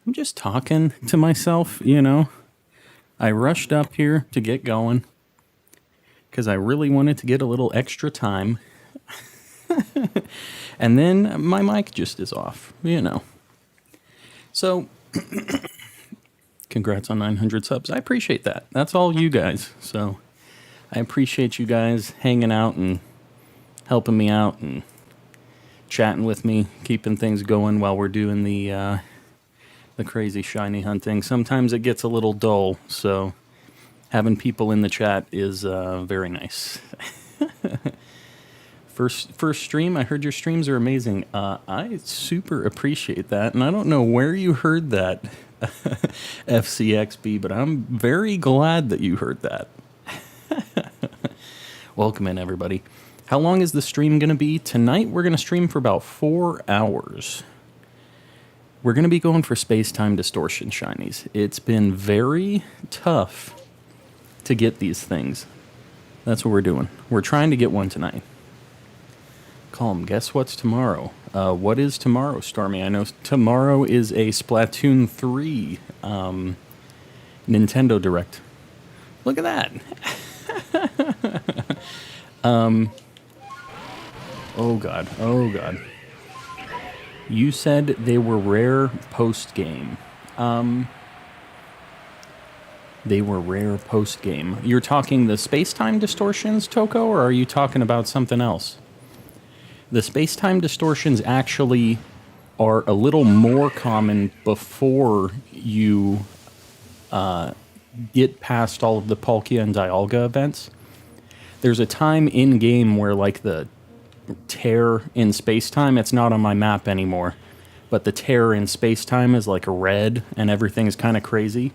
I'm just talking to myself, you know. I rushed up here to get going because I really wanted to get a little extra time. And then my mic just is off, you know. So, congrats on 900 subs. I appreciate that. That's all you guys. So, I appreciate you guys hanging out and helping me out and chatting with me, keeping things going while we're doing the crazy shiny hunting. Sometimes it gets a little dull, so having people in the chat is very nice. First stream, I heard your streams are amazing. I super appreciate that, and I don't know where you heard that, FCXB, but I'm very glad that you heard that. Welcome in, everybody. How long is the stream going to be? Tonight, we're going to stream for about 4 hours. We're going to be going for space-time distortion shinies. It's been very tough to get these things. That's what we're doing. We're trying to get one tonight. Calm, guess what's tomorrow? What is tomorrow, Stormy? I know tomorrow is a Splatoon 3 Nintendo Direct. Look at that. Oh god, oh god. You said they were rare post-game. They were rare post-game. You're talking the space-time distortions, Toko, or are you talking about something else? The space-time distortions actually are a little more common before you get past all of the Palkia and Dialga events. There's a time in-game where, like, the tear in space-time, it's not on my map anymore, but the tear in space-time is, like, red, and everything's kind of crazy.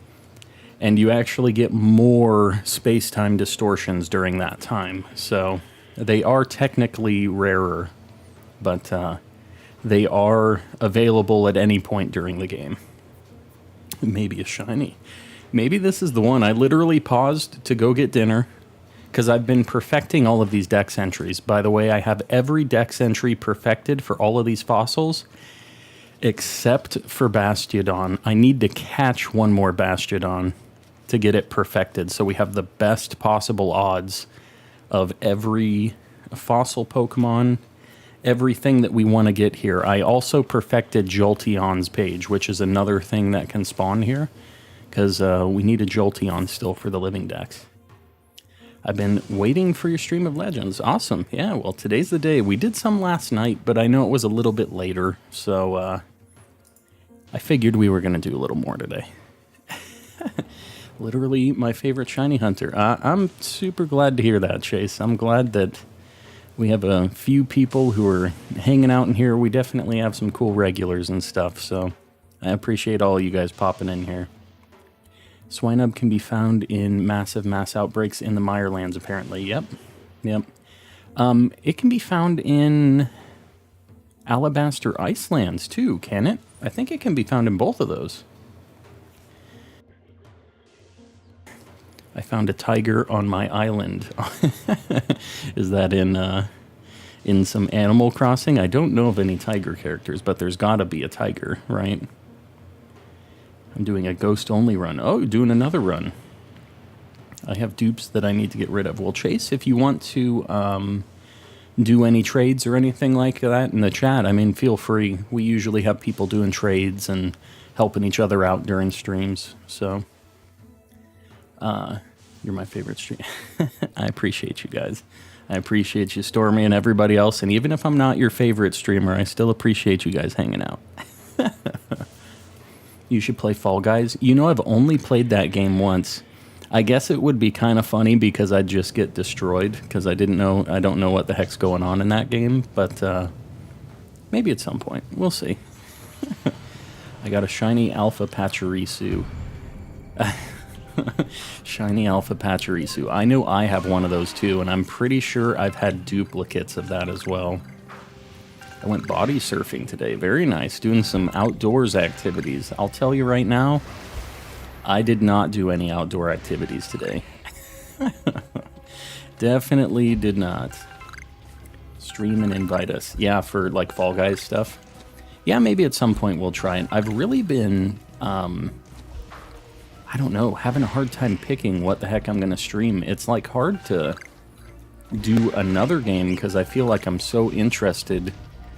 And you actually get more space-time distortions during that time. So they are technically rarer, but they are available at any point during the game. Maybe a shiny. Maybe this is the one. I literally paused to go get dinner because I've been perfecting all of these dex entries. By the way, I have every dex entry perfected for all of these fossils except for Bastiodon. I need to catch one more Bastiodon to get it perfected, so we have the best possible odds of every fossil Pokemon, everything that we want to get here. I also perfected Jolteon's page, which is another thing that can spawn here, because we need a Jolteon still for the Living Dex. I've been waiting for your stream of Legends. Awesome. Yeah, well, today's the day. We did some last night, but I know it was a little bit later, so I figured we were going to do a little more today. Literally my favorite shiny hunter. I'm super glad to hear that, Chase. I'm glad that we have a few people who are hanging out in here. We definitely have some cool regulars and stuff, so I appreciate all you guys popping in here. Swinub can be found in mass outbreaks in the Mirelands, apparently. Yep. It can be found in Alabaster Icelands, too, can it? I think it can be found in both of those. I found a tiger on my island. Is that in some Animal Crossing? I don't know of any tiger characters, but there's gotta be a tiger, right? I'm doing a ghost-only run. Oh, doing another run. I have dupes that I need to get rid of. Well, Chase, if you want to do any trades or anything like that in the chat, I mean, feel free. We usually have people doing trades and helping each other out during streams, so... you're my favorite stream. I appreciate you guys. I appreciate you, Stormy, and everybody else. And even if I'm not your favorite streamer, I still appreciate you guys hanging out. You should play Fall Guys. You know, I've only played that game once. I guess it would be kind of funny because I'd just get destroyed because I don't know what the heck's going on in that game. But maybe at some point. We'll see. I got a shiny Alpha Pachirisu. Shiny Alpha Pachirisu. I know I have one of those too, and I'm pretty sure I've had duplicates of that as well. I went body surfing today. Very nice. Doing some outdoors activities. I'll tell you right now, I did not do any outdoor activities today. Definitely did not. Stream and invite us. Yeah, for like Fall Guys stuff. Yeah, maybe at some point we'll try it. I've really been I don't know, having a hard time picking what the heck I'm going to stream. It's like hard to do another game because I feel like I'm so interested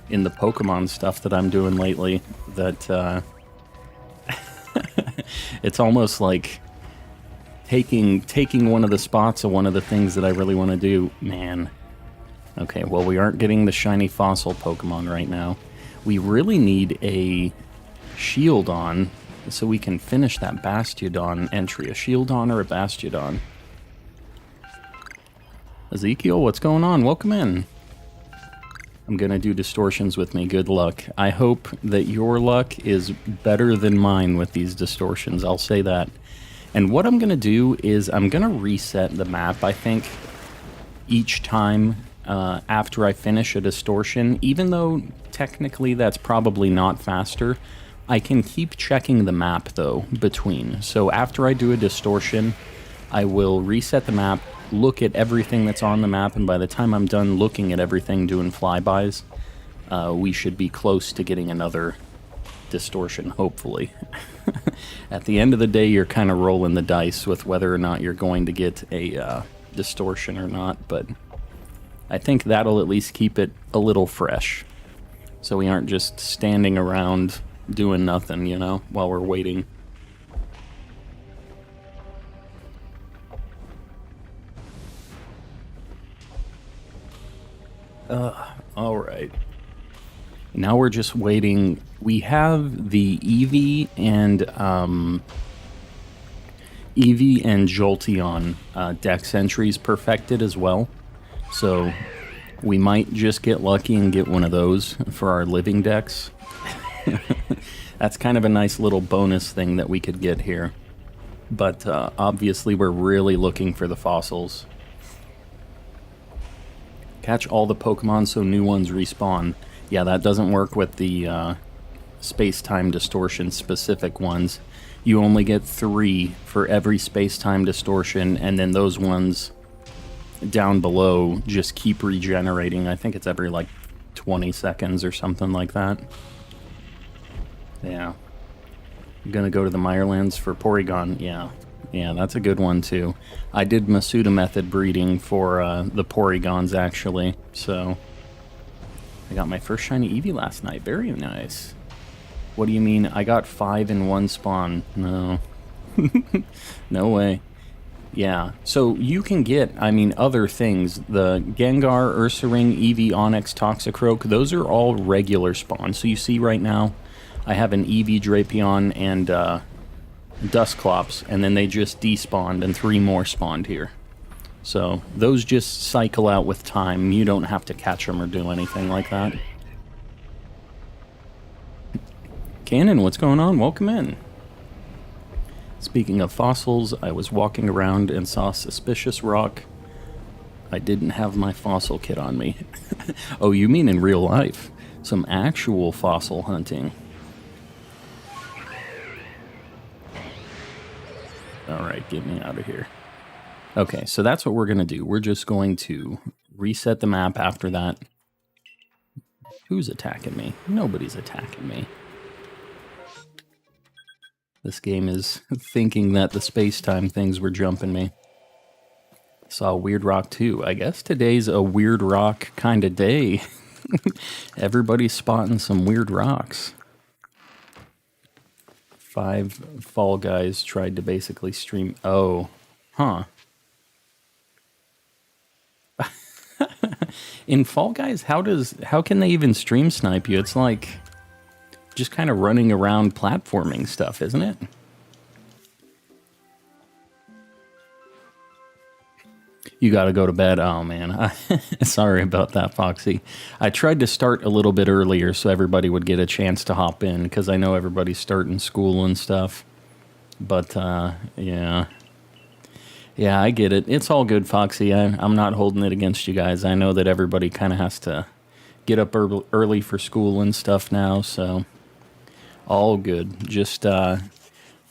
in the Pokemon stuff that I'm doing lately that it's almost like taking one of the spots of one of the things that I really want to do. Man. Okay, well, we aren't getting the shiny fossil Pokemon right now. We really need a Shieldon so we can finish that Bastiodon entry. A Shieldon or a Bastiodon. Ezekiel, what's going on? Welcome in. I'm gonna do distortions with me. Good luck. I hope that your luck is better than mine with these distortions. I'll say that. And what I'm gonna do is I'm gonna reset the map, I think, each time after I finish a distortion. Even though technically that's probably not faster, I can keep checking the map though between. So after I do a distortion, I will reset the map, look at everything that's on the map, and by the time I'm done looking at everything, doing flybys, we should be close to getting another distortion, hopefully. At the end of the day, you're kind of rolling the dice with whether or not you're going to get a distortion or not, but I think that'll at least keep it a little fresh, so we aren't just standing around doing nothing, you know, while we're waiting. Alright. Now we're just waiting. We have the Eevee and Jolteon Dex entries perfected as well. So we might just get lucky and get one of those for our Living Dex. That's kind of a nice little bonus thing that we could get here. But obviously we're really looking for the fossils. Catch all the Pokemon so new ones respawn. Yeah, that doesn't work with the space-time distortion specific ones. You only get 3 for every space-time distortion, and then those ones down below just keep regenerating. I think it's every like 20 seconds or something like that. Yeah. I'm gonna go to the Mirelands for Porygon. Yeah, that's a good one too. I did Masuda method breeding for the Porygons actually, so I got my first shiny Eevee last night. Very nice. What do you mean? I got 5 in one spawn. No. No way. Yeah, so you can get, I mean, other things. The Gengar, Ursaring, Eevee, Onix, Toxicroak, those are all regular spawns. So you see right now, I have an Eevee, Drapion, and Dusclops, and then they just despawned, and 3 more spawned here. So those just cycle out with time. You don't have to catch them or do anything like that. Cannon, what's going on? Welcome in. Speaking of fossils, I was walking around and saw a suspicious rock. I didn't have my fossil kit on me. Oh, you mean in real life? Some actual fossil hunting. Alright, get me out of here. Okay, so that's what we're going to do. We're just going to reset the map after that. Who's attacking me? Nobody's attacking me. This game is thinking that the space-time things were jumping me. Saw a weird rock too. I guess today's a weird rock kind of day. Everybody's spotting some weird rocks. 5 Fall Guys tried to basically stream... Oh. Huh. In Fall Guys, how can they even stream snipe you? It's like just kind of running around platforming stuff, isn't it? You gotta go to bed. Oh man, sorry about that, Foxy. I tried to start a little bit earlier so everybody would get a chance to hop in, because I know everybody's starting school and stuff. But yeah. Yeah, I get it. It's all good, Foxy. I'm not holding it against you guys. I know that everybody kind of has to get up early for school and stuff now, so all good. Just,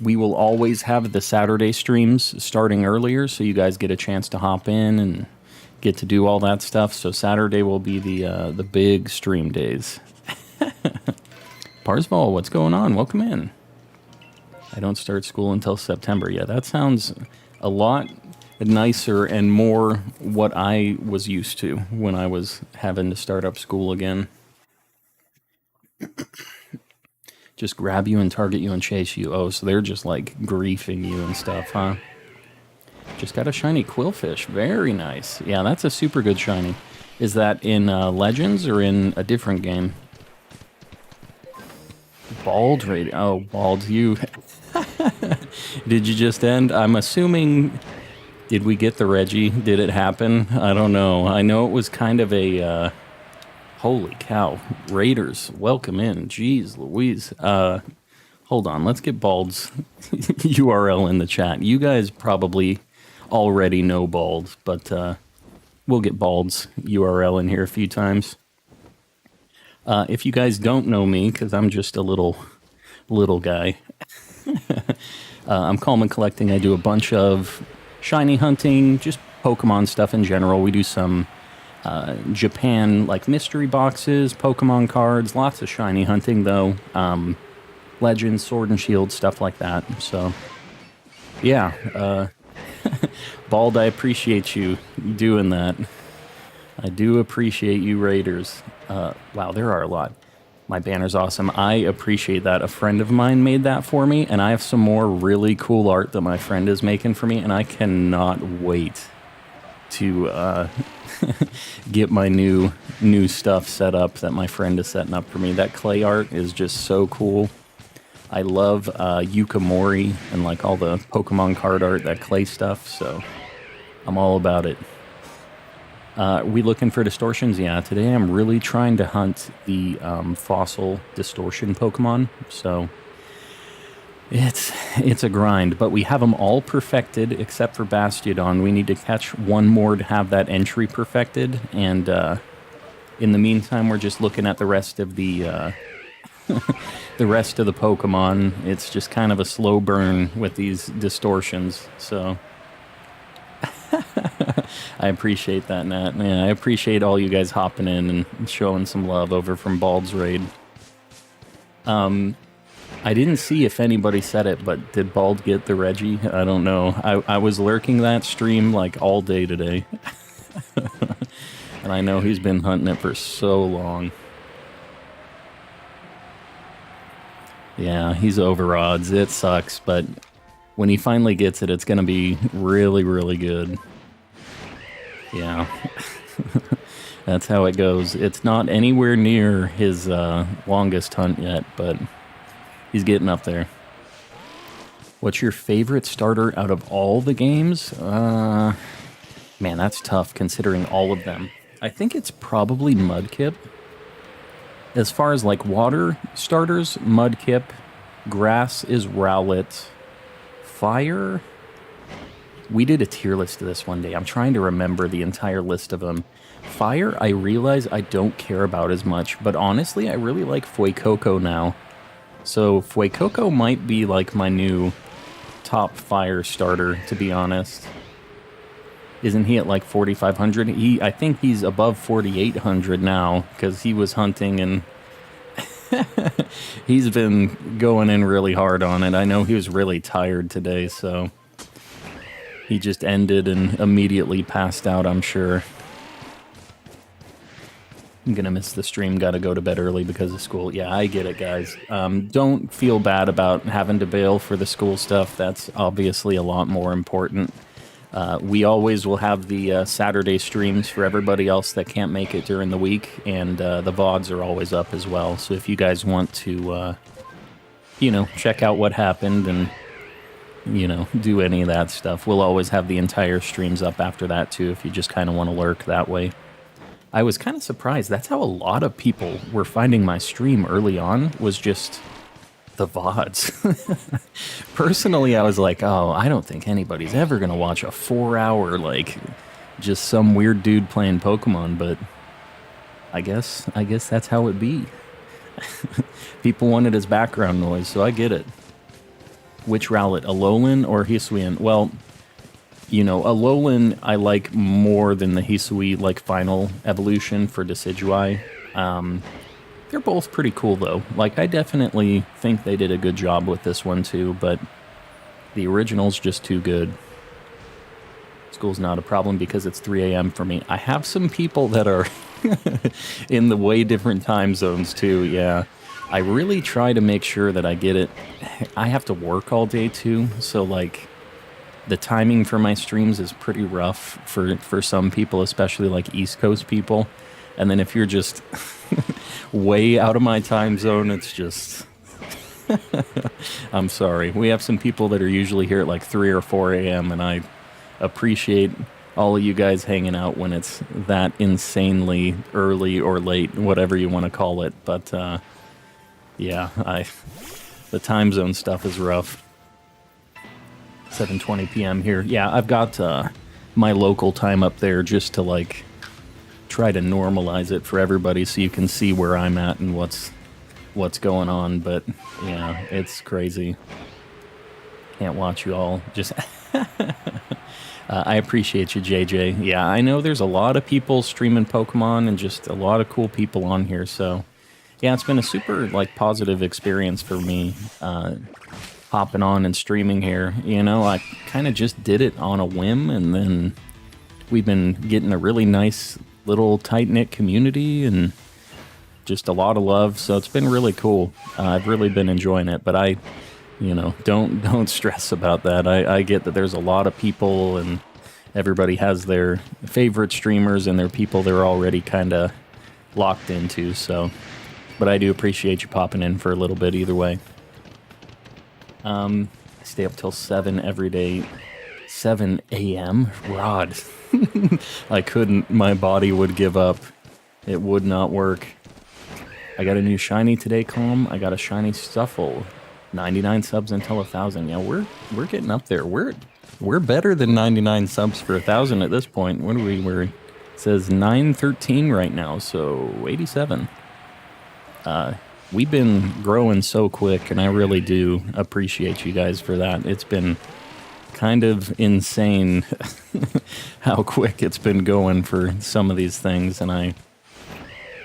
we will always have the Saturday streams starting earlier, so you guys get a chance to hop in and get to do all that stuff. So Saturday will be the big stream days. Parsval, what's going on? Welcome in. I don't start school until September. Yeah, that sounds a lot nicer and more what I was used to when I was having to start up school again. Just grab you and target you and chase you. Oh, so they're just like griefing you and stuff, huh? Just got a shiny Quillfish. Very nice. Yeah, that's a super good shiny. Is that in Legends or in a different game? Bald raid. Oh, Bald, you. Did you just end? I'm assuming. Did we get the Reggie? Did it happen? I don't know. I know it was kind of a. Holy cow. Raiders, welcome in. Jeez Louise. Hold on. Let's get Bald's URL in the chat. You guys probably already know Bald, but we'll get Bald's URL in here a few times. If you guys don't know me, because I'm just a little guy, I'm Calm and Collecting. I do a bunch of shiny hunting, just Pokemon stuff in general. We do some Japan, like mystery boxes, Pokemon cards, lots of shiny hunting though. Legends, Sword and Shield, stuff like that. So, yeah. Bald, I appreciate you doing that. I do appreciate you, Raiders. Wow, there are a lot. My banner's awesome. I appreciate that. A friend of mine made that for me, and I have some more really cool art that my friend is making for me, and I cannot wait to get my new stuff set up that my friend is setting up for me. That clay art is just so cool. I love Yukamori and like all the Pokemon card art, that clay stuff, so I'm all about it. We looking for distortions? Yeah, today I'm really trying to hunt the fossil distortion Pokemon, so it's a grind, but we have them all perfected except for Bastiodon. We need to catch one more to have that entry perfected, and in the meantime, we're just looking at the rest of the the rest of the Pokemon. It's just kind of a slow burn with these distortions, so I appreciate that, Nat. Yeah, I appreciate all you guys hopping in and showing some love over from Bald's Raid. I didn't see if anybody said it, but did Bald get the Reggie? I don't know. I was lurking that stream like all day today. And I know he's been hunting it for so long. Yeah, he's over odds. It sucks, but when he finally gets it, it's going to be really, really good. Yeah. That's how it goes. It's not anywhere near his longest hunt yet, but he's getting up there. What's your favorite starter out of all the games? Man, that's tough considering all of them. I think it's probably Mudkip. As far as like water starters, Mudkip. Grass is Rowlet. Fire? We did a tier list of this one day. I'm trying to remember the entire list of them. Fire, I realize I don't care about as much, but honestly, I really like Fuecoco now. So Fuecoco might be like my new top fire starter, to be honest. Isn't he at like 4,500? I think he's above 4,800 now, because he was hunting and he's been going in really hard on it. I know he was really tired today, so he just ended and immediately passed out, I'm sure. I'm gonna miss the stream, gotta go to bed early because of school. Yeah, I get it, guys. Don't feel bad about having to bail for the school stuff. That's obviously a lot more important. We always will have the Saturday streams for everybody else that can't make it during the week, and the VODs are always up as well. So if you guys want to, check out what happened and, do any of that stuff, we'll always have the entire streams up after that too, if you just kind of want to lurk that way. I was kind of surprised. That's how a lot of people were finding my stream early on, was just the VODs. Personally, I was like, oh, I don't think anybody's ever going to watch a 4-hour, just some weird dude playing Pokemon, but I guess that's how it be. People want it as background noise, so I get it. Which Rowlet, Alolan or Hisuian? Well, Alolan I like more than the Hisui, final evolution for Decidueye. They're both pretty cool, though. Like, I definitely think they did a good job with this one, too, but the original's just too good. School's not a problem because it's 3 a.m. for me. I have some people that are in the way different time zones, too, yeah. I really try to make sure that I get it. I have to work all day, too, so, like, the timing for my streams is pretty rough for some people, especially, like, East Coast people. And then if you're just way out of my time zone, it's just... I'm sorry. We have some people that are usually here at like 3 or 4 a.m. and I appreciate all of you guys hanging out when it's that insanely early or late, whatever you want to call it. But yeah, the time zone stuff is rough. 7:20 p.m. here. Yeah, I've got my local time up there just to like try to normalize it for everybody so you can see where I'm at and what's going on. But yeah, it's crazy. Can't watch you all. Just I appreciate you, JJ. Yeah, I know there's a lot of people streaming Pokemon and just a lot of cool people on here. So yeah, it's been a super like positive experience for me hopping on and streaming here. You know, I kind of just did it on a whim, and then we've been getting a really nice little tight-knit community and just a lot of love, so it's been really cool. I've really been enjoying it, but I, you know, don't stress about that. I get that there's a lot of people and everybody has their favorite streamers and their people they're already kind of locked into, so, but I do appreciate you popping in for a little bit either way. I stay up till 7 every day. 7 a.m.? Rod. I couldn't. My body would give up. It would not work. I got a new shiny today, Calm. I got a shiny Stuffle. 99 subs until 1,000. Yeah, we're getting up there. We're better than 99 subs for 1,000 at this point. What are we? It says 913 right now, so 87. We've been growing so quick, and I really do appreciate you guys for that. It's been kind of insane how quick it's been going for some of these things, and I,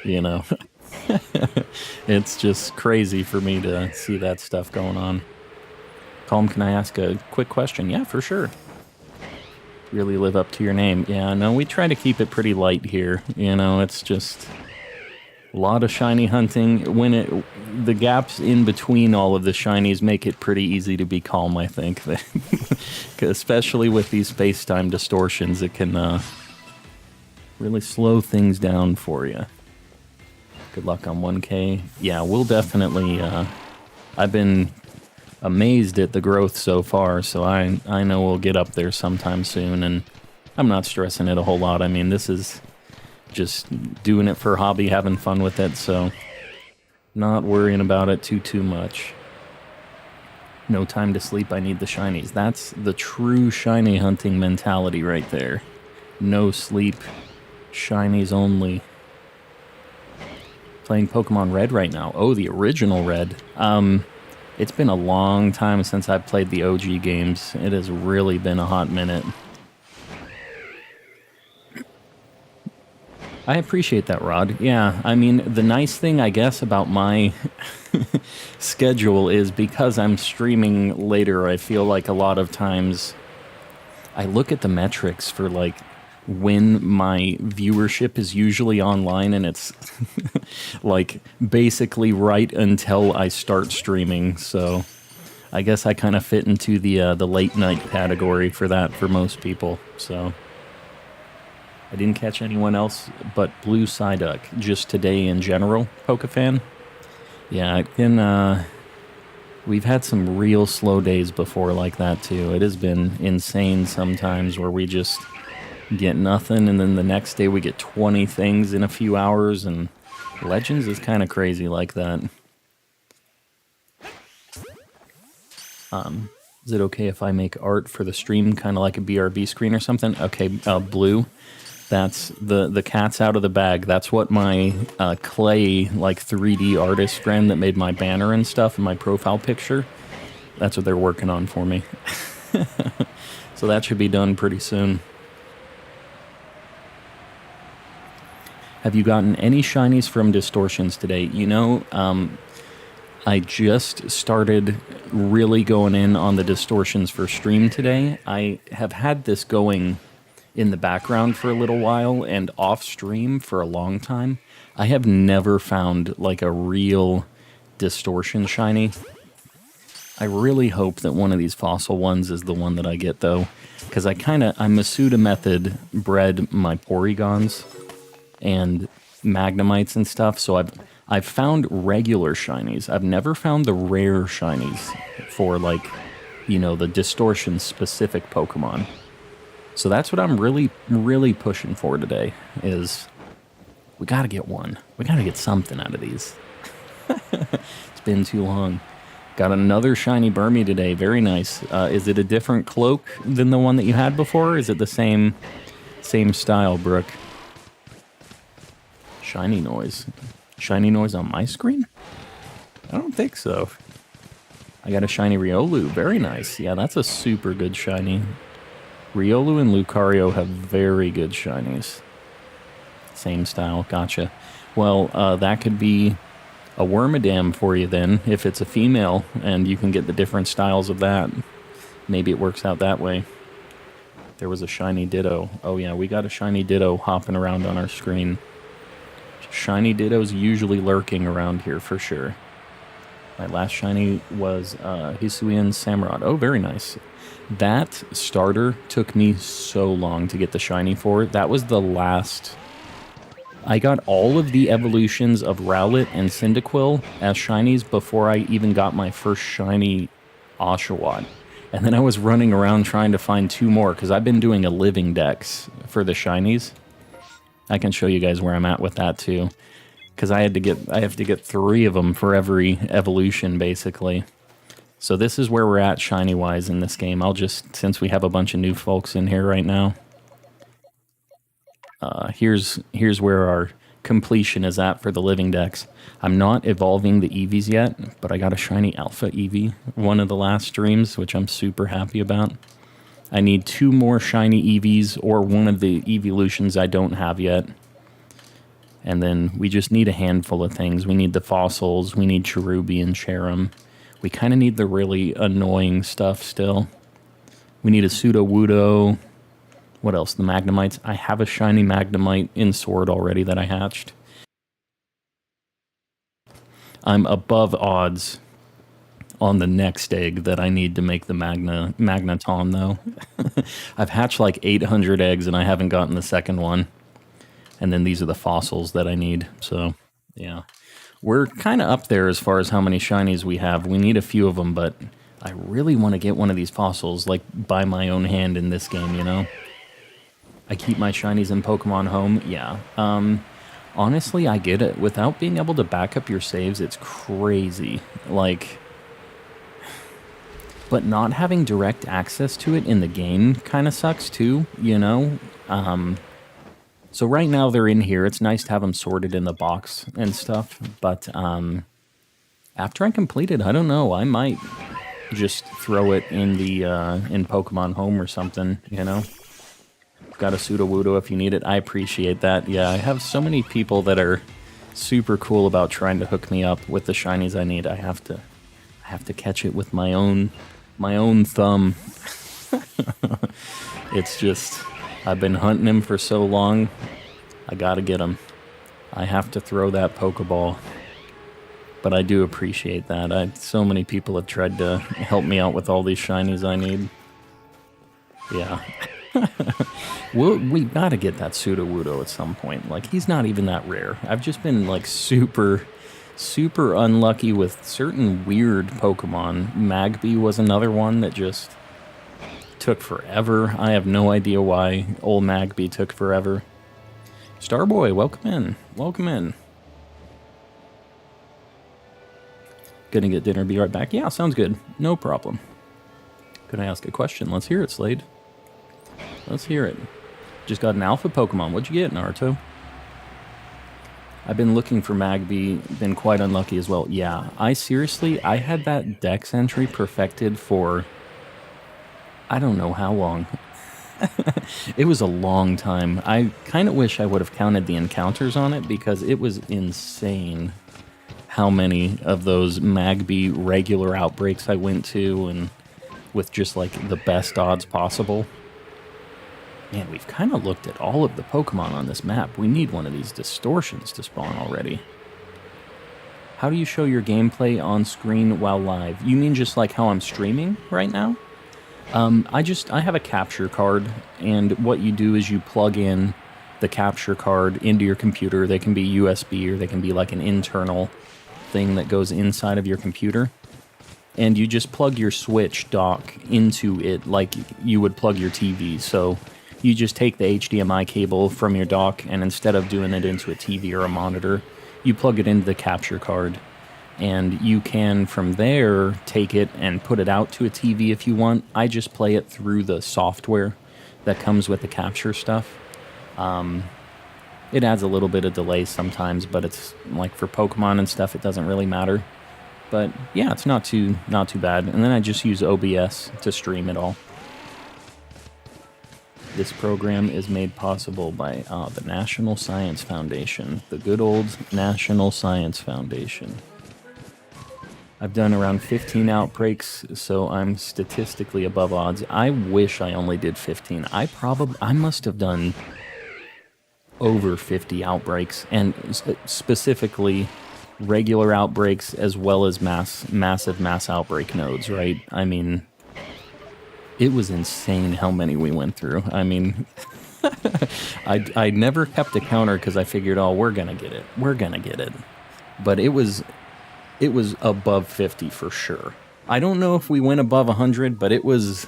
you know, it's just crazy for me to see that stuff going on. Calm, can I ask a quick question? Yeah, for sure. Really live up to your name. Yeah, no, we try to keep it pretty light here. You know, it's just a lot of shiny hunting. The gaps in between all of the shinies make it pretty easy to be calm, I think. Especially with these space-time distortions, it can really slow things down for you. Good luck on 1K. Yeah, we'll definitely... I've been amazed at the growth so far, so I know we'll get up there sometime soon, and I'm not stressing it a whole lot. I mean, this is just doing it for hobby, having fun with it, so not worrying about it too much. No time to sleep, I need the shinies. That's the true shiny hunting mentality right there. No sleep, shinies only. Playing Pokemon Red right now. Oh, the original Red. It's been a long time since I've played the OG games. It has really been a hot minute. I appreciate that, Rod. Yeah, I mean, the nice thing, I guess, about my schedule is because I'm streaming later, I feel like a lot of times I look at the metrics for, like, when my viewership is usually online, and it's, like, basically right until I start streaming, so I guess I kind of fit into the late night category for that for most people, so... I didn't catch anyone else but Blue Psyduck just today in general, Pokefan. Yeah, it can, we've had some real slow days before like that too. It has been insane sometimes where we just get nothing, and then the next day we get 20 things in a few hours, and Legends is kind of crazy like that. Is it okay if I make art for the stream, kind of like a BRB screen or something? Okay, Blue. That's the cat's out of the bag. That's what my clay, like 3D artist friend that made my banner and stuff and my profile picture, that's what they're working on for me. So that should be done pretty soon. Have you gotten any shinies from Distortions today? You know, I just started really going in on the Distortions for stream today. I have had this going in the background for a little while and off stream for a long time. I have never found like a real Distortion shiny. I really hope that one of these fossil ones is the one that I get though, because I Masuda method bred my Porygons and Magnemites and stuff, so I've found regular shinies. I've never found the rare shinies for, like, you know, the Distortion specific Pokemon. So that's what I'm really, really pushing for today, is we gotta get one. We gotta get something out of these. It's been too long. Got another shiny Burmy today. Very nice. Is it a different cloak than the one that you had before? Or is it the same style, Brooke? Shiny noise. Shiny noise on my screen? I don't think so. I got a shiny Riolu. Very nice. Yeah, that's a super good shiny. Riolu and Lucario have very good shinies. Same style. Gotcha. Well, that could be a Wormadam for you then, if it's a female, and you can get the different styles of that. Maybe it works out that way. There was a shiny Ditto. Oh yeah, we got a shiny Ditto hopping around on our screen. Shiny Ditto's usually lurking around here for sure. My last shiny was Hisuian Samurott. Oh, very nice. That starter took me so long to get the shiny for. That was the last... I got all of the evolutions of Rowlet and Cyndaquil as shinies before I even got my first shiny Oshawott. And then I was running around trying to find 2 more, because I've been doing a Living Dex for the shinies. I can show you guys where I'm at with that too, because I have to get 3 of them for every evolution basically. So this is where we're at shiny wise in this game. I'll just, since we have a bunch of new folks in here right now, here's where our completion is at for the Living Dex. I'm not evolving the Eevees yet, but I got a shiny Alpha Eevee one of the last streams, which I'm super happy about. I need 2 more shiny Eevees or one of the evolutions I don't have yet. And then we just need a handful of things. We need the fossils, we need Cherubi and Cherim. We kind of need the really annoying stuff still. We need a Sudowoodo. What else? The Magnemites. I have a shiny Magnemite in Sword already that I hatched. I'm above odds on the next egg that I need to make the Magneton, though. I've hatched like 800 eggs and I haven't gotten the second one. And then these are the fossils that I need. So, yeah. We're kind of up there as far as how many shinies we have. We need a few of them, but I really want to get one of these fossils, like, by my own hand in this game, you know? I keep my shinies in Pokemon Home. Yeah. Honestly, I get it. Without being able to back up your saves, it's crazy. Like... But not having direct access to it in the game kind of sucks too, you know? So right now they're in here. It's nice to have them sorted in the box and stuff. But after I complete it, I don't know. I might just throw it in the in Pokemon Home or something, you know? Got a Sudowoodo if you need it. I appreciate that. Yeah, I have so many people that are super cool about trying to hook me up with the shinies I need. I have to catch it with my own thumb. It's just, I've been hunting him for so long. I gotta get him. I have to throw that Pokeball. But I do appreciate that. So many people have tried to help me out with all these shinies I need. Yeah. We gotta get that Sudowoodo at some point. Like, he's not even that rare. I've just been, like, super unlucky with certain weird Pokemon. Magby was another one that just took forever. I have no idea why old Magby took forever. Starboy, welcome in. Welcome in. Gonna get dinner, be right back. Yeah, sounds good. No problem. Could I ask a question? Let's hear it, Slade. Let's hear it. Just got an alpha Pokemon. What'd you get, Naruto? I've been looking for Magby, been quite unlucky as well. Yeah, I had that Dex entry perfected for I don't know how long. It was a long time. I kind of wish I would have counted the encounters on it because it was insane how many of those Magby regular outbreaks I went to, and with just like the best odds possible. Man, we've kind of looked at all of the Pokemon on this map. We need one of these distortions to spawn already. How do you show your gameplay on screen while live? You mean just like how I'm streaming right now? I have a capture card, and what you do is you plug in the capture card into your computer. They can be USB or they can be like an internal thing that goes inside of your computer. And you just plug your Switch dock into it like you would plug your TV. So you just take the HDMI cable from your dock, and instead of doing it into a TV or a monitor, you plug it into the capture card. And you can, from there, take it and put it out to a TV if you want. I just play it through the software that comes with the capture stuff. It adds a little bit of delay sometimes, but it's like for Pokemon and stuff, it doesn't really matter. But yeah, it's not too bad. And then I just use OBS to stream it all. This program is made possible by the National Science Foundation, the good old National Science Foundation. I've done around 15 outbreaks, so I'm statistically above odds. I wish I only did 15. I must have done over 50 outbreaks, and specifically regular outbreaks as well as massive mass outbreak nodes, right? I mean, it was insane how many we went through. I mean, I never kept a counter because I figured, oh, we're gonna get it. We're gonna get it. But it was above 50 for sure. I don't know if we went above 100, but it was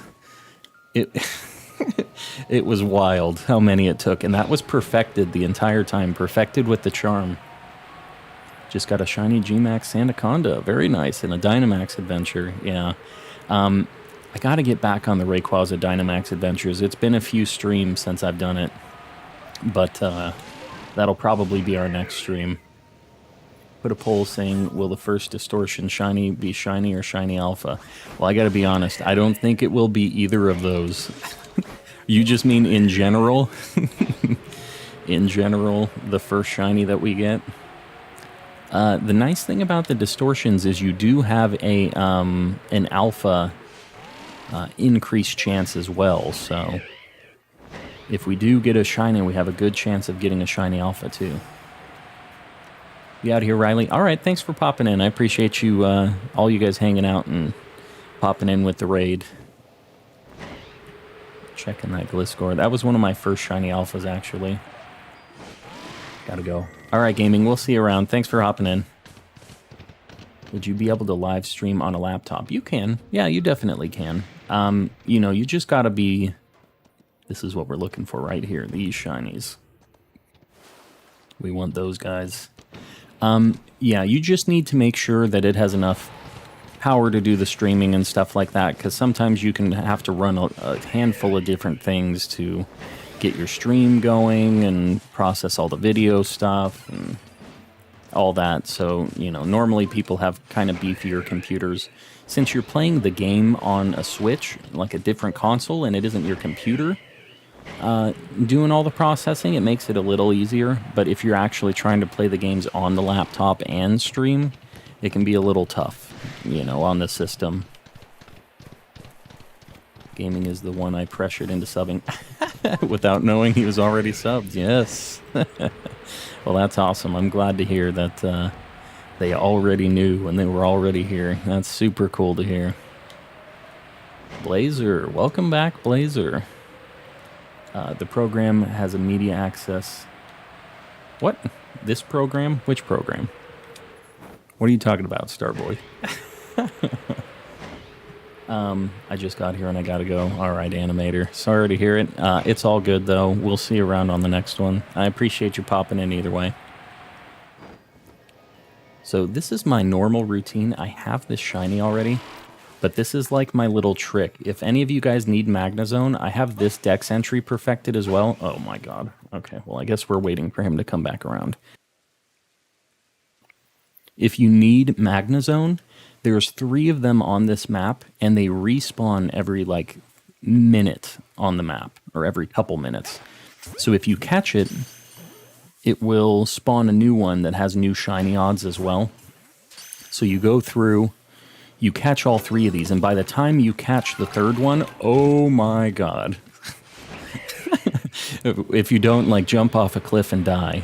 wild how many it took, and that was perfected the entire time, perfected with the charm. Just got a shiny G-Max Anaconda, very nice, and a Dynamax adventure. Yeah, I got to get back on the Rayquaza Dynamax adventures. It's been a few streams since I've done it, but that'll probably be our next stream. Put a poll saying, will the first Distortion shiny be shiny or shiny alpha? Well, I gotta be honest, I don't think it will be either of those. You just mean in general? In general, the first shiny that we get? The nice thing about the Distortions is you do have an alpha increased chance as well, so if we do get a shiny, we have a good chance of getting a shiny alpha too. You out here, Riley? All right, thanks for popping in. I appreciate you, all you guys hanging out and popping in with the raid. Checking that Gliscor. That was one of my first shiny alphas, actually. Gotta go. All right, gaming, we'll see you around. Thanks for hopping in. Would you be able to live stream on a laptop? You can. Yeah, you definitely can. You know, you just gotta be... This is what we're looking for right here, these shinies. We want those guys. Yeah, you just need to make sure that it has enough power to do the streaming and stuff like that, because sometimes you can have to run a handful of different things to get your stream going and process all the video stuff and all that. So, you know, normally people have kind of beefier computers. Since you're playing the game on a Switch, like a different console, and it isn't your computer doing all the processing, it makes it a little easier. But if you're actually trying to play the games on the laptop and stream, it can be a little tough, you know, on the system. Gaming is the one I pressured into subbing without knowing he was already subbed. Yes. Well, that's awesome. I'm glad to hear that they already knew and they were already here. That's super cool to hear. Blazer, welcome back, Blazer. The program has a media access. What? This program? Which program? What are you talking about, Starboy? I just got here and I gotta go. Alright, Animator. Sorry to hear it. It's all good, though. We'll see you around on the next one. I appreciate you popping in either way. So this is my normal routine. I have this shiny already, but this is like my little trick. If any of you guys need Magnezone, I have this Dex entry perfected as well. Oh my god. Okay, well, I guess we're waiting for him to come back around. If you need Magnezone, there's 3 of them on this map, and they respawn every, like, minute on the map. or every couple minutes. So if you catch it, it will spawn a new one that has new shiny odds as well. So you go through, you catch all 3 of these, and by the time you catch the 3rd one, oh my god. If you don't, like, jump off a cliff and die,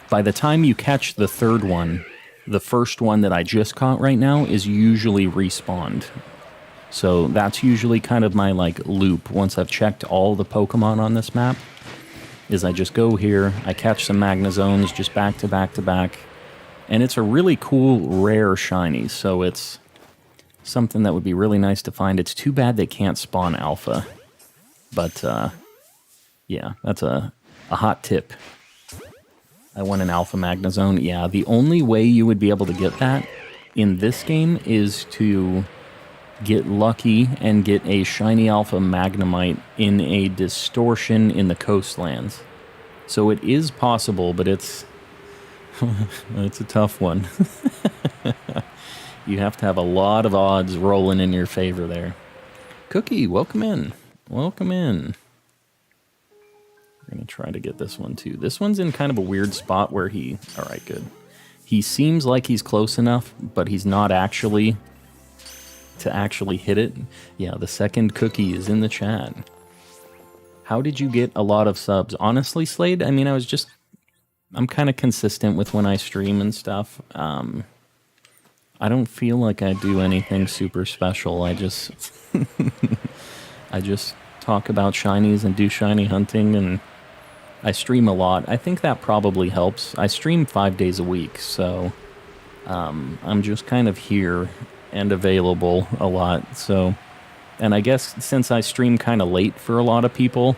by the time you catch the 3rd one, the first one that I just caught right now is usually respawned. So that's usually kind of my, like, loop once I've checked all the Pokemon on this map, is I just go here, I catch some Magnezones just back to back to back, and it's a really cool, rare shiny, so it's something that would be really nice to find. It's too bad they can't spawn alpha, but, yeah, that's a hot tip. I want an alpha Magnezone. Yeah, the only way you would be able to get that in this game is to get lucky and get a shiny alpha Magnemite in a Distortion in the coastlands. So it is possible, but it's it's a tough one. You have to have a lot of odds rolling in your favor there. Cookie, welcome in. Welcome in. We're going to try to get this one too. This one's in kind of a weird spot where he... Alright, good. He seems like he's close enough, but he's not actually... to actually hit it. Yeah, the second cookie is in the chat. How did you get a lot of subs? Honestly, Slade, I mean, I'm kind of consistent with when I stream and stuff. I don't feel like I do anything super special. I just... I just talk about shinies and do shiny hunting, and I stream a lot. I think that probably helps. I stream 5 days a week, so I'm just kind of here and available a lot. So, and I guess since I stream kind of late for a lot of people,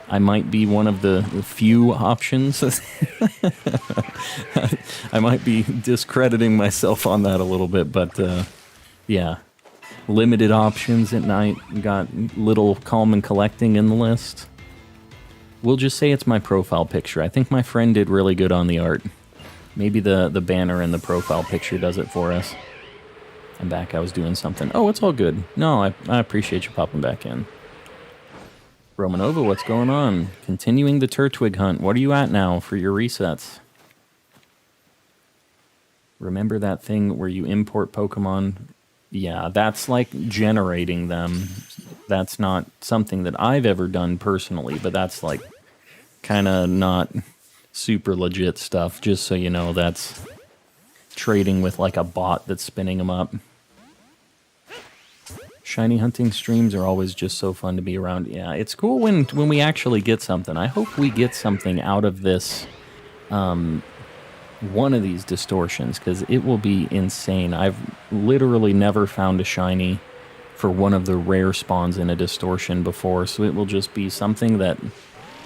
I might be one of the few options. I might be discrediting myself on that a little bit, but yeah. Limited options at night. Got little calm and collecting in the list. We'll just say it's my profile picture. I think my friend did really good on the art. Maybe the banner in the profile picture does it for us. I'm back. I was doing something. Oh, it's all good. No, I appreciate you popping back in. Romanova, what's going on? Continuing the Turtwig hunt. What are you at now for your resets? Remember that thing where you import Pokemon? Yeah, that's like generating them. That's not something that I've ever done personally, but that's like kind of not super legit stuff. Just so you know, that's trading with like a bot that's spinning them up. Shiny hunting streams are always just so fun to be around. Yeah, it's cool when we actually get something. I hope we get something out of this one of these distortions, because it will be insane. I've literally never found a shiny for one of the rare spawns in a distortion before, so it will just be something that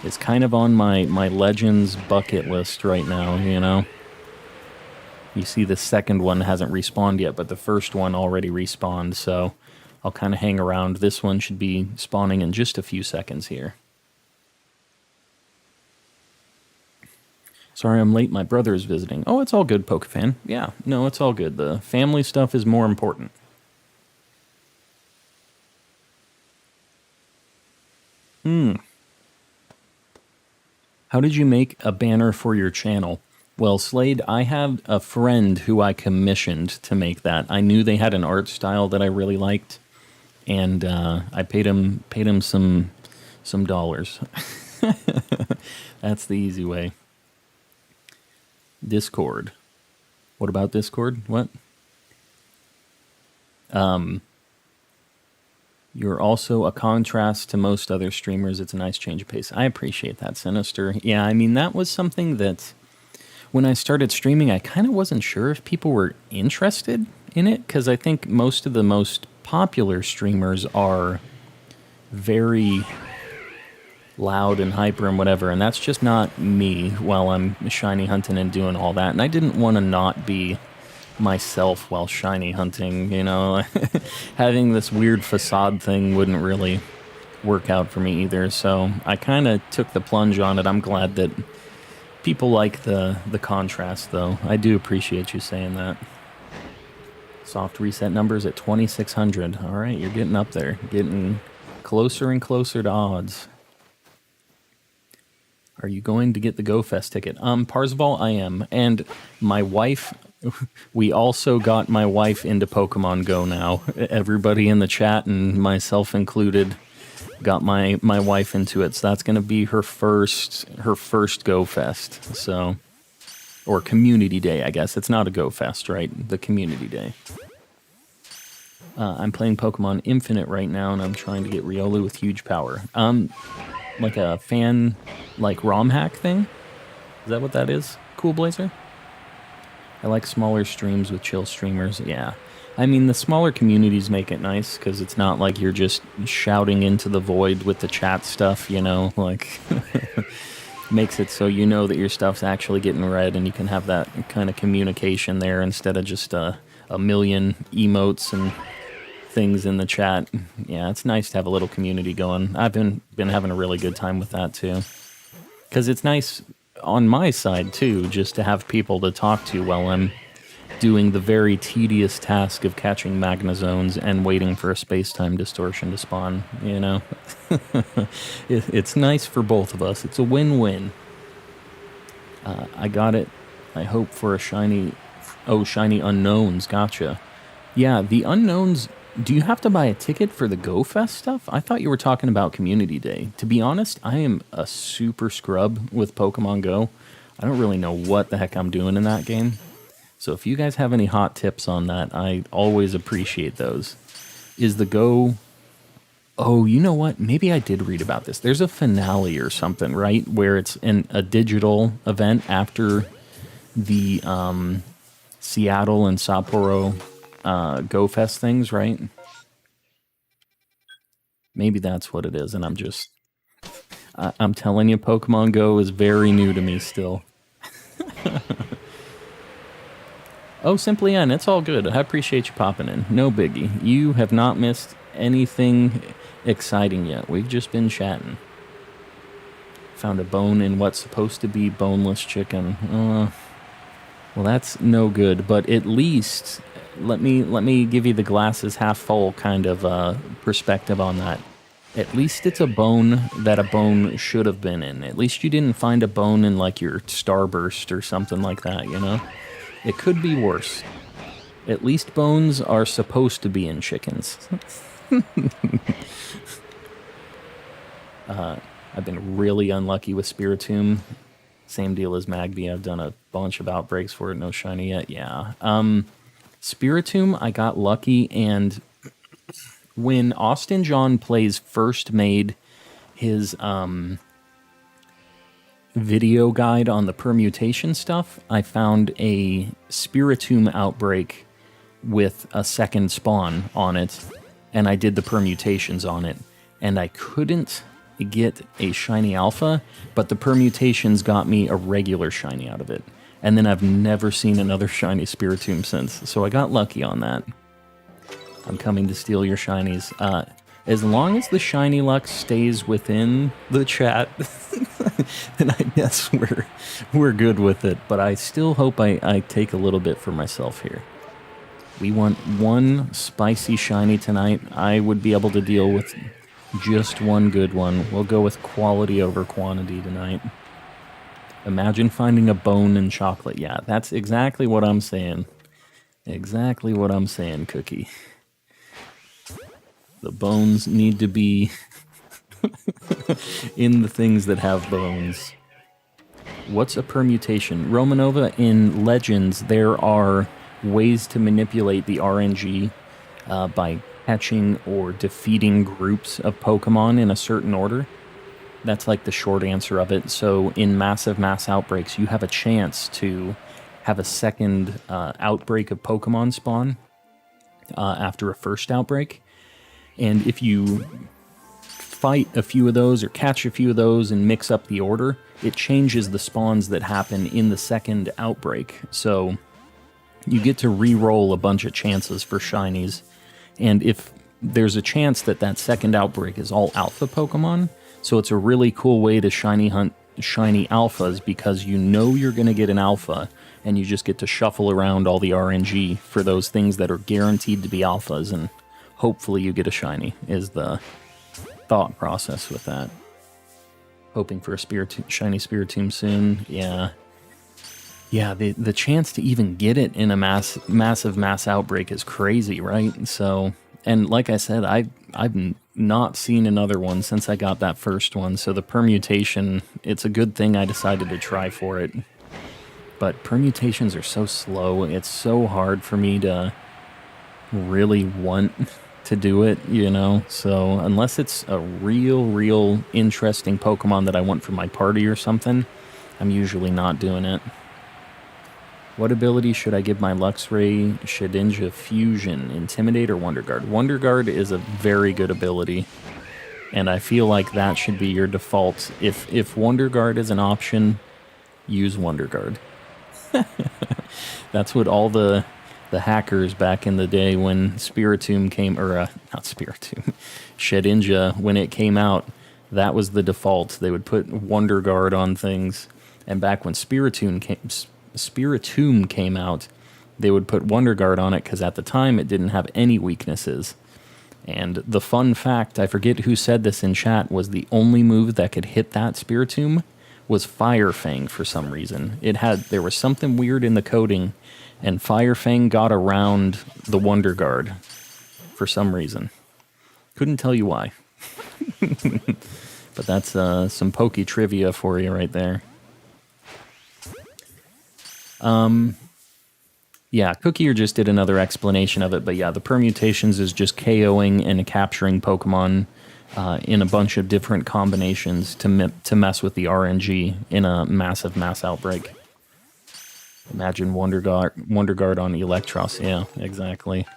is kind of on my Legends bucket list right now, you know? You see the second one hasn't respawned yet, but the first one already respawned, so I'll kind of hang around. This one should be spawning in just a few seconds here. Sorry I'm late, my brother is visiting. Oh, it's all good, Pokefan. Yeah, no, it's all good. The family stuff is more important. How did you make a banner for your channel? Well, Slade, I have a friend who I commissioned to make that. I knew they had an art style that I really liked, and I paid him some dollars. That's the easy way. Discord. What about Discord? What? You're also a contrast to most other streamers. It's a nice change of pace. I appreciate that, Sinister. Yeah, I mean, that was something that when I started streaming, I kind of wasn't sure if people were interested in it, because I think most of the most popular streamers are very loud and hyper and whatever, and that's just not me while I'm shiny hunting and doing all that. And I didn't want to not be myself while shiny hunting, you know. Having this weird facade thing wouldn't really work out for me either, so I kind of took the plunge on it. I'm glad that people like the contrast, though. I do appreciate you saying that. Soft reset numbers at 2600. All right, you're getting up there, getting closer and closer to odds. Are you going to get the Go Fest ticket? Parzival, I am. And my wife, we also got my wife into Pokemon Go now. Everybody in the chat, and myself included, got my wife into it. So that's going to be her first Go Fest. So, or Community Day, I guess. It's not a Go Fest, right? The Community Day. I'm playing Pokemon Infinite right now, and I'm trying to get Riolu with huge power. Like a fan, like ROM hack thing? Is that what that is? Cool Blazer? I like smaller streams with chill streamers. Yeah. I mean, the smaller communities make it nice, because it's not like you're just shouting into the void with the chat stuff, you know? Like, makes it so you know that your stuff's actually getting read, and you can have that kind of communication there instead of just a million emotes and things in the chat. Yeah, it's nice to have a little community going. I've been having a really good time with that too, because it's nice on my side too, just to have people to talk to while I'm doing the very tedious task of catching Magnazones and waiting for a space-time distortion to spawn, you know. It's nice for both of us. It's a win-win. I got it, I hope, for a shiny. Oh, shiny unknowns. Gotcha. Yeah, the unknowns. Do you have to buy a ticket for the Go Fest stuff? I thought you were talking about Community Day. To be honest, I am a super scrub with Pokemon Go. I don't really know what the heck I'm doing in that game. So if you guys have any hot tips on that, I always appreciate those. Is the Go... Oh, you know what? Maybe I did read about this. There's a finale or something, right? Where it's a digital event after the Seattle and Sapporo Go Fest things, right? Maybe that's what it is, and I'm telling you, Pokemon Go is very new to me still. Oh, Simply N, it's all good. I appreciate you popping in. No biggie. You have not missed anything exciting yet. We've just been chatting. Found a bone in what's supposed to be boneless chicken. Well, that's no good, but at least let me give you the glasses half full kind of perspective on that. At least it's a bone that a bone should have been in. At least you didn't find a bone in like your Starburst or something like that, you know? It could be worse. At least bones are supposed to be in chickens. I've been really unlucky with Spiritomb. Same deal as Magby. I've done a bunch of outbreaks for it. No shiny yet. Yeah. Spiritomb, I got lucky, and when Austin John Plays first made his video guide on the permutation stuff, I found a Spiritomb outbreak with a second spawn on it, and I did the permutations on it, and I couldn't get a shiny alpha, but the permutations got me a regular shiny out of it. And then I've never seen another shiny Spiritomb since, so I got lucky on that. I'm coming to steal your shinies. As long as the shiny luck stays within the chat, then I guess we're good with it. But I still hope I take a little bit for myself here. We want one spicy shiny tonight. I would be able to deal with just one good one. We'll go with quality over quantity tonight. Imagine finding a bone in chocolate. Yeah, that's exactly what I'm saying. Exactly what I'm saying, Cookie. The bones need to be in the things that have bones. What's a permutation? Romanova, in Legends, there are ways to manipulate the RNG by catching or defeating groups of Pokemon in a certain order. That's like the short answer of it. So in Mass Outbreaks, you have a chance to have a second outbreak of Pokemon spawn after a first outbreak. And if you fight a few of those or catch a few of those and mix up the order, it changes the spawns that happen in the second outbreak. So you get to re-roll a bunch of chances for shinies. And if there's a chance that that second outbreak is all alpha Pokemon, so it's a really cool way to shiny hunt shiny alphas, because you know you're going to get an alpha, and you just get to shuffle around all the RNG for those things that are guaranteed to be alphas, and hopefully you get a shiny, is the thought process with that. Hoping for a shiny Spiritomb soon. Yeah. Yeah, the chance to even get it in a massive mass outbreak is crazy, right? So, and like I said, I've not seen another one since I got that first one. So the permutation, it's a good thing I decided to try for it. But permutations are so slow. It's so hard for me to really want to do it, you know? So unless it's a real interesting Pokemon that I want for my party or something, I'm usually not doing it. What ability should I give my Luxray Shedinja Fusion? Intimidate or Wonder Guard? Wonder Guard is a very good ability, and I feel like that should be your default. If Wonder Guard is an option, use Wonder Guard. That's what all the hackers back in the day when Spiritomb came, or not Spiritomb, Shedinja, when it came out, that was the default. They would put Wonder Guard on things, and back when Spiritomb came out, they would put Wonder Guard on it because at the time it didn't have any weaknesses. And the fun fact, I forget who said this in chat, was the only move that could hit that Spiritomb was Fire Fang for some reason. There was something weird in the coding, and Fire Fang got around the Wonder Guard for some reason. Couldn't tell you why. But that's some Poke trivia for you right there. Yeah, Cookier just did another explanation of it, but yeah, the permutations is just KOing and capturing Pokemon in a bunch of different combinations to mess with the RNG in a massive mass outbreak. Imagine Wonder Guard on Electros. Yeah, exactly.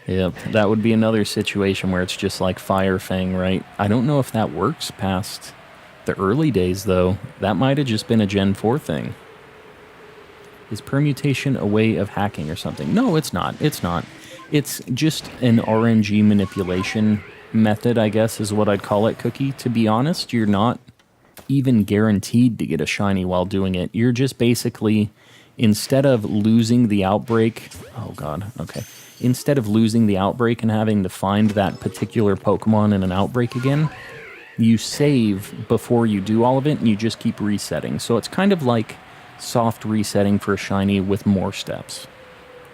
Yep, that would be another situation where it's just like Fire Fang, right? I don't know if that works past the early days, though. That might have just been a Gen 4 thing. Is permutation a way of hacking or something? No, it's not. It's not. It's just an RNG manipulation method, I guess, is what I'd call it, Cookie. To be honest, you're not even guaranteed to get a shiny while doing it. You're just basically, instead of losing the outbreak... Oh, God. Okay. Instead of losing the outbreak and having to find that particular Pokemon in an outbreak again, you save before you do all of it, and you just keep resetting. So it's kind of like soft resetting for a shiny with more steps,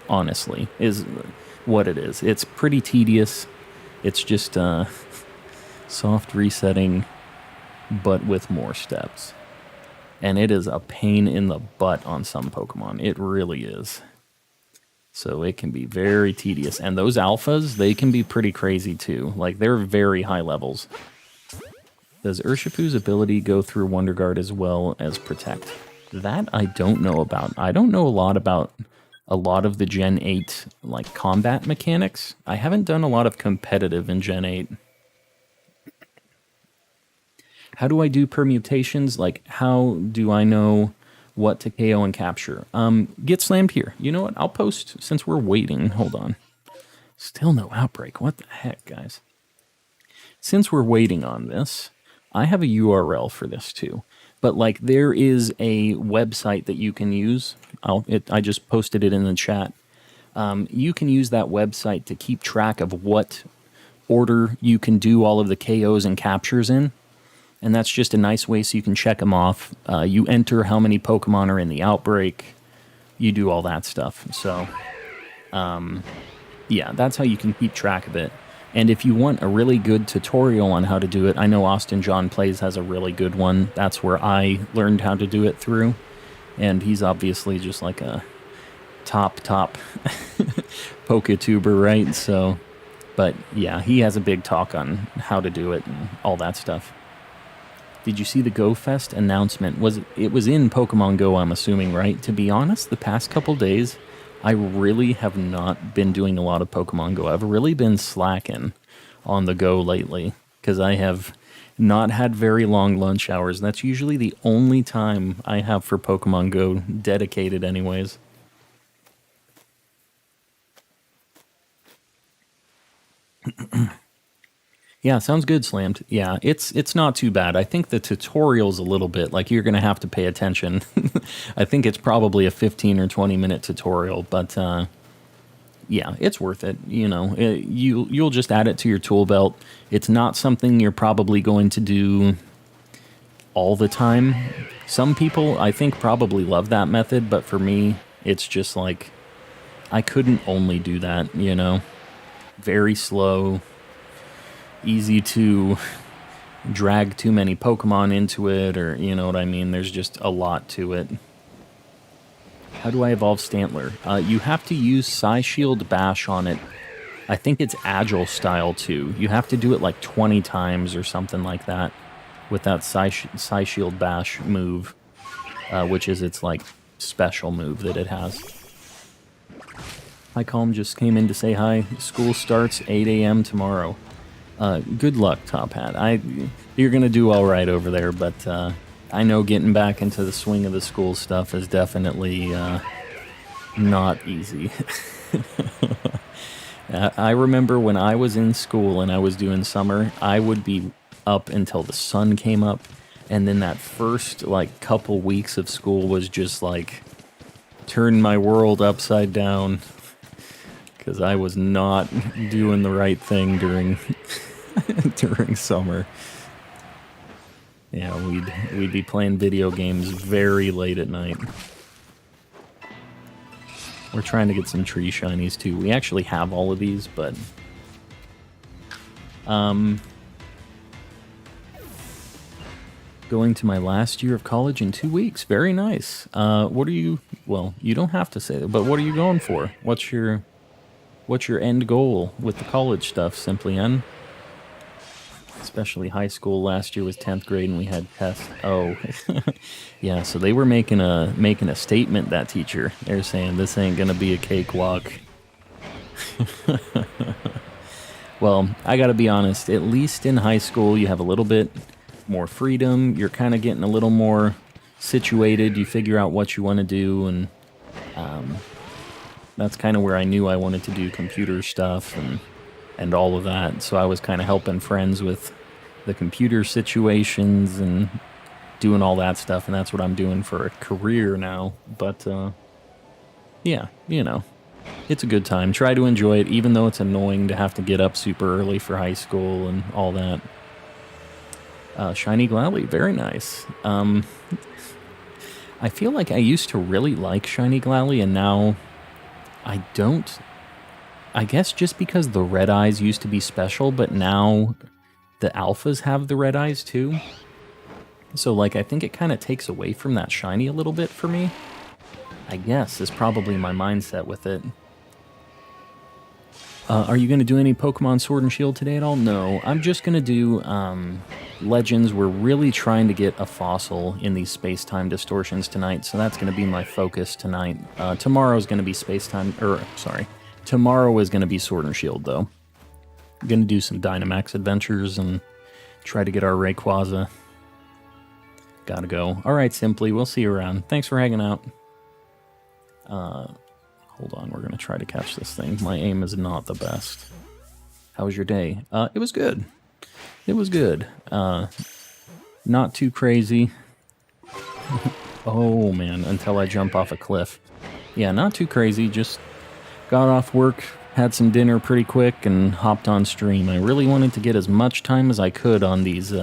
honestly, is what it is. It's pretty tedious. It's just soft resetting, but with more steps. And it is a pain in the butt on some Pokemon. It really is. So it can be very tedious. And those alphas, they can be pretty crazy too. Like, they're very high levels. Does Urshifu's ability go through Wonder Guard as well as Protect? That I don't know about. I don't know a lot about a lot of the Gen 8 like combat mechanics. I haven't done a lot of competitive in Gen 8. How do I do permutations? Like, how do I know what to KO and capture? Get slammed here. You know what? I'll post, since we're waiting. Hold on. Still no outbreak. What the heck, guys? Since we're waiting on this, I have a URL for this too. But like, there is a website that you can use. I just posted it in the chat. You can use that website to keep track of what order you can do all of the KOs and captures in. And that's just a nice way so you can check them off. You enter how many Pokemon are in the outbreak. You do all that stuff. So, yeah, that's how you can keep track of it. And if you want a really good tutorial on how to do it, I know Austin John Plays has a really good one. That's where I learned how to do it through. And he's obviously just like a top Poketuber, right? So, but yeah, he has a big talk on how to do it and all that stuff. Did you see the Go Fest announcement? It was in Pokemon Go, I'm assuming, right? To be honest, the past couple days, I really have not been doing a lot of Pokemon Go. I've really been slacking on the Go lately because I have not had very long lunch hours. That's usually the only time I have for Pokemon Go dedicated anyways. Yeah, sounds good, Slammed. Yeah, it's not too bad. I think the tutorial's a little bit, like, you're going to have to pay attention. I think it's probably a 15 or 20 minute tutorial, but yeah, it's worth it. You know, you'll just add it to your tool belt. It's not something you're probably going to do all the time. Some people, I think, probably love that method, but for me, it's just like, I couldn't only do that, you know? Very slow, easy to drag too many Pokemon into it, or, you know what I mean? There's just a lot to it. How do I evolve Stantler? You have to use Psyshield Bash on it. I think it's Agile style, too. You have to do it like 20 times or something like that with that Psyshield Bash move, which is its, like, special move that it has. Hi, Calm just came in to say hi. School starts 8 a.m. tomorrow. Good luck, Top Hat. You're going to do all right over there, but I know getting back into the swing of the school stuff is definitely not easy. I remember when I was in school and I was doing summer, I would be up until the sun came up, and then that first like couple weeks of school was just like turned my world upside down because I was not doing the right thing during during summer. Yeah, we'd be playing video games very late at night. We're trying to get some tree shinies too. We actually have all of these, but going to my last year of college in 2 weeks. Very nice. What are you? Well, you don't have to say that, but what are you going for? What's your end goal with the college stuff, Simply N? Especially high school. Last year was 10th grade and we had tests. Oh, yeah. So they were making a statement. That teacher, they're saying this ain't gonna be a cakewalk. Well, I gotta be honest. At least in high school, you have a little bit more freedom. You're kind of getting a little more situated. You figure out what you want to do, and that's kind of where I knew I wanted to do computer stuff and all of that. So I was kind of helping friends with the computer situations and doing all that stuff, and that's what I'm doing for a career now. But yeah, you know, it's a good time. Try to enjoy it, even though it's annoying to have to get up super early for high school and all that. Shiny Glalie, very nice. I feel like I used to really like Shiny Glalie, and now I don't. I guess just because the red eyes used to be special, but now the alphas have the red eyes too. So, like, I think it kind of takes away from that shiny a little bit for me. I guess is probably my mindset with it. Are you going to do any Pokemon Sword and Shield today at all? No, I'm just going to do Legends. We're really trying to get a fossil in these space-time distortions tonight, so that's going to be my focus tonight. Tomorrow's going to be space-time, tomorrow is going to be Sword and Shield, though. I'm going to do some Dynamax adventures and try to get our Rayquaza. Gotta go. Alright, Simply, we'll see you around. Thanks for hanging out. Hold on, we're going to try to catch this thing. My aim is not the best. How was your day? It was good. It was good. Not too crazy. Oh, man, until I jump off a cliff. Yeah, not too crazy, just got off work, had some dinner pretty quick, and hopped on stream. I really wanted to get as much time as I could on these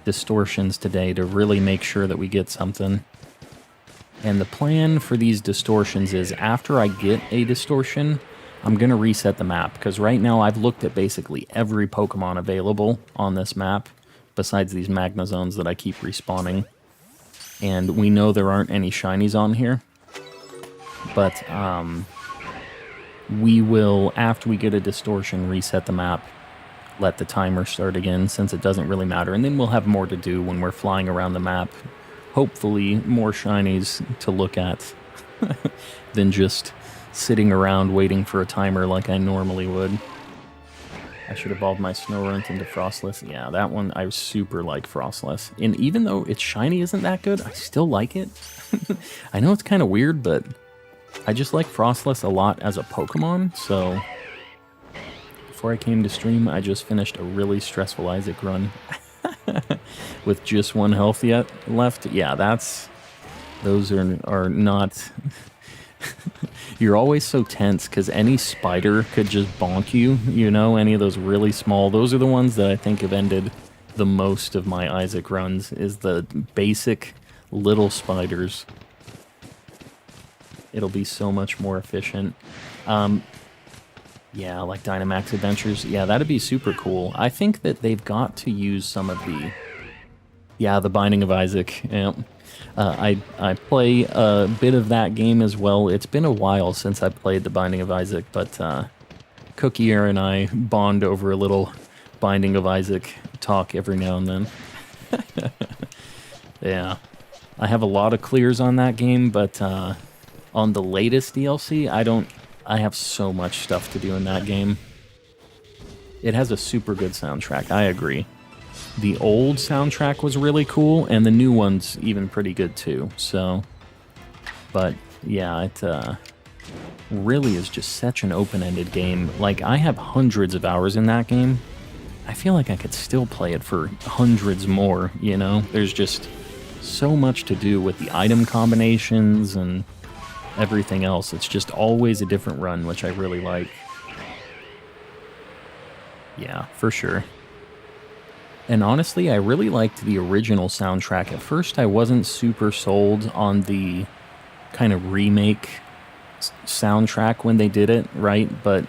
distortions today to really make sure that we get something. And the plan for these distortions is after I get a distortion, I'm going to reset the map. Because right now I've looked at basically every Pokemon available on this map, besides these Magna Zones that I keep respawning. And we know there aren't any shinies on here. But we will, after we get a distortion, reset the map, let the timer start again, since it doesn't really matter. And then we'll have more to do when we're flying around the map. Hopefully more shinies to look at than just sitting around waiting for a timer like I normally would. I should evolve my Snorunt into Frostless. Yeah, that one, I super like Frostless. And even though its shiny isn't that good, I still like it. I know it's kind of weird, but I just like Frostless a lot as a Pokemon, so before I came to stream, I just finished a really stressful Isaac run. With just one health yet left. Yeah, those are not You're always so tense because any spider could just bonk you, you know? Any of those really small, those are the ones that I think have ended the most of my Isaac runs, is the basic little spiders. It'll be so much more efficient. Yeah, like Dynamax Adventures. Yeah, that'd be super cool. I think that they've got to use some of the... Yeah, the Binding of Isaac. Yeah. I play a bit of that game as well. It's been a while since I played the Binding of Isaac, but Cookie Air and I bond over a little Binding of Isaac talk every now and then. Yeah. I have a lot of clears on that game, but on the latest DLC, I have so much stuff to do in that game. It has a super good soundtrack, I agree. The old soundtrack was really cool, and the new one's even pretty good too, so... But, yeah, it really is just such an open-ended game. Like, I have hundreds of hours in that game. I feel like I could still play it for hundreds more, you know? There's just so much to do with the item combinations and everything else. It's just always a different run, which I really like. Yeah, for sure. And honestly, I really liked the original soundtrack. At first, I wasn't super sold on the kind of remake soundtrack when they did it, right? But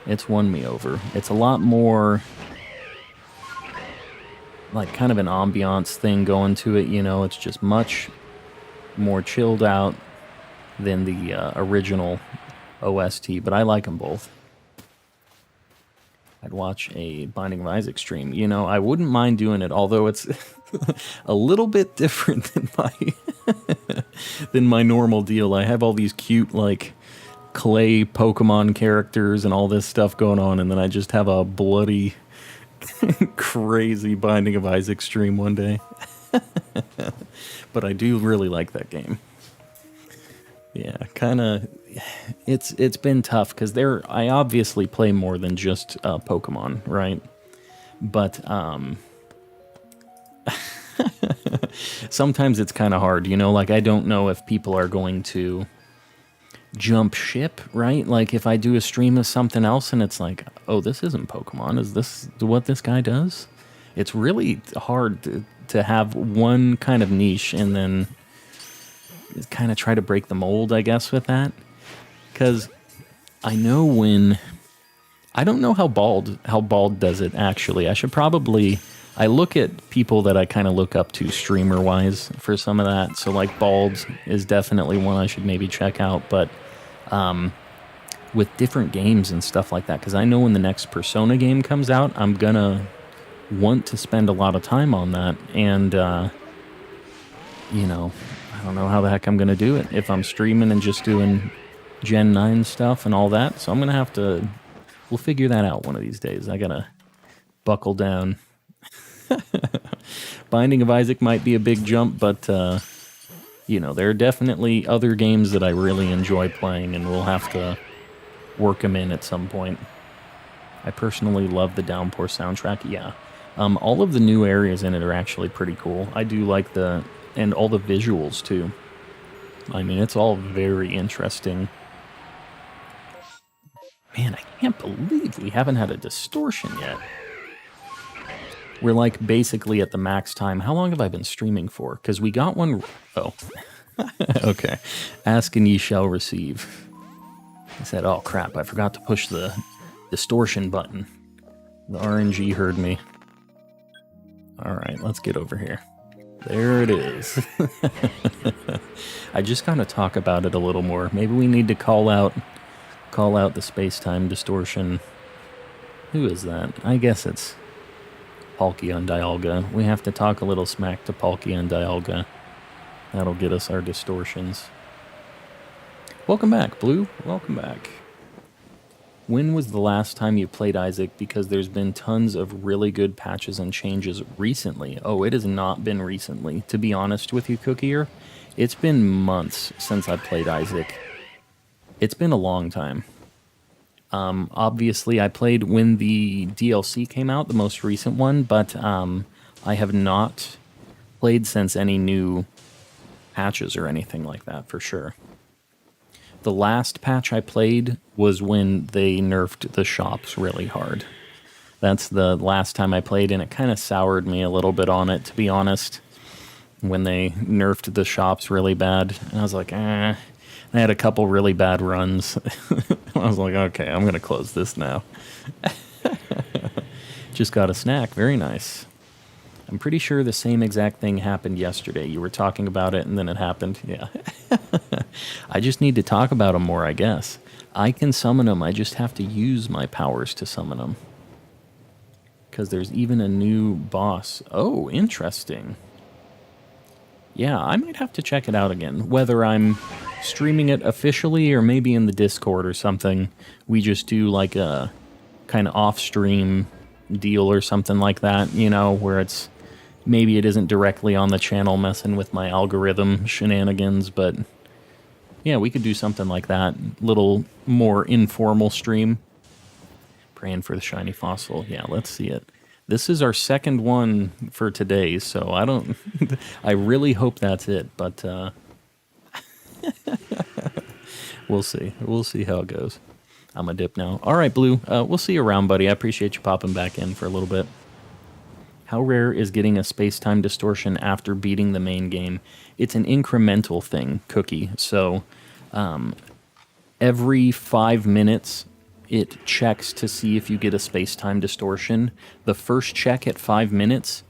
it's won me over. It's a lot more like kind of an ambiance thing going to it, you know? It's just much more chilled out than the original OST, but I like them both. I'd watch a Binding of Isaac stream. You know, I wouldn't mind doing it, although it's a little bit different than my normal deal. I have all these cute, like, clay Pokemon characters and all this stuff going on, and then I just have a bloody, crazy Binding of Isaac stream one day. But I do really like that game. Yeah, kind of. It's been tough because I obviously play more than just Pokemon, right? But sometimes it's kind of hard, you know. Like, I don't know if people are going to jump ship, right? Like, if I do a stream of something else and it's like, oh, this isn't Pokemon. Is this what this guy does? It's really hard to have one kind of niche and then kind of try to break the mold, I guess, with that. Because I know I don't know how Bald does it, actually. I look at people that I kind of look up to streamer-wise for some of that. So, like, Bald is definitely one I should maybe check out. But with different games and stuff like that, because I know when the next Persona game comes out, I'm going to want to spend a lot of time on that. And, you know, I don't know how the heck I'm going to do it if I'm streaming and just doing Gen 9 stuff and all that. So I'm going to have to... We'll figure that out one of these days. I got to buckle down. Binding of Isaac might be a big jump, but, you know, there are definitely other games that I really enjoy playing, and we'll have to work them in at some point. I personally love the Downpour soundtrack. Yeah. All of the new areas in it are actually pretty cool. I do like and all the visuals, too. I mean, it's all very interesting. Man, I can't believe we haven't had a Distortion yet. We're, like, basically at the max time. How long have I been streaming for? Because we got one... Oh. Okay. Ask and ye shall receive. I said, oh, crap, I forgot to push the Distortion button. The RNG heard me. Alright, let's get over here. There it is. I just gotta talk about it a little more. Maybe we need to call out the space-time distortion. Who is that? I guess it's Palkia and Dialga. We have to talk a little smack to Palkia and Dialga. That'll get us our distortions. Welcome back, Blue. Welcome back. When was the last time you played Isaac? Because there's been tons of really good patches and changes recently. Oh, it has not been recently. To be honest with you, Cookier, it's been months since I played Isaac. It's been a long time. Obviously, I played when the DLC came out, the most recent one, but I have not played since any new patches or anything like that, for sure. The last patch I played was when they nerfed the shops really hard. That's the last time I played, and it kind of soured me a little bit on it, to be honest, when they nerfed the shops really bad. And I was like, I had a couple really bad runs. I was like, okay, I'm going to close this now. Just got a snack. Very nice. I'm pretty sure the same exact thing happened yesterday. You were talking about it, and then it happened. Yeah. I just need to talk about them more, I guess. I can summon them. I just have to use my powers to summon them. Because there's even a new boss. Oh, interesting. Yeah, I might have to check it out again. Whether I'm streaming it officially or maybe in the Discord or something, we just do like a kind of off-stream deal or something like that, you know, where it's maybe it isn't directly on the channel messing with my algorithm shenanigans, but yeah, we could do something like that. Little more informal stream. Praying for the shiny fossil. Yeah, let's see it. This is our second one for today, so I don't... I really hope that's it, but we'll see. We'll see how it goes. I'm a dip now. All right, Blue. We'll see you around, buddy. I appreciate you popping back in for a little bit. How rare is getting a space-time distortion after beating the main game? It's an incremental thing, Cookie. So every 5 minutes, it checks to see if you get a space-time distortion. The first check at 5 minutes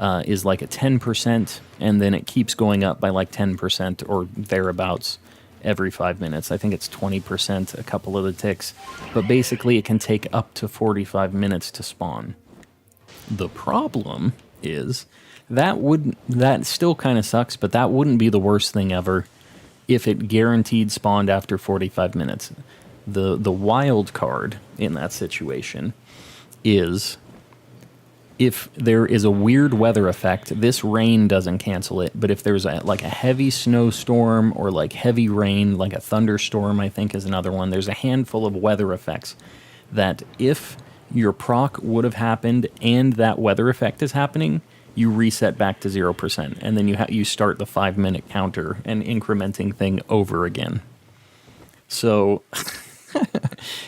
is like a 10%, and then it keeps going up by like 10% or thereabouts every 5 minutes. I think it's 20% a couple of the ticks. But basically, it can take up to 45 minutes to spawn. The problem is that still kind of sucks, but that wouldn't be the worst thing ever if it guaranteed spawned after 45 minutes. The wild card in that situation is if there is a weird weather effect. This rain doesn't cancel it, but if there's like a heavy snowstorm or like heavy rain, like a thunderstorm, I think is another one. There's a handful of weather effects that if your proc would have happened and that weather effect is happening, you reset back to 0%, and then you start the 5-minute counter and incrementing thing over again. So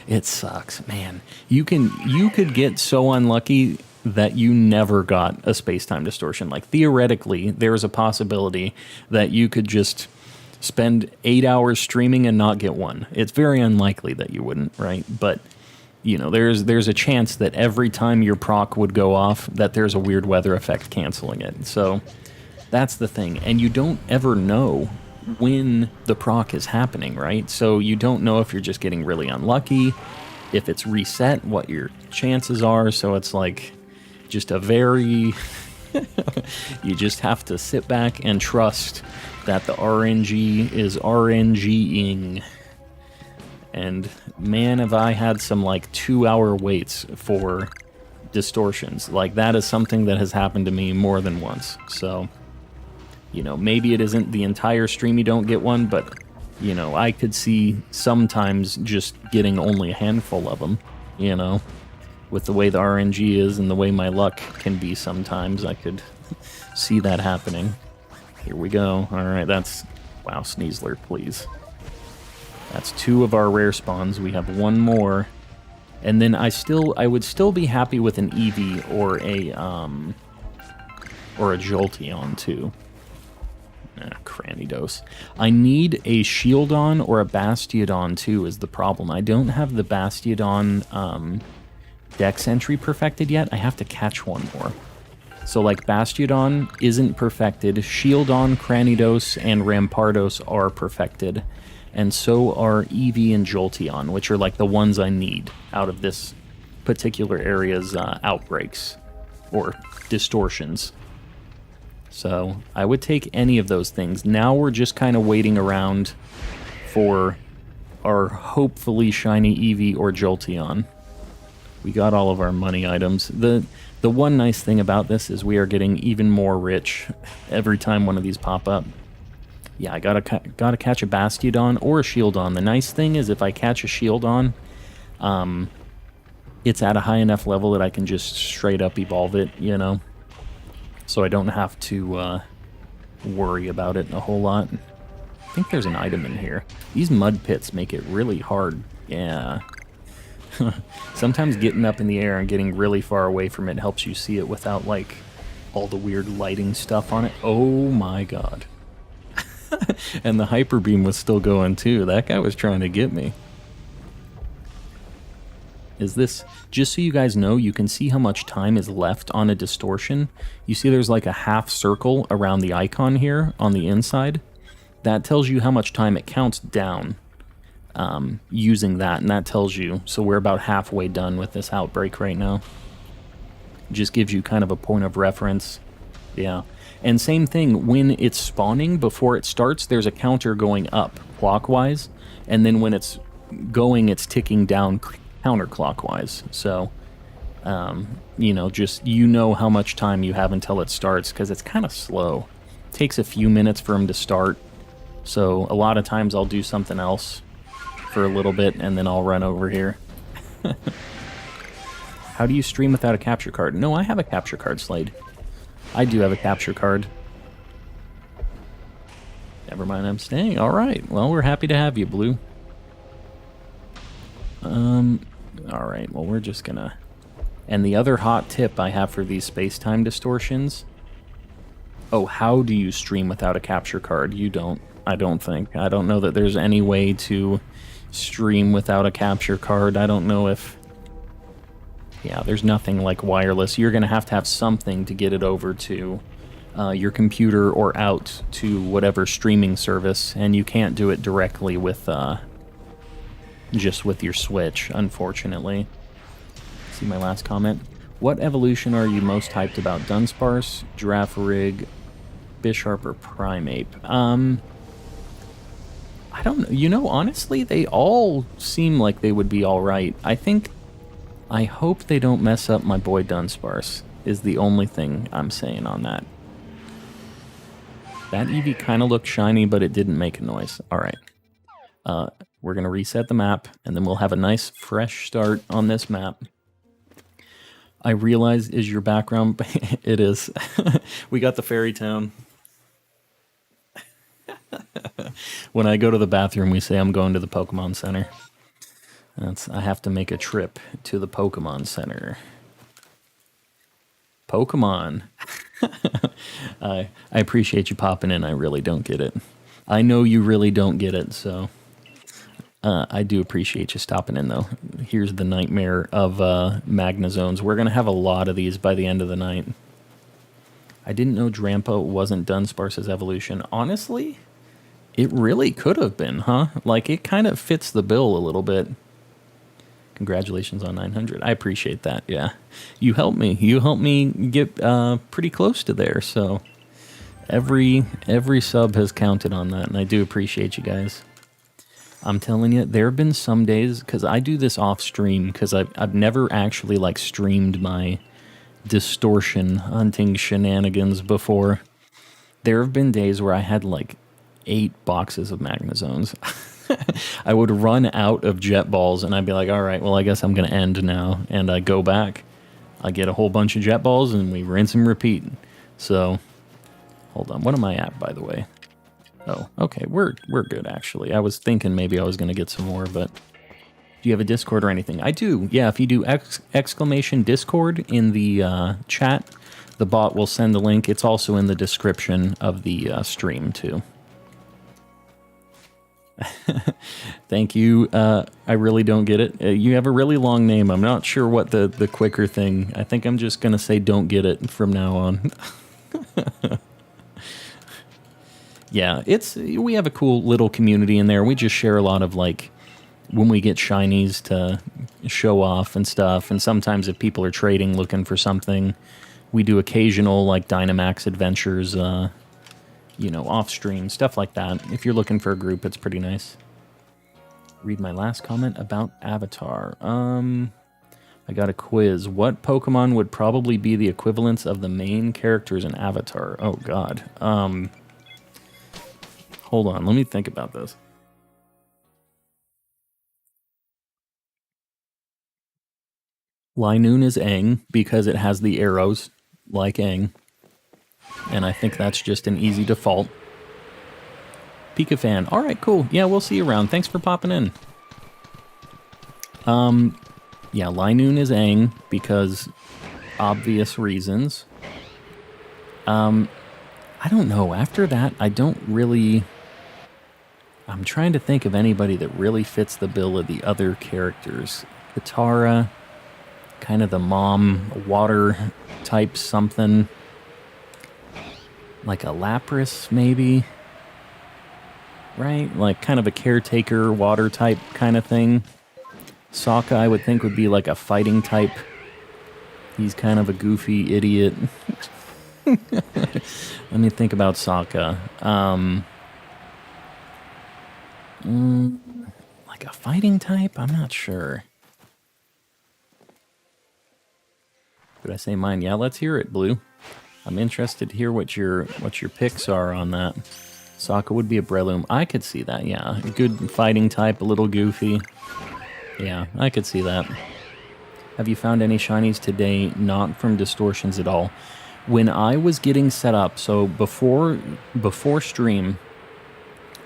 it sucks, man. You could get so unlucky that you never got a space-time distortion. Like, theoretically, there's a possibility that you could just spend 8 hours streaming and not get one. It's very unlikely that you wouldn't, right? But you know, there's a chance that every time your proc would go off, that there's a weird weather effect canceling it. So that's the thing. And you don't ever know when the proc is happening, right? So you don't know if you're just getting really unlucky, if it's reset, what your chances are. So it's like just a very... you just have to sit back and trust that the RNG is RNGing. And man, have I had some like 2-hour waits for distortions. Like, that is something that has happened to me more than once. So, you know, maybe it isn't the entire stream you don't get one, but, you know, I could see sometimes just getting only a handful of them, you know. With the way the RNG is and the way my luck can be sometimes, I could see that happening. Here we go. All right, that's... Wow, Sneasler, please. That's 2 of our rare spawns. We have 1 more. And then I would still be happy with an Eevee or a Jolteon too. Cranidos. I need a Shieldon or a Bastiodon too is the problem. I don't have the Bastiodon Dex entry perfected yet. I have to catch one more. So like Bastiodon isn't perfected. Shieldon, Cranidos, and Rampardos are perfected. And so are Eevee and Jolteon, which are like the ones I need out of this particular area's outbreaks or distortions. So I would take any of those things. Now we're just kind of waiting around for our hopefully shiny Eevee or Jolteon. We got all of our money items. The one nice thing about this is we are getting even more rich every time one of these pop up. Yeah, I gotta catch a Bastiodon or a Shieldon. The nice thing is if I catch a Shieldon, it's at a high enough level that I can just straight up evolve it, you know? So I don't have to worry about it a whole lot. think there's an item in here. These mud pits make it really hard. Yeah. Sometimes getting up in the air and getting really far away from it helps you see it without, like, all the weird lighting stuff on it. Oh my god. And the hyper beam was still going too. That guy was trying to get me. Is this, just so you guys know, you can see how much time is left on a distortion. You see there's like a half circle around the icon here on the inside. That tells you how much time it counts down using that, and that tells you, so we're about halfway done with this outbreak right now. Just gives you kind of a point of reference. Yeah. And same thing, when it's spawning, before it starts, there's a counter going up clockwise, and then when it's going, it's ticking down counterclockwise. So, you know, just, you know how much time you have until it starts, because it's kind of slow. It takes a few minutes for them to start. So a lot of times I'll do something else for a little bit, and then I'll run over here. How do you stream without a capture card? No, I have a capture card, Slade. I do have a capture card. Never mind, I'm staying. Alright, well, we're happy to have you, Blue. Alright, well, we're just gonna... And the other hot tip I have for these space-time distortions... Oh, how do you stream without a capture card? You don't. I don't think. I don't know that there's any way to stream without a capture card. I don't know if... Yeah, there's nothing like wireless. You're going to have something to get it over to your computer or out to whatever streaming service, and you can't do it directly with just with your Switch, unfortunately. See my last comment? What evolution are you most hyped about? Dunsparce, Girafarig, Bisharp, or Primeape? I don't know. You know, honestly, they all seem like they would be alright. I hope they don't mess up my boy Dunsparce, is the only thing I'm saying on that. That Eevee kind of looked shiny, but it didn't make a noise. Alright. We're going to reset the map, and then we'll have a nice, fresh start on this map. I realize is your background... It is. We got the Fairy Town. When I go to the bathroom, we say I'm going to the Pokemon Center. I have to make a trip to the Pokemon Center. Pokemon. I appreciate you popping in. I really don't get it. I know you really don't get it, so... I do appreciate you stopping in, though. Here's the nightmare of Magnazones. We're going to have a lot of these by the end of the night. I didn't know Drampa wasn't Dunsparce's evolution. Honestly, it really could have been, huh? Like, it kind of fits the bill a little bit. Congratulations on 900. I appreciate that, yeah. You helped me. You helped me get pretty close to there, so... Every sub has counted on that, and I do appreciate you guys. I'm telling you, there have been some days, because I do this off stream, because I've never actually, like, streamed my distortion hunting shenanigans before. There have been days where I had, like, 8 boxes of Magnazones. I would run out of jet balls, and I'd be like, alright, well, I guess I'm going to end now. And I go back, I get a whole bunch of jet balls, and we rinse and repeat. So, hold on, what am I at, by the way? Oh, okay, we're good, actually. I was thinking maybe I was going to get some more, but... Do you have a Discord or anything? I do, yeah, if you do exclamation Discord in the chat, the bot will send the link. It's also in the description of the stream, too. Thank you. I really don't get it. You have a really long name. I'm not sure what the quicker thing... I think I'm just going to say don't get it from now on. Yeah, we have a cool little community in there. We just share a lot of, like, when we get shinies to show off and stuff, and sometimes if people are trading looking for something, we do occasional, like, Dynamax adventures, you know, off-stream, stuff like that. If you're looking for a group, it's pretty nice. Read my last comment about Avatar. I got a quiz. What Pokemon would probably be the equivalents of the main characters in Avatar? Oh, God. Hold on, let me think about this. Linoon is Aang because it has the arrows like Aang. And I think that's just an easy default. Pika fan. All right, cool. Yeah, we'll see you around. Thanks for popping in. Yeah, Linoon is Aang because obvious reasons. I don't know. After that, I don't really... I'm trying to think of anybody that really fits the bill of the other characters. Katara, kind of the mom, water type something. Like a Lapras, maybe? Right? Like kind of a caretaker, water type kind of thing. Sokka, I would think, would be like a fighting type. He's kind of a goofy idiot. Let me think about Sokka. Like a fighting type? I'm not sure. Did I say mine? Yeah, let's hear it, Blue. I'm interested to hear what your picks are on that. Sokka would be a Breloom. I could see that, yeah. A good fighting type, a little goofy. Yeah, I could see that. Have you found any shinies today not from distortions at all? When I was getting set up, so before stream,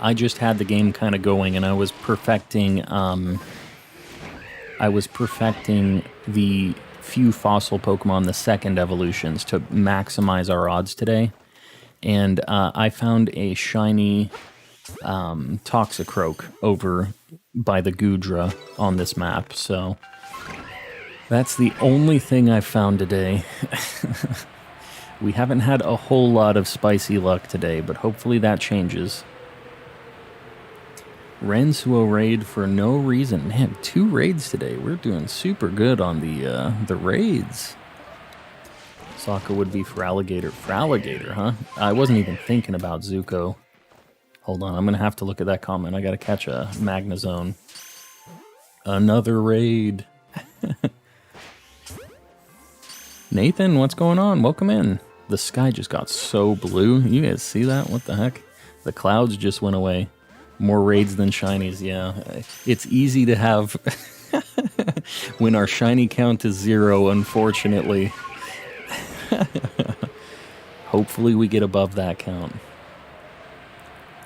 I just had the game kind of going, and I was perfecting the few fossil Pokemon, the second evolutions, to maximize our odds today. And I found a shiny Toxicroak over by the Gudra on this map, so that's the only thing I've found today. We haven't had a whole lot of spicy luck today, but hopefully that changes. Rensuo raid for no reason. Man, 2 raids today. We're doing super good on the raids. Sokka would be for alligator. For alligator, huh? I wasn't even thinking about Zuko. Hold on, I'm going to have to look at that comment. I got to catch a Magnezone. Another raid. Nathan, what's going on? Welcome in. The sky just got so blue. You guys see that? What the heck? The clouds just went away. More raids than shinies, yeah. It's easy to have when our shiny count is 0, unfortunately. Hopefully we get above that count.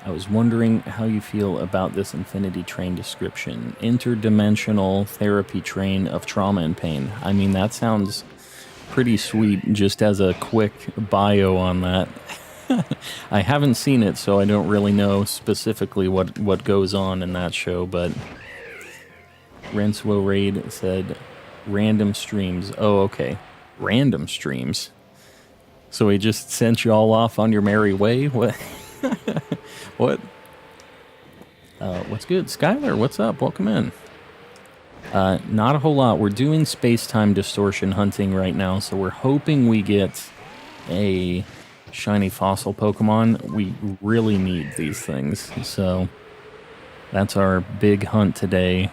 I was wondering how you feel about this Infinity Train description. Interdimensional therapy train of trauma and pain. I mean, that sounds pretty sweet, just as a quick bio on that. I haven't seen it, so I don't really know specifically what goes on in that show, but Rensuo Raid said random streams. Oh, okay. Random streams. So he just sent you all off on your merry way? What? What? What's good? Skylar, what's up? Welcome in. Not a whole lot. We're doing space-time distortion hunting right now, so we're hoping we get a shiny fossil Pokemon. We really need these things, so that's our big hunt today.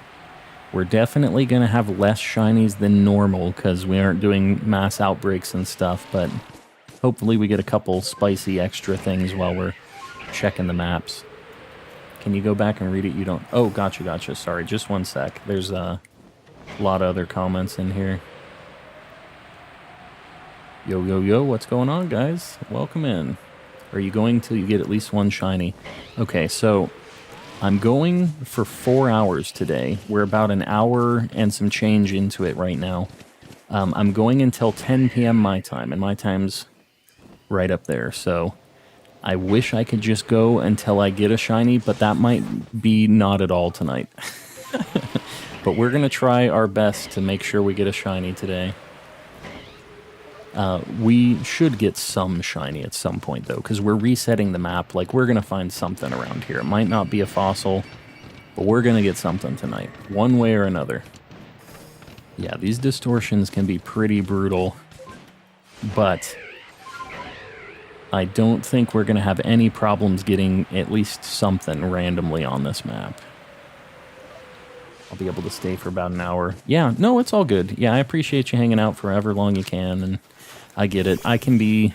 We're definitely going to have less shinies than normal because we aren't doing mass outbreaks and stuff, but hopefully we get a couple spicy extra things while we're checking the maps. Can you go back and read it? You don't... Oh, gotcha. Sorry, just one sec. There's a lot of other comments in here. Yo, what's going on, guys? Welcome in. Are you going till you get at least one shiny? Okay, so I'm going for 4 hours today. We're about an hour and some change into it right now. I'm going until 10 p.m. my time, and my time's right up there, so I wish I could just go until I get a shiny, but that might be not at all tonight. But we're going to try our best to make sure we get a shiny today. We should get some shiny at some point, though, because we're resetting the map. Like, we're going to find something around here. It might not be a fossil, but we're going to get something tonight, one way or another. Yeah, these distortions can be pretty brutal, but I don't think we're going to have any problems getting at least something randomly on this map. I'll be able to stay for about an hour. Yeah, no, it's all good. Yeah, I appreciate you hanging out for however long you can, and I get it. I can be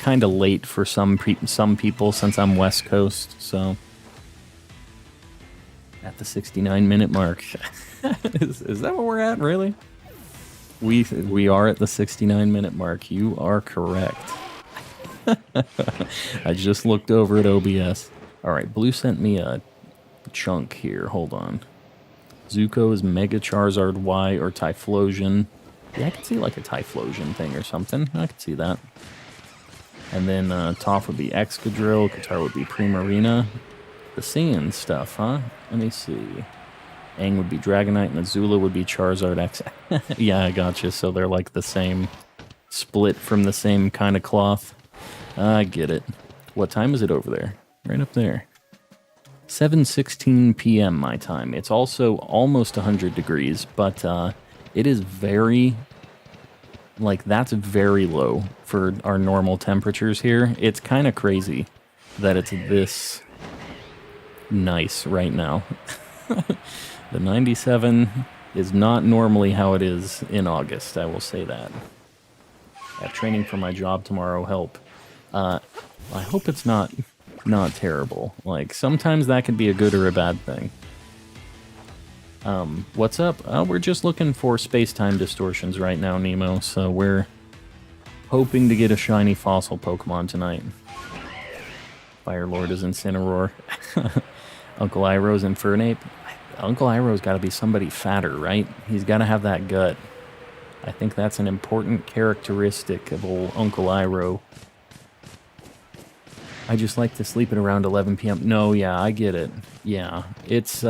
kind of late for some people since I'm West Coast, so at the 69-minute mark. Is that what we're at, really? We are at the 69-minute mark. You are correct. I just looked over at OBS. Alright, Blue sent me a chunk here. Hold on. Zuko is Mega Charizard Y or Typhlosion. Yeah, I could see like a Typhlosion thing or something. I could see that. And then Toph would be Excadrill. Katar would be Primarina. The singing stuff, huh? Let me see. Aang would be Dragonite, and Azula would be Charizard X. Yeah, I gotcha. So they're like the same, split from the same kind of cloth. I get it. What time is it over there? Right up there. 7:16 p.m. my time. It's also almost 100 degrees, but it is very, like, that's very low for our normal temperatures here. It's kind of crazy that it's this nice right now. The 97 is not normally how it is in August, I will say that. Training for my job tomorrow help. I hope it's not terrible. Like, sometimes that can be a good or a bad thing. What's up? We're just looking for space-time distortions right now, Nemo, so we're hoping to get a shiny fossil Pokemon tonight. Firelord is Incineroar. Uncle Iroh's Infernape. Uncle Iroh's got to be somebody fatter, right? He's got to have that gut. I think that's an important characteristic of old Uncle Iroh. I just like to sleep at around 11 p.m. No, yeah, I get it. Yeah, it's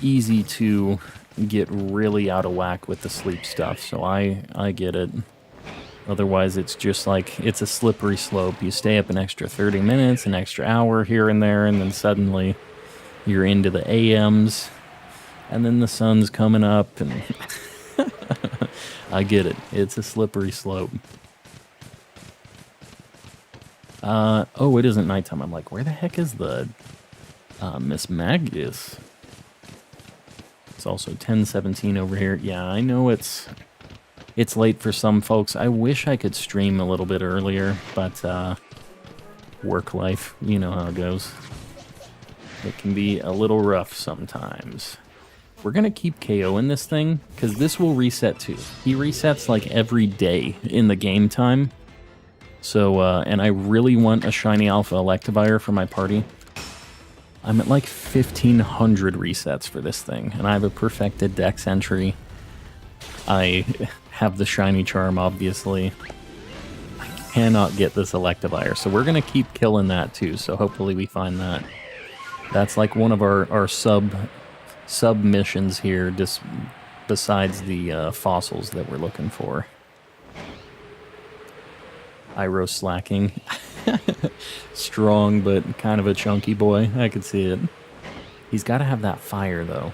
easy to get really out of whack with the sleep stuff, so I get it. Otherwise, it's just like, it's a slippery slope. You stay up an extra 30 minutes, an extra hour here and there, and then suddenly you're into the AMs, and then the sun's coming up, and I get it. It's a slippery slope. Oh, it isn't nighttime. I'm like, where the heck is the Miss Magus? It's also 10:17 over here. Yeah, I know it's late for some folks. I wish I could stream a little bit earlier, but work life, you know how it goes. It can be a little rough sometimes. We're going to keep KOing this thing, because this will reset too. He resets like every day in the game time. So, and I really want a shiny alpha Electivire for my party. I'm at like 1,500 resets for this thing, and I have a perfected dex entry. I have the shiny charm, obviously. I cannot get this Electivire, so we're going to keep killing that too, so hopefully we find that. That's like one of our sub-missions here, just besides the fossils that we're looking for. Iroh slacking. Strong, but kind of a chunky boy. I could see it. He's got to have that fire, though.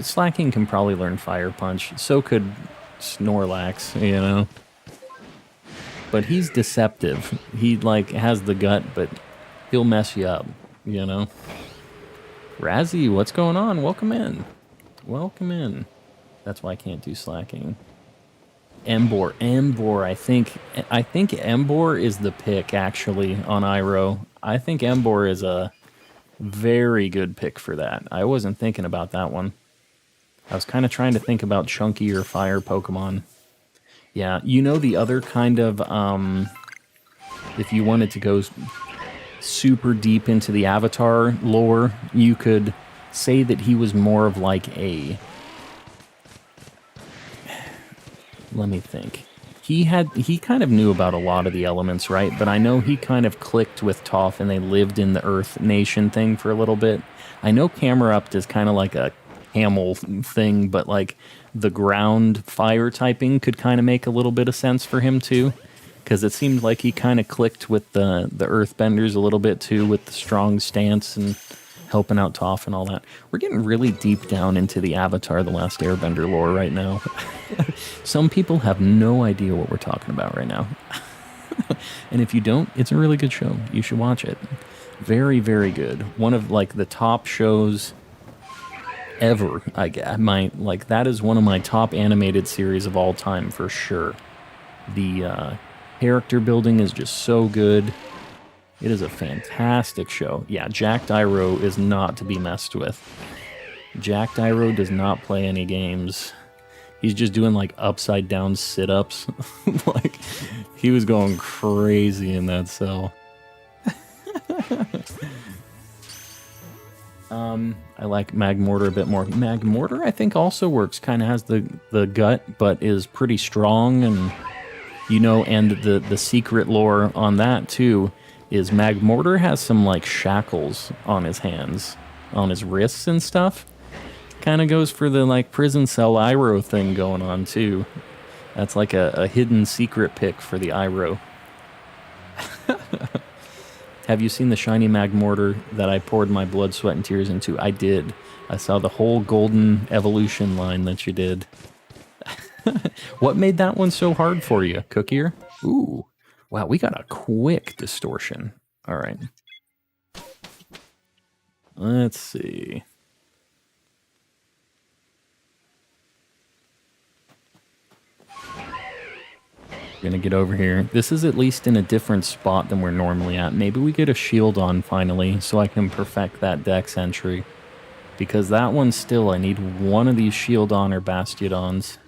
Slacking can probably learn Fire Punch. So could Snorlax, you know? But he's deceptive. He, like, has the gut, but he'll mess you up, you know? Razzie, what's going on? Welcome in. Welcome in. That's why I can't do slacking. Emboar, I think Emboar is the pick, actually, on Iroh. I think Emboar is a very good pick for that. I wasn't thinking about that one. I was kind of trying to think about chunkier fire Pokemon. Yeah, you know the other kind of, if you wanted to go super deep into the Avatar lore, you could say that he was more of like a... Let me think. He kind of knew about a lot of the elements, right? But I know he kind of clicked with Toph and they lived in the Earth Nation thing for a little bit. I know Camerupt is kind of like a camel thing, but like the ground fire typing could kind of make a little bit of sense for him too. Because it seemed like he kind of clicked with the Earthbenders a little bit too, with the strong stance and helping out Toph and all that. We're getting really deep down into the Avatar The Last Airbender lore right now. Some people have no idea what we're talking about right now. And if you don't, it's a really good show. You should watch it. Very, very good. One of like the top shows ever. That is one of my top animated series of all time for sure. The character building is just so good. It is a fantastic show. Yeah, Jacked Iroh is not to be messed with. Jacked Iroh does not play any games. He's just doing like upside down sit-ups. Like, he was going crazy in that cell. I like Magmortar a bit more. Magmortar, I think, also works. Kind of has the gut, but is pretty strong, and and the secret lore on that too is Magmortar has some like shackles on his hands, on his wrists and stuff. Kind of goes for the like prison cell Iroh thing going on too. That's like a hidden secret pick for the Iroh. Have you seen the shiny Magmortar that I poured my blood, sweat, and tears into? I did. I saw the whole golden evolution line that you did. What made that one so hard for you, Cookier? Ooh. Wow, we got a quick distortion. All right. Let's see. We're gonna get over here. This is at least in a different spot than we're normally at. Maybe we get a shield on finally so I can perfect that dex entry. Because that one still, I need one of these shield on or Bastiodons.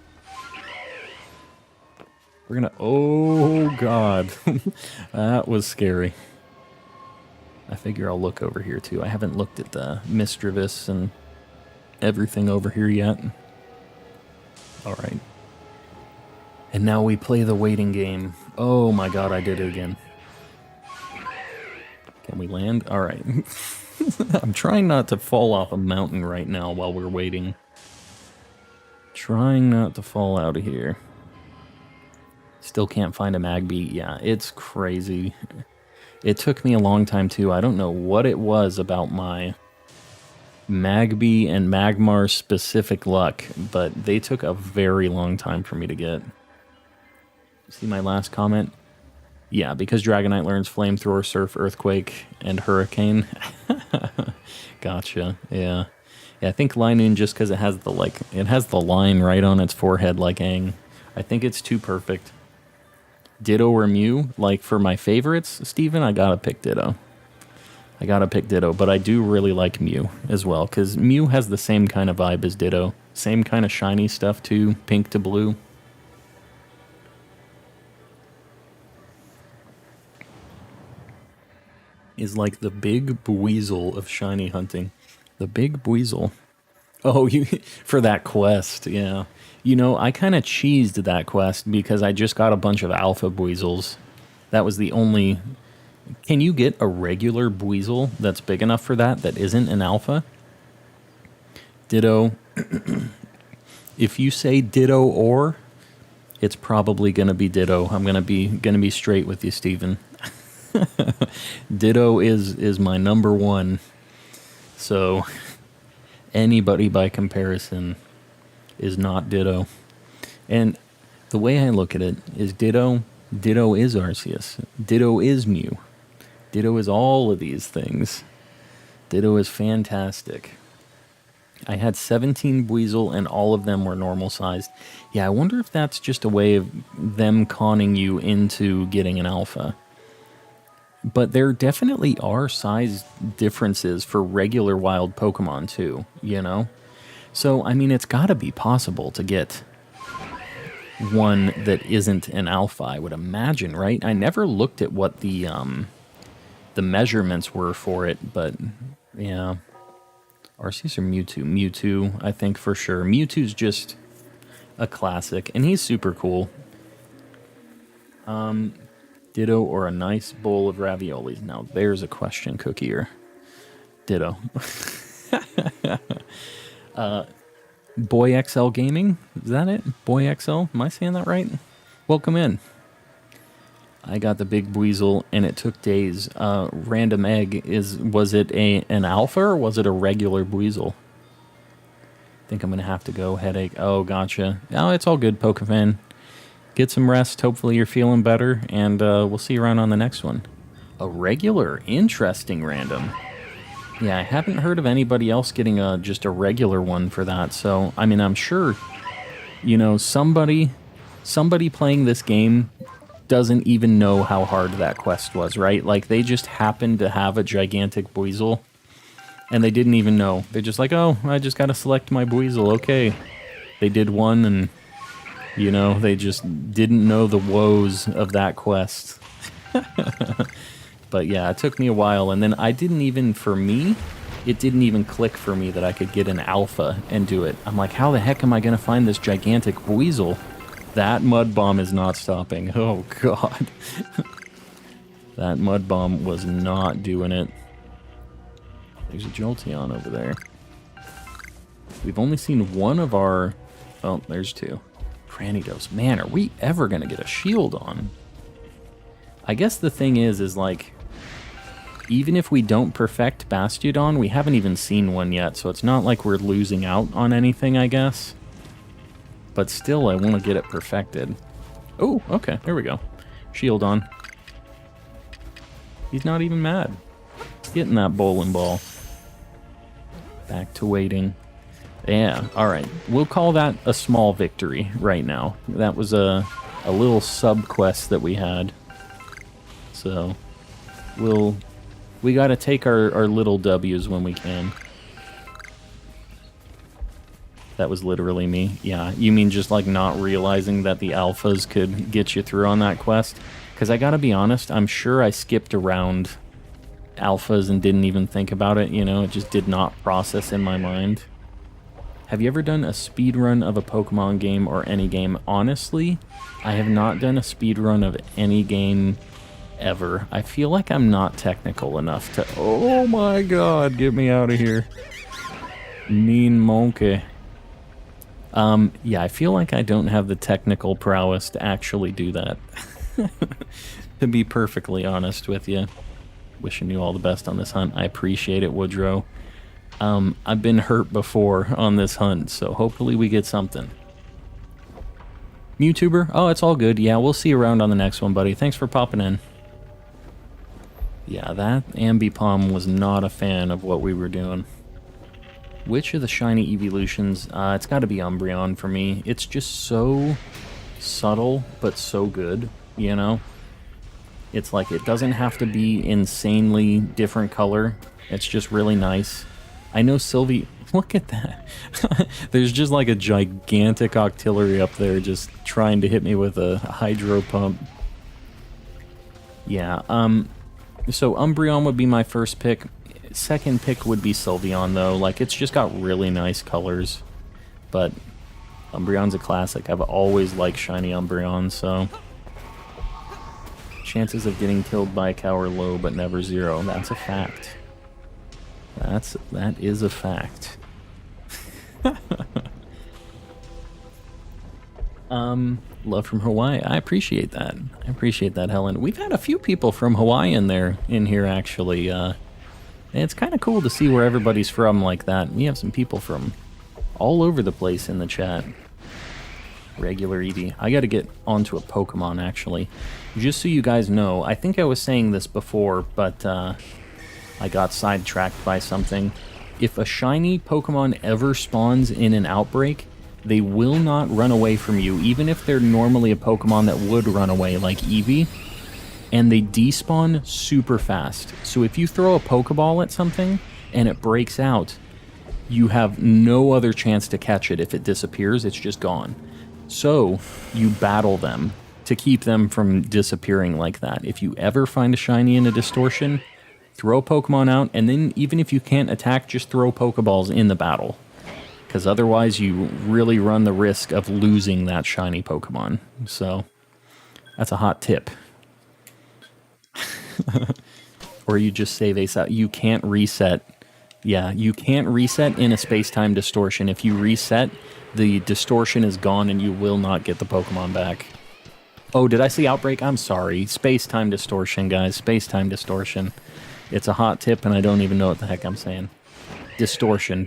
We're gonna... Oh, God. That was scary. I figure I'll look over here, too. I haven't looked at the Misdreavus and everything over here yet. All right. And now we play the waiting game. Oh my god, I did it again. Can we land? All right. I'm trying not to fall off a mountain right now while we're waiting. Trying not to fall out of here. Still can't find a Magby. Yeah, it's crazy. It took me a long time too. I don't know what it was about my Magby and Magmar specific luck, but they took a very long time for me to get. See my last comment? Yeah, because Dragonite learns Flamethrower, Surf, Earthquake, and Hurricane. Gotcha. Yeah. I think Linoon, just because it has the line right on its forehead like Aang. I think it's too perfect. Ditto or Mew, like for my favorites, Steven, I gotta pick Ditto. But I do really like Mew as well, because Mew has the same kind of vibe as Ditto. Same kind of shiny stuff too, pink to blue. Is like the big Buizel of shiny hunting. The big Buizel. Oh, you for that quest, yeah. I kind of cheesed that quest because I just got a bunch of alpha Buizels. That was the only... Can you get a regular Buizel that's big enough for that isn't an alpha? Ditto. If you say Ditto or, it's probably going to be Ditto. I'm going to be straight with you, Steven. Ditto is my number one. So anybody by comparison is not Ditto. And the way I look at it is Ditto is Arceus. Ditto is Mew. Ditto is all of these things. Ditto is fantastic. I had 17 Buizel and all of them were normal sized. Yeah, I wonder if that's just a way of them conning you into getting an alpha. But there definitely are size differences for regular wild Pokemon too, So, I mean, it's got to be possible to get one that isn't an alpha, I would imagine, right? I never looked at what the measurements were for it, but yeah. Arceus or Mewtwo? Mewtwo, I think for sure. Mewtwo's just a classic, and he's super cool. Ditto or a nice bowl of raviolis? Now, there's a question, Cookier. Ditto. Boy XL Gaming? Is that it? Boy XL? Am I saying that right? Welcome in. I got the big Buizel, and it took days. Random Egg, was it an alpha, or was it a regular Buizel? I think I'm going to have to go. Headache. Oh, gotcha. Oh, it's all good, Pokefan. Get some rest. Hopefully you're feeling better, and we'll see you around on the next one. A regular, interesting random. Yeah, I haven't heard of anybody else getting just a regular one for that. So, I mean, I'm sure, somebody playing this game doesn't even know how hard that quest was, right? Like, they just happened to have a gigantic Buizel, and they didn't even know. They're just like, oh, I just got to select my Buizel. Okay. They did one, and... they just didn't know the woes of that quest. But yeah, it took me a while, and then I didn't even, for me, it didn't even click for me that I could get an alpha and do it. I'm like, how the heck am I going to find this gigantic weasel? That mud bomb is not stopping. Oh, God. That mud bomb was not doing it. There's a Jolteon over there. We've only seen one of our... Oh, there's two. Cranidos. Man, are we ever going to get a shield on? I guess the thing is like... Even if we don't perfect Bastiodon, we haven't even seen one yet, so it's not like we're losing out on anything, I guess. But still, I want to get it perfected. Oh, okay, there we go. Shield on. He's not even mad. He's getting that bowling ball. Back to waiting. Yeah, alright. We'll call that a small victory right now. That was a little sub-quest that we had. So, we gotta take our little W's when we can. That was literally me. Yeah, you mean just like not realizing that the alphas could get you through on that quest? Because I gotta be honest, I'm sure I skipped around alphas and didn't even think about it, you know? It just did not process in my mind. Have you ever done a speedrun of a Pokemon game or any game? Honestly, I have not done a speedrun of any game ever. I feel like I'm not technical enough to... Oh my god, get me out of here. Mean monkey. Yeah, I feel like I don't have the technical prowess to actually do that. To be perfectly honest with you. Wishing you all the best on this hunt. I appreciate it, Woodrow. I've been hurt before on this hunt, so hopefully we get something. Mewtuber? Oh, it's all good. Yeah, we'll see you around on the next one, buddy. Thanks for popping in. Yeah, that Ambipom was not a fan of what we were doing. Which of the shiny evolutions? It's got to be Umbreon for me. It's just so subtle, but so good, you know? It's like it doesn't have to be insanely different color. It's just really nice. I know Sylvie... Look at that. There's just like a gigantic Octillery up there just trying to hit me with a Hydro Pump. Yeah, so Umbreon would be my first pick. Second pick would be Sylveon, though. Like, it's just got really nice colors. But Umbreon's a classic. I've always liked shiny Umbreon, so... Chances of getting killed by a cow are low, but never zero. That's a fact. That is a fact. Love from Hawaii. I appreciate that. I appreciate that, Helen. We've had a few people from Hawaii in here, actually. And it's kind of cool to see where everybody's from like that. We have some people from all over the place in the chat. Regular Eevee. I gotta get onto a Pokemon, actually. Just so you guys know, I think I was saying this before, but I got sidetracked by something. If a shiny Pokemon ever spawns in an outbreak, they will not run away from you, even if they're normally a Pokemon that would run away, like Eevee. And they despawn super fast. So if you throw a Pokeball at something and it breaks out, you have no other chance to catch it. If it disappears, it's just gone. So you battle them to keep them from disappearing like that. If you ever find a shiny in a Distortion, throw Pokemon out, and then even if you can't attack, just throw Pokeballs in the battle. Because otherwise you really run the risk of losing that shiny Pokemon. So, that's a hot tip. Or you just save Ace out. You can't reset. Yeah, you can't reset in a space-time distortion. If you reset, the distortion is gone and you will not get the Pokemon back. Oh, did I see Outbreak? I'm sorry. Space-time distortion, guys. Space-time distortion. It's a hot tip and I don't even know what the heck I'm saying. Distortion.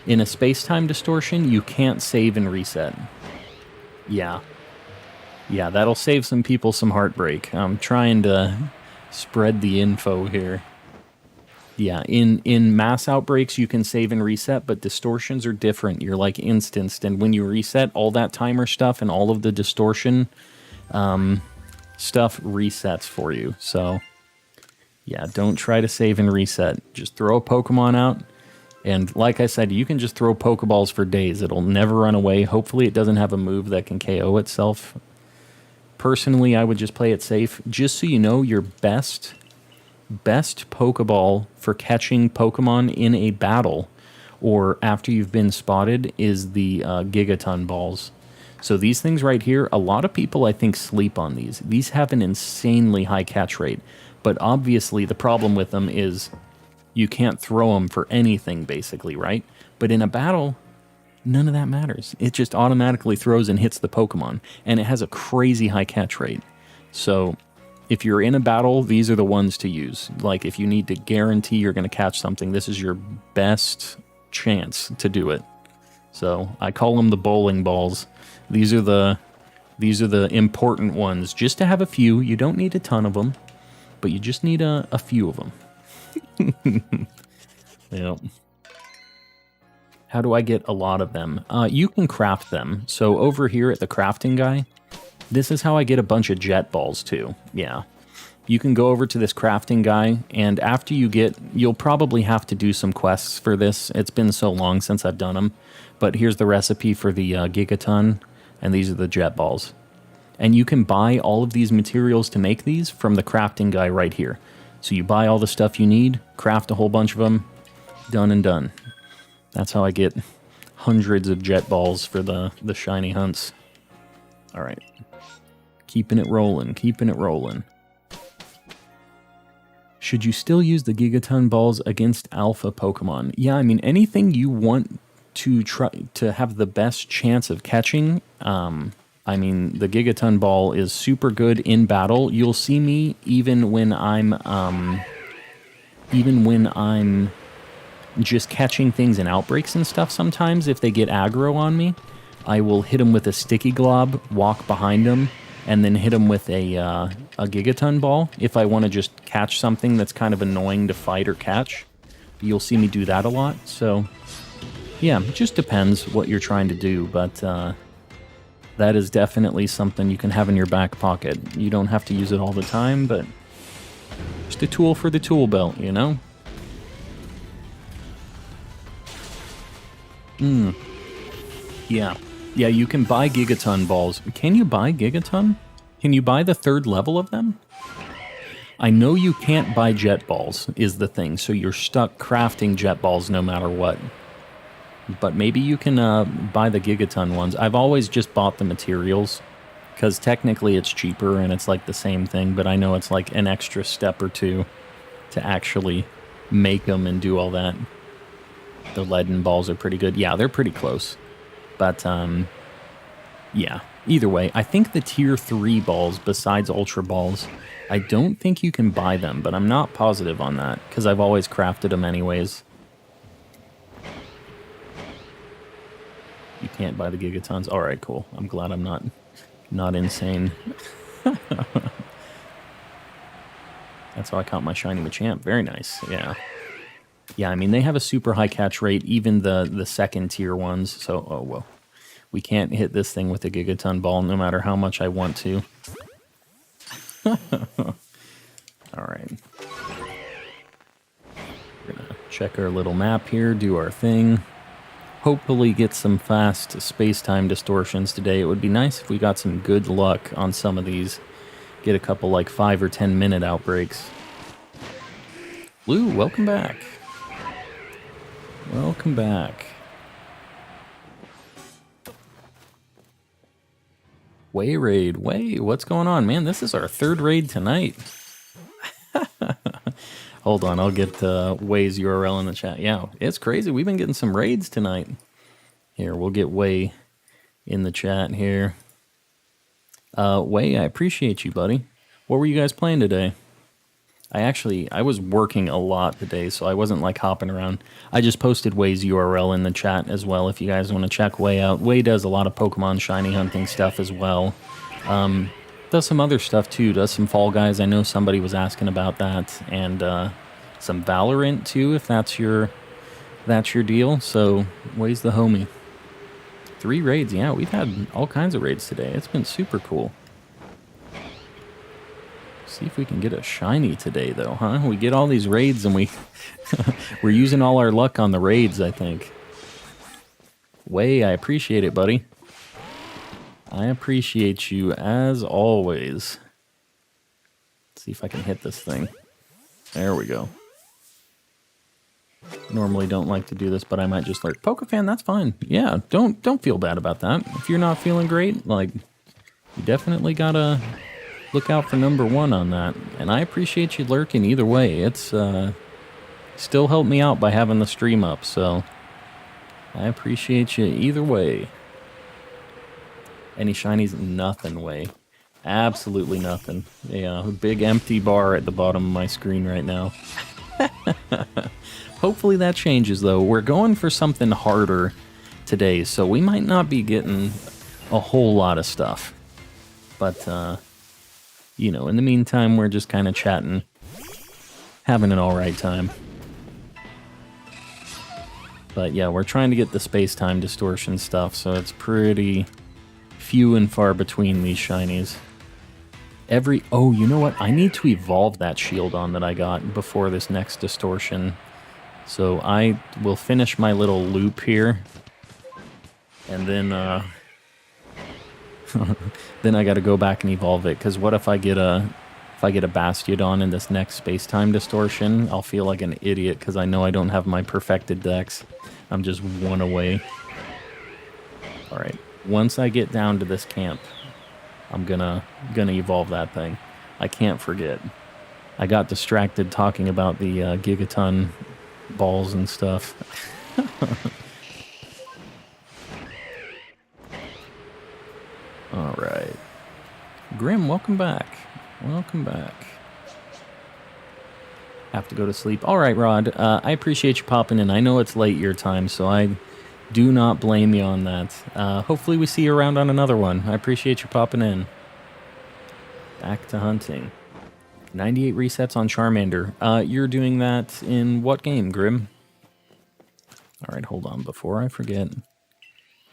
In a space-time distortion, you can't save and reset. Yeah. Yeah, that'll save some people some heartbreak. I'm trying to spread the info here. Yeah, in Mass Outbreaks, you can save and reset, but distortions are different. You're like instanced, and when you reset, all that timer stuff and all of the distortion stuff resets for you. So, yeah, don't try to save and reset. Just throw a Pokemon out, and like I said, you can just throw Pokeballs for days. It'll never run away. Hopefully it doesn't have a move that can KO itself. Personally, I would just play it safe. Just so you know, your best best Pokeball for catching Pokemon in a battle or after you've been spotted is the Gigaton Balls. So these things right here, a lot of people I think sleep on these. These have an insanely high catch rate, but obviously the problem with them is you can't throw them for anything basically, right? But in a battle, none of that matters. It just automatically throws and hits the Pokemon, and it has a crazy high catch rate. So if you're in a battle, these are the ones to use. Like if you need to guarantee you're going to catch something, this is your best chance to do it. So I call them the bowling balls. These are the important ones. Just to have a few. You don't need a ton of them, but you just need a few of them. Yep. How do I get a lot of them? You can craft them. So over here at the crafting guy, this is how I get a bunch of jet balls too. Yeah. You can go over to this crafting guy, and after you'll probably have to do some quests for this. It's been so long since I've done them. But here's the recipe for the Gigaton, and these are the jet balls. And you can buy all of these materials to make these from the crafting guy right here. So you buy all the stuff you need, craft a whole bunch of them, done and done. That's how I get hundreds of jet balls for the shiny hunts. All right. Keeping it rolling, keeping it rolling. Should you still use the Gigaton Balls against alpha Pokemon? Yeah, I mean, anything you want to try to have the best chance of catching. I mean, the Gigaton Ball is super good in battle. You'll see me even when I'm just catching things in outbreaks and stuff sometimes. If they get aggro on me, I will hit them with a sticky glob, walk behind them, and then hit them with a Gigaton Ball if I want to just catch something that's kind of annoying to fight or catch. You'll see me do that a lot. So, yeah, it just depends what you're trying to do, but that is definitely something you can have in your back pocket. You don't have to use it all the time, but just a tool for the tool belt, you know? Yeah. Yeah, you can buy Gigaton Balls. Can you buy Gigaton? Can you buy the 3rd level of them? I know you can't buy Jet Balls, is the thing, so you're stuck crafting Jet Balls no matter what. But maybe you can buy the Gigaton ones. I've always just bought the materials, because technically it's cheaper and it's like the same thing, but I know it's like an extra step or two to actually make them and do all that. The leaden balls are pretty good. Yeah, they're pretty close. But, yeah. Either way, I think the tier 3 balls, besides Ultra Balls, I don't think you can buy them, but I'm not positive on that, because I've always crafted them anyways. You can't buy the Gigatons? Alright, cool. I'm glad I'm not insane. That's how I caught my Shiny Machamp. Very nice, yeah. Yeah, I mean, they have a super high catch rate, even the second tier ones, so, oh, whoa. We can't hit this thing with a Gigaton Ball no matter how much I want to. Alright. We're gonna check our little map here, do our thing. Hopefully get some fast space-time distortions today. It would be nice if we got some good luck on some of these. Get a couple, like, 5 or 10 minute outbreaks. Lou, welcome back. Welcome back. Way raid. Way, what's going on, man? This is our 3rd raid tonight. Hold on, I'll get Way's URL in the chat. Yeah, it's crazy. We've been getting some raids tonight. Here, we'll get Way in the chat here. Way, I appreciate you, buddy. What were you guys playing today? I was working a lot today, so I wasn't like hopping around. I just posted Way's URL in the chat as well if you guys want to check Way out. Way does a lot of Pokemon shiny hunting stuff as well. Does some other stuff too, does some Fall Guys. I know somebody was asking about that, and some Valorant too, if that's your deal. So Way's the homie. 3 raids, yeah, we've had all kinds of raids today. It's been super cool. See if we can get a shiny today, though, huh? We get all these raids, and we're using all our luck on the raids, I think. Way, I appreciate it, buddy. I appreciate you, as always. Let's see if I can hit this thing. There we go. Normally don't like to do this, but I might just like, Pokefan, that's fine. Yeah, don't feel bad about that. If you're not feeling great, like, you definitely gotta look out for number one on that. And I appreciate you lurking either way. It's, still helped me out by having the stream up, so I appreciate you either way. Any shinies? Nothing way. Absolutely nothing. Yeah, a big empty bar at the bottom of my screen right now. Hopefully that changes, though. We're going for something harder today, so we might not be getting a whole lot of stuff. But, you know, in the meantime, we're just kind of chatting, having an alright time. But yeah, we're trying to get the space-time distortion stuff, so it's pretty few and far between these shinies. Oh, you know what? I need to evolve that Shieldon that I got before this next distortion. So I will finish my little loop here. And then, then I gotta go back and evolve it, because what if I get a Bastiodon in this next space-time distortion? I'll feel like an idiot, because I know I don't have my perfected dex. I'm just one away. Alright, once I get down to this camp, I'm gonna evolve that thing. I can't forget. I got distracted talking about the Gigaton Balls and stuff. Alright. Grim, welcome back. Welcome back. Have to go to sleep. Alright, Rod. I appreciate you popping in. I know it's late your time, so I do not blame you on that. Hopefully we see you around on another one. I appreciate you popping in. Back to hunting. 98 resets on Charmander. You're doing that in what game, Grim? Alright, hold on. Before I forget,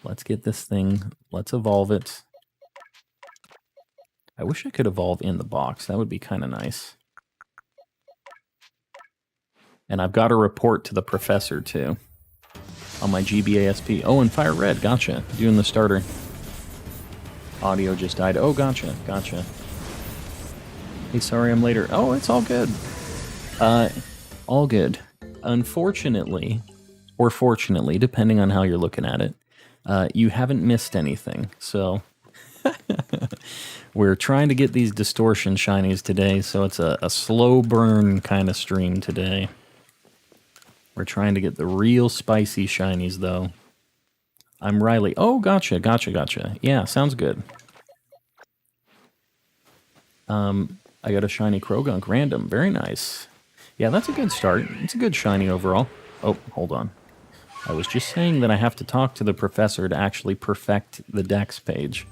let's get this thing. Let's evolve it. I wish I could evolve in the box. That would be kind of nice. And I've got a report to the professor, too. On my GBASP. Oh, and Fire Red. Gotcha. Doing the starter. Audio just died. Oh, gotcha. Gotcha. Hey, sorry I'm later. Oh, it's all good. All good. Unfortunately, or fortunately, depending on how you're looking at it, you haven't missed anything. So, we're trying to get these distortion shinies today, so it's a slow burn kind of stream today. We're trying to get the real spicy shinies, though. I'm Riley. Oh, gotcha, gotcha, gotcha. Yeah, sounds good. I got a shiny Krogunk random. Very nice. Yeah, that's a good start. It's a good shiny overall. Oh, hold on. I was just saying that I have to talk to the professor to actually perfect the dex page.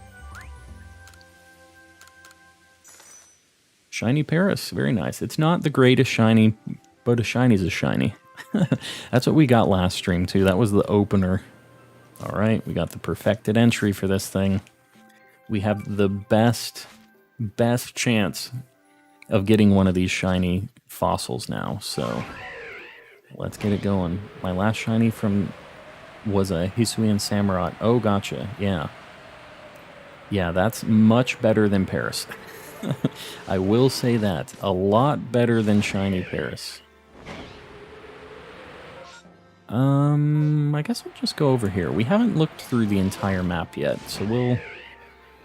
Shiny Paris. Very nice. It's not the greatest shiny, but a shiny's a shiny. That's what we got last stream, too. That was the opener. Alright, we got the perfected entry for this thing. We have the best chance of getting one of these shiny fossils now, so let's get it going. My last shiny was a Hisuian Samurott. Oh, gotcha. Yeah. Yeah, that's much better than Paris. I will say that. A lot better than shiny Paris. I guess we'll just go over here. We haven't looked through the entire map yet, so we'll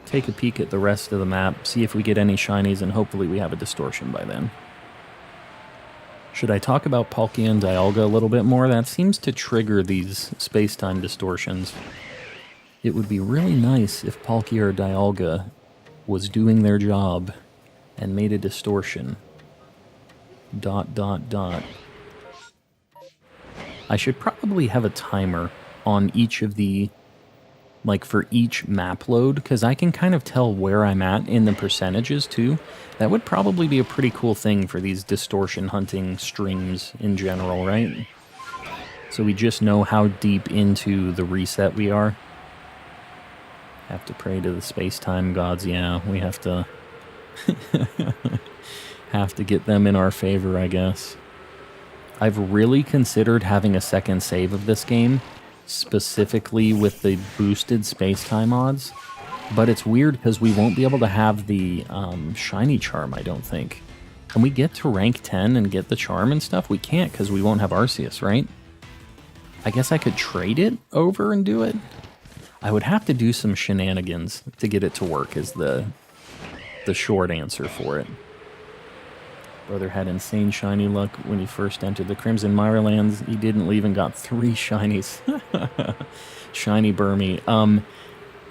take a peek at the rest of the map, see if we get any shinies, and hopefully we have a distortion by then. Should I talk about Palkia and Dialga a little bit more? That seems to trigger these space-time distortions. It would be really nice if Palkia or Dialga was doing their job and made a distortion. ... I should probably have a timer on each of the, like for each map load, because I can kind of tell where I'm at in the percentages too. That would probably be a pretty cool thing for these distortion hunting streams in general, right? So we just know how deep into the reset we are. Have to pray to the space-time gods. Yeah, we have to have to get them in our favor, I guess. I've really considered having a second save of this game, specifically with the boosted space-time odds, but it's weird because we won't be able to have the shiny charm, I don't think. Can we get to rank 10 and get the charm and stuff? We can't because we won't have Arceus, right? I guess I could trade it over and do it. I would have to do some shenanigans to get it to work is the short answer for it. Brother had insane shiny luck when he first entered the Crimson Mirelands. He didn't leave and got 3 shinies. Shiny Burmy.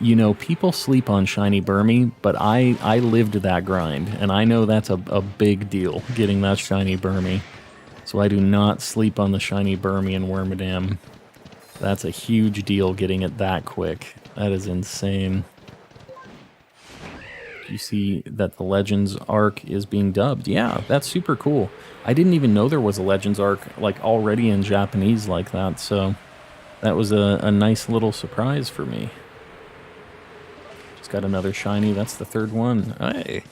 You know, people sleep on Shiny Burmy, but I lived that grind, and I know that's a big deal, getting that Shiny Burmy. So I do not sleep on the Shiny Burmy in Wormadam. That's a huge deal, getting it that quick. That is insane. You see that the Legends arc is being dubbed. Yeah, that's super cool. I didn't even know there was a Legends arc like already in Japanese like that, so that was a nice little surprise for me. Just got another shiny. That's the 3rd one. Hey.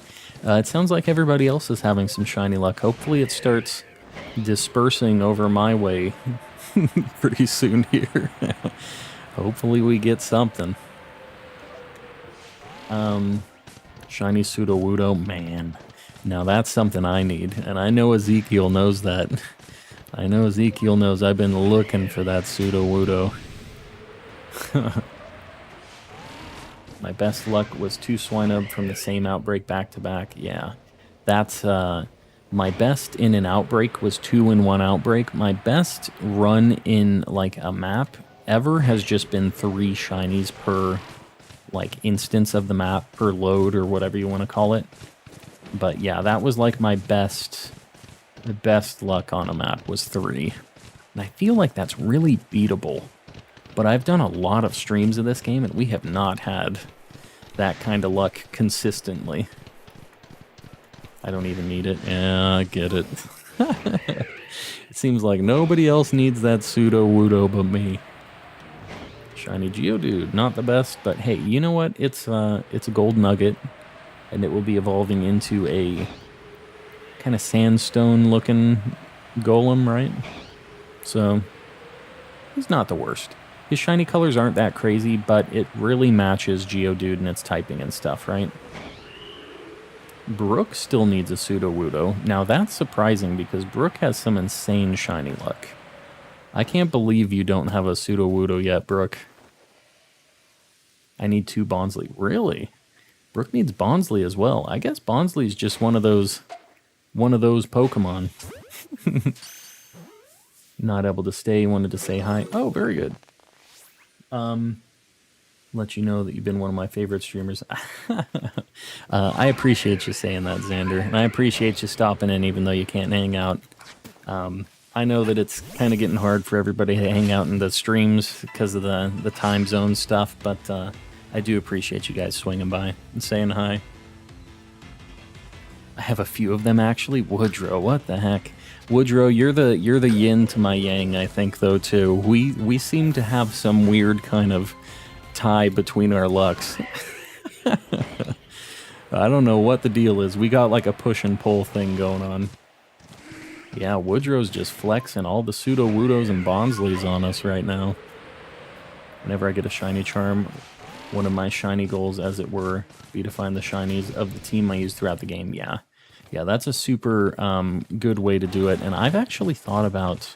It sounds like everybody else is having some shiny luck. Hopefully it starts dispersing over my way pretty soon here. Hopefully we get something. Shiny Sudowoodo, man. Now that's something I need, and I know Ezekiel knows that. I know Ezekiel knows I've been looking for that Sudowoodo. My best luck was 2 Swinub from the same outbreak back-to-back. Yeah, that's... my best in an outbreak was 2 in 1 outbreak. My best run in, like, a map ever has just been 3 shinies per... like instance of the map per load or whatever you want to call it. But yeah, that was like my best luck on a map was 3. And I feel like that's really beatable. But I've done a lot of streams of this game and we have not had that kind of luck consistently. I don't even need it. Yeah, I get it. It seems like nobody else needs that Sudowoodo but me. Shiny Geodude, not the best, but hey, you know what? It's a gold nugget, and it will be evolving into a kind of sandstone-looking golem, right? So, he's not the worst. His shiny colors aren't that crazy, but it really matches Geodude and its typing and stuff, right? Brook still needs a Sudowoodo. Now, that's surprising, because Brook has some insane shiny luck. I can't believe you don't have a Sudowoodo yet, Brook. I need 2 Bonsly. Really? Brook needs Bonsly as well. I guess Bonsly's just one of those Pokemon. Not able to stay, wanted to say hi. Oh, very good. Let you know that you've been one of my favorite streamers. I appreciate you saying that, Xander. And I appreciate you stopping in even though you can't hang out. I know that it's kind of getting hard for everybody to hang out in the streams because of the time zone stuff, but I do appreciate you guys swinging by and saying hi. I have a few of them actually. Woodrow, what the heck? Woodrow, you're the yin to my yang, I think, though, too. We seem to have some weird kind of tie between our lucks. I don't know what the deal is. We got like a push and pull thing going on. Yeah, Woodrow's just flexing all the Sudowoodos and Bonslys on us right now. Whenever I get a shiny charm, one of my shiny goals, as it were, be to find the shinies of the team I use throughout the game. Yeah, that's a super good way to do it. And I've actually thought about,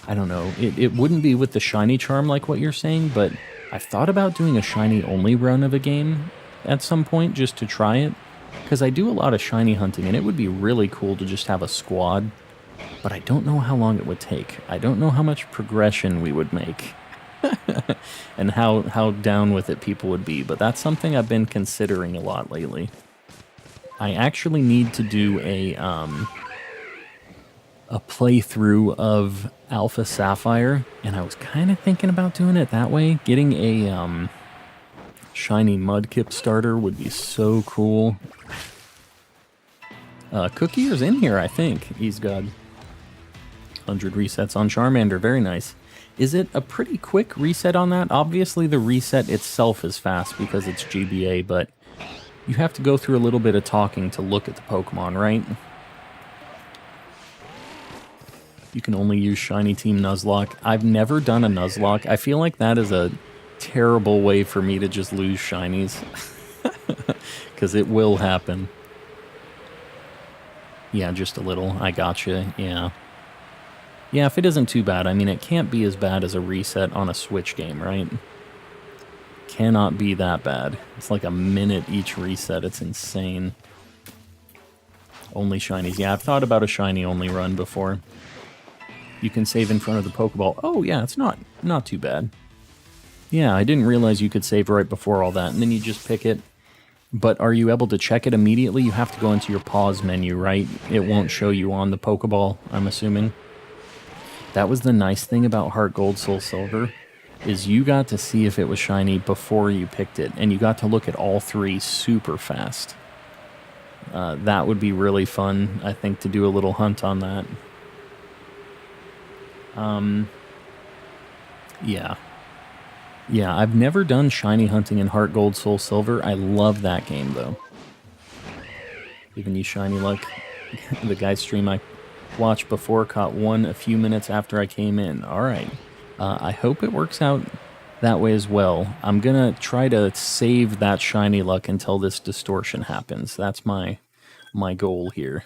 I don't know, it wouldn't be with the shiny charm like what you're saying, but I've thought about doing a shiny only run of a game at some point just to try it. Because I do a lot of shiny hunting, and it would be really cool to just have a squad, but I don't know how long it would take. I don't know how much progression we would make, and how down with it people would be, but that's something I've been considering a lot lately. I actually need to do a playthrough of Alpha Sapphire, and I was kind of thinking about doing it that way. Getting a shiny Mudkip starter would be so cool. Cookier's in here, I think. He's got 100 resets on Charmander. Very nice. Is it a pretty quick reset on that? Obviously, the reset itself is fast because it's GBA, but you have to go through a little bit of talking to look at the Pokemon, right? You can only use Shiny Team Nuzlocke. I've never done a Nuzlocke. I feel like that is a terrible way for me to just lose shinies. Because it will happen. Yeah, just a little. I gotcha. Yeah. Yeah, if it isn't too bad. I mean, it can't be as bad as a reset on a Switch game, right? Cannot be that bad. It's like a minute each reset. It's insane. Only shinies. Yeah, I've thought about a shiny only run before. You can save in front of the Pokeball. Oh, yeah, it's not too bad. Yeah, I didn't realize you could save right before all that, and then you just pick it. But are you able to check it immediately? You have to go into your pause menu, right? It won't show you on the Pokeball, I'm assuming. That was the nice thing about Heart Gold, Soul Silver, is you got to see if it was shiny before you picked it, and you got to look at all three super fast. That would be really fun, I think, to do a little hunt on that. Yeah. Yeah, I've never done shiny hunting in Heart Gold, Soul Silver. I love that game, though. Giving you shiny luck. The guy's stream I watched before caught one a few minutes after I came in. All right. I hope it works out that way as well. I'm going to try to save that shiny luck until this distortion happens. That's my goal here.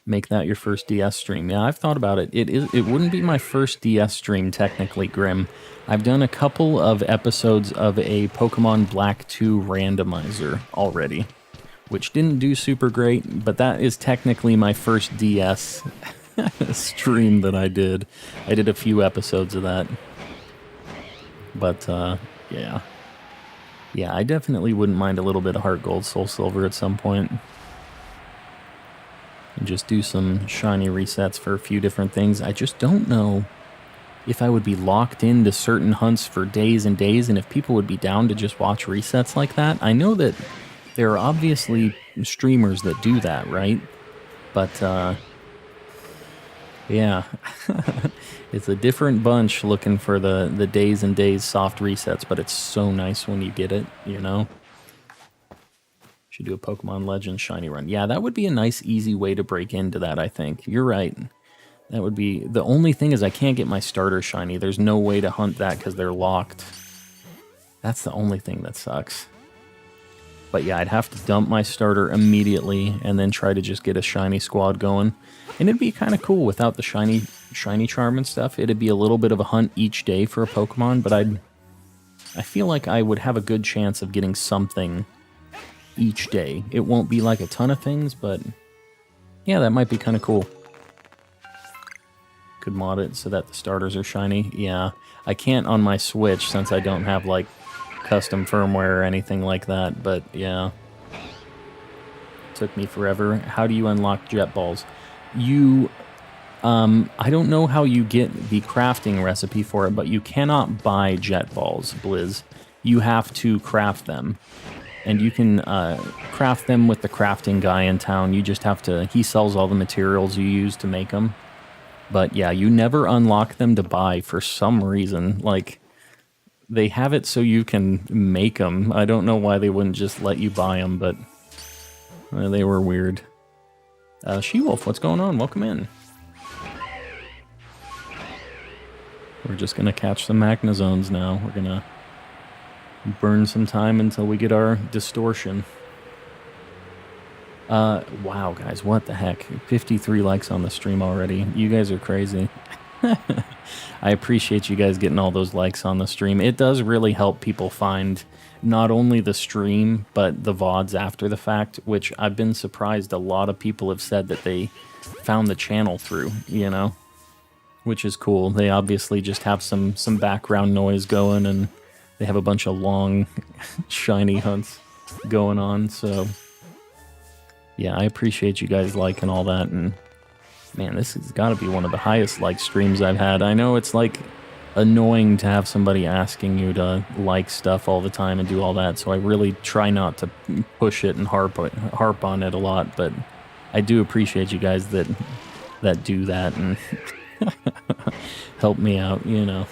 Make that your first DS stream. Yeah, I've thought about it. It wouldn't be my first DS stream, technically, Grim. I've done a couple of episodes of a Pokemon Black 2 randomizer already, which didn't do super great, but that is technically my first DS stream that I did. I did a few episodes of that. But, yeah. Yeah, I definitely wouldn't mind a little bit of Heart Gold, Soul Silver at some point. And just do some shiny resets for a few different things. I just don't know if I would be locked into certain hunts for days and days, and if people would be down to just watch resets like that. I know that there are obviously streamers that do that, right? But, yeah. It's a different bunch looking for the days and days soft resets, but it's so nice when you get it, you know? Should do a Pokemon Legends shiny run. Yeah, that would be a nice, easy way to break into that, I think. You're right. That would be... The only thing is I can't get my starter shiny. There's no way to hunt that because they're locked. That's the only thing that sucks. But yeah, I'd have to dump my starter immediately and then try to just get a shiny squad going. And it'd be kind of cool without the shiny charm and stuff. It'd be a little bit of a hunt each day for a Pokemon, but I feel like I would have a good chance of getting something each day. It won't be like a ton of things, but yeah, that might be kind of cool. Could mod it so that the starters are shiny. Yeah, I can't on my Switch since I don't have like custom firmware or anything like that, but yeah. Took me forever. How do you unlock jet balls? You, I don't know how you get the crafting recipe for it, but you cannot buy jet balls, Blizz. You have to craft them. And you can craft them with the crafting guy in town. You just have to... He sells all the materials you use to make them. But yeah, you never unlock them to buy for some reason. Like, they have it so you can make them. I don't know why they wouldn't just let you buy them, but they were weird. She-Wolf, what's going on? Welcome in. We're just going to catch some Magnazones now. We're going to burn some time until we get our distortion. Wow, guys, what the heck? 53 likes on the stream already. You guys are crazy. I appreciate you guys getting all those likes on the stream. It does really help people find not only the stream, but the VODs after the fact, which I've been surprised a lot of people have said that they found the channel through, you know? Which is cool. They obviously just have some background noise going, and they have a bunch of long, shiny hunts going on, so... Yeah, I appreciate you guys liking all that, and... Man, this has got to be one of the highest like streams I've had. I know it's, like, annoying to have somebody asking you to like stuff all the time and do all that, so I really try not to push it and harp on it a lot, but I do appreciate you guys that do that and help me out, you know.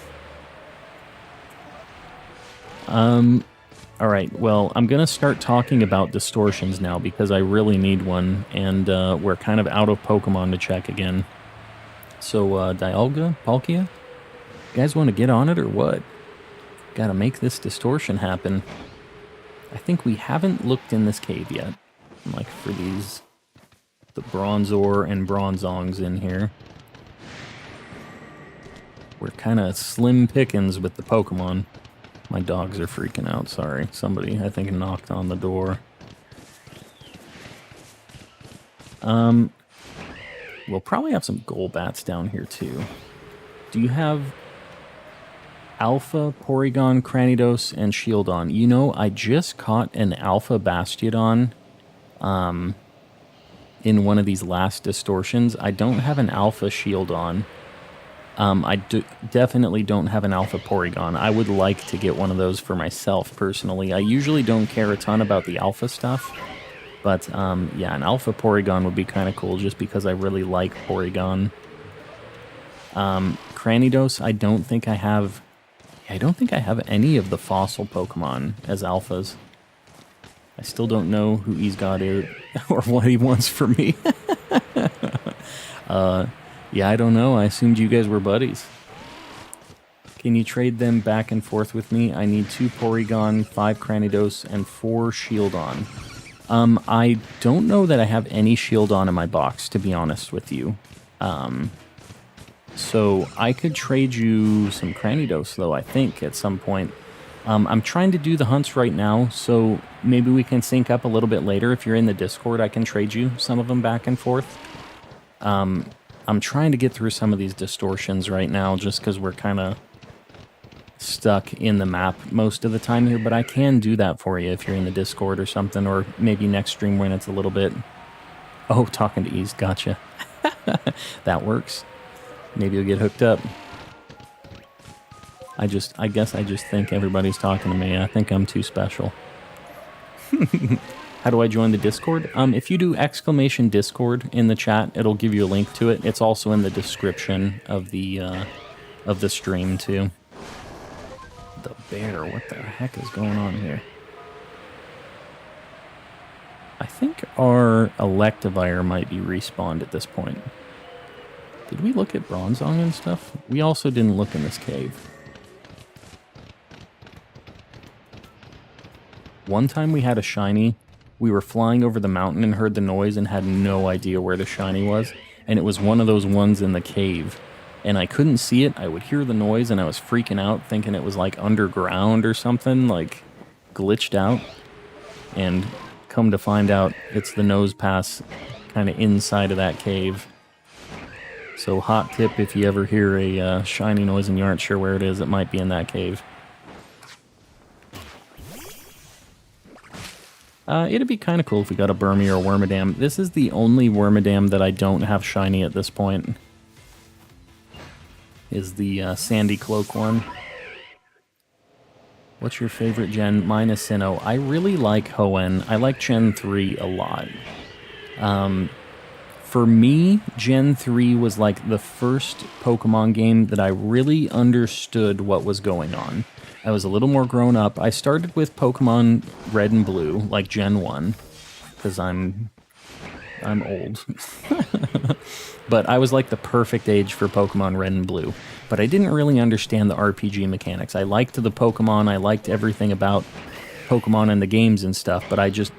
Alright, well, I'm going to start talking about distortions now because I really need one, and we're kind of out of Pokemon to check again. So, Dialga? Palkia? You guys want to get on it or what? Gotta make this distortion happen. I think we haven't looked in this cave yet, like for these the Bronzor and Bronzongs in here. We're kind of slim pickings with the Pokemon. My dogs are freaking out, sorry. Somebody, I think, knocked on the door. We'll probably have some Golbats down here, too. Do you have Alpha, Porygon, Cranidos, and Shieldon? You know, I just caught an Alpha Bastiodon in one of these last distortions. I don't have an Alpha Shieldon. Definitely don't have an Alpha Porygon. I would like to get one of those for myself, personally. I usually don't care a ton about the Alpha stuff. But, yeah, an Alpha Porygon would be kind of cool just because I really like Porygon. Cranidos, I don't think I have any of the fossil Pokemon as Alphas. I still don't know who he's got it or what he wants from me. Yeah, I don't know. I assumed you guys were buddies. Can you trade them back and forth with me? I need 2 Porygon, 5 Cranidos, and 4 Shieldon. I don't know that I have any Shieldon in my box, to be honest with you. So I could trade you some Cranidos, though, I think, at some point. I'm trying to do the hunts right now, so maybe we can sync up a little bit later. If you're in the Discord, I can trade you some of them back and forth. I'm trying to get through some of these distortions right now, just because we're kind of stuck in the map most of the time here, but I can do that for you if you're in the Discord or something, or maybe next stream when it's a little bit... Oh, talking to East, gotcha. That works. Maybe you'll get hooked up. I guess I just think everybody's talking to me. I think I'm too special. How do I join the Discord? If you do exclamation Discord in the chat, it'll give you a link to it. It's also in the description of the stream too. The bear, what the heck is going on here? I think our Electivire might be respawned at this point. Did we look at Bronzong and stuff? We also didn't look in this cave. One time we had a shiny. We were flying over the mountain and heard the noise and had no idea where the shiny was. And it was one of those ones in the cave. And I couldn't see it. I would hear the noise and I was freaking out, thinking it was like underground or something, like glitched out. And come to find out, it's the nose pass kind of inside of that cave. So hot tip, if you ever hear a shiny noise and you aren't sure where it is, it might be in that cave. It'd be kind of cool if we got a Burmy or a Wormadam. This is the only Wormadam that I don't have shiny at this point. Is the Sandy Cloak one. What's your favorite gen? Mine is Sinnoh. I really like Hoenn. I like Gen 3 a lot. For me, Gen 3 was like the first Pokemon game that I really understood what was going on. I was a little more grown up. I started with Pokemon Red and Blue, like Gen 1, because I'm old. But I was like the perfect age for Pokemon Red and Blue. But I didn't really understand the RPG mechanics. I liked the Pokemon, I liked everything about Pokemon and the games and stuff, but I just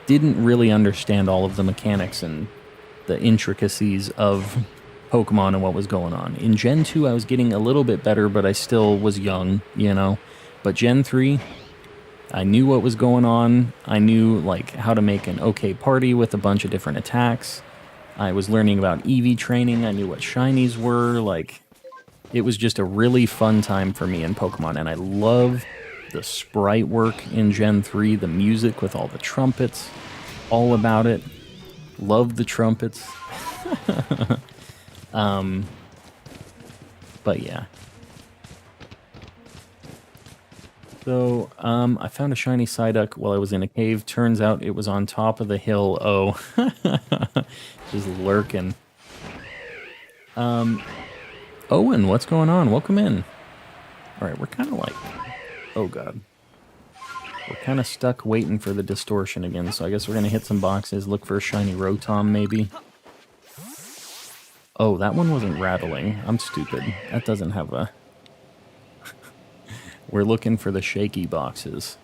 didn't really understand all of the mechanics and the intricacies of Pokemon and what was going on. In Gen 2, I was getting a little bit better, but I still was young, you know. But Gen 3, I knew what was going on. I knew, like, how to make an okay party with a bunch of different attacks. I was learning about EV training. I knew what shinies were. Like, it was just a really fun time for me in Pokemon. And I love the sprite work in Gen 3, the music with all the trumpets, all about it. Love the trumpets. But yeah. So, I found a shiny Psyduck while I was in a cave. Turns out it was on top of the hill. Oh. Just lurking. Owen, what's going on? Welcome in. Alright, we're kind of like... Oh, God. We're kind of stuck waiting for the distortion again, so I guess we're going to hit some boxes, look for a shiny Rotom, maybe. Oh, that one wasn't rattling. I'm stupid. That doesn't have a... We're looking for the shaky boxes.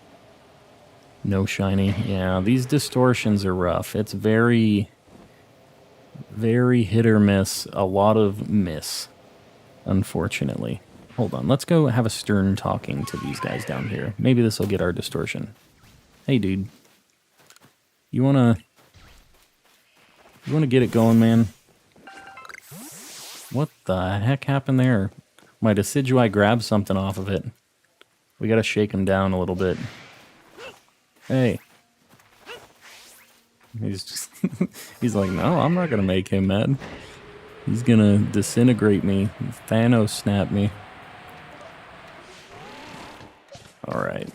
No shiny. Yeah, these distortions are rough. It's very Very hit or miss. A lot of miss, unfortunately. Hold on, let's go have a stern talking to these guys down here. Maybe this will get our distortion. Hey, dude. You wanna get it going, man? What the heck happened there? My Decidui grabbed something off of it. We gotta shake him down a little bit. Hey. He's just he's like, no, I'm not gonna make him mad. He's gonna disintegrate me. Thanos snap me. Alright.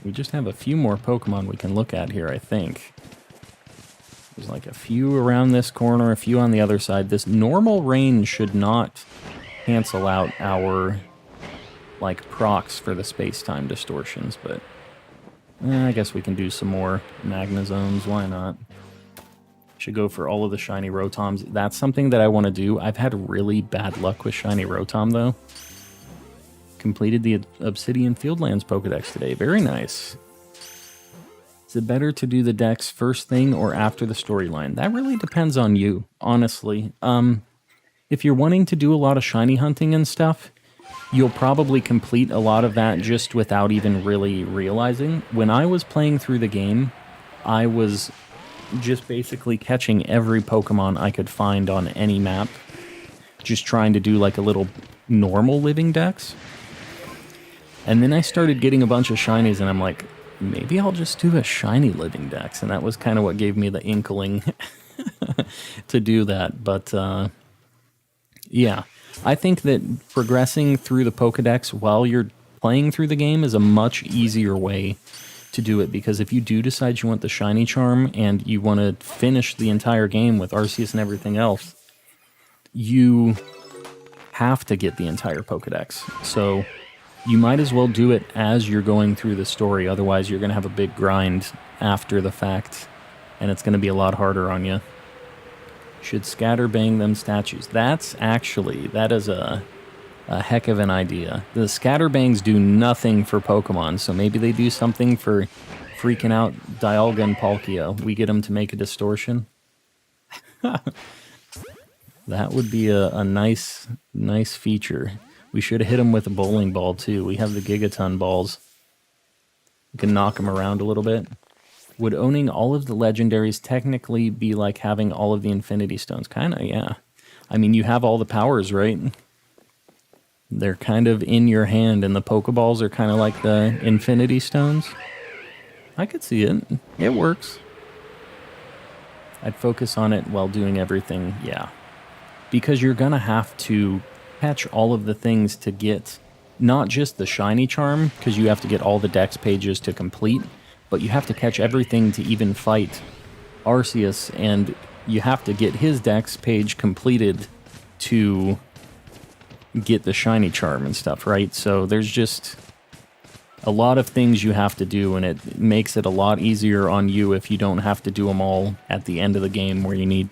We just have a few more Pokemon we can look at here, I think. There's like a few around this corner, a few on the other side. This normal range should not cancel out our, like, procs for the space-time distortions, but I guess we can do some more Magnezones. Why not? Should go for all of the Shiny Rotoms. That's something that I want to do. I've had really bad luck with Shiny Rotom, though. Completed the Obsidian Fieldlands Pokedex today. Very nice. Is it better to do the Dex first thing or after the storyline? That really depends on you, honestly. If you're wanting to do a lot of shiny hunting and stuff, you'll probably complete a lot of that just without even really realizing. When I was playing through the game, I was just basically catching every Pokemon I could find on any map, just trying to do like a little normal living dex. And then I started getting a bunch of shinies, and I'm like, maybe I'll just do a shiny living dex. And that was kind of what gave me the inkling to do that. But yeah, I think that progressing through the Pokedex while you're playing through the game is a much easier way to do it, because if you do decide you want the shiny charm and you want to finish the entire game with Arceus and everything else, you have to get the entire Pokedex. So you might as well do it as you're going through the story, otherwise you're going to have a big grind after the fact, and it's going to be a lot harder on you. Should scatterbang them statues. That is a heck of an idea. The scatterbangs do nothing for Pokemon, so maybe they do something for freaking out Dialga and Palkia. We get them to make a distortion. That would be a nice feature. We should have hit them with a bowling ball, too. We have the Gigaton Balls. We can knock them around a little bit. Would owning all of the legendaries technically be like having all of the Infinity Stones? Kinda, yeah. I mean, you have all the powers, right? They're kind of in your hand, and the Pokeballs are kind of like the Infinity Stones. I could see it. It works. I'd focus on it while doing everything, yeah. Because you're gonna have to catch all of the things to get not just the shiny charm, because you have to get all the dex pages to complete, but you have to catch everything to even fight Arceus, and you have to get his dex page completed to get the shiny charm and stuff, right? So there's just a lot of things you have to do, and it makes it a lot easier on you if you don't have to do them all at the end of the game where you need,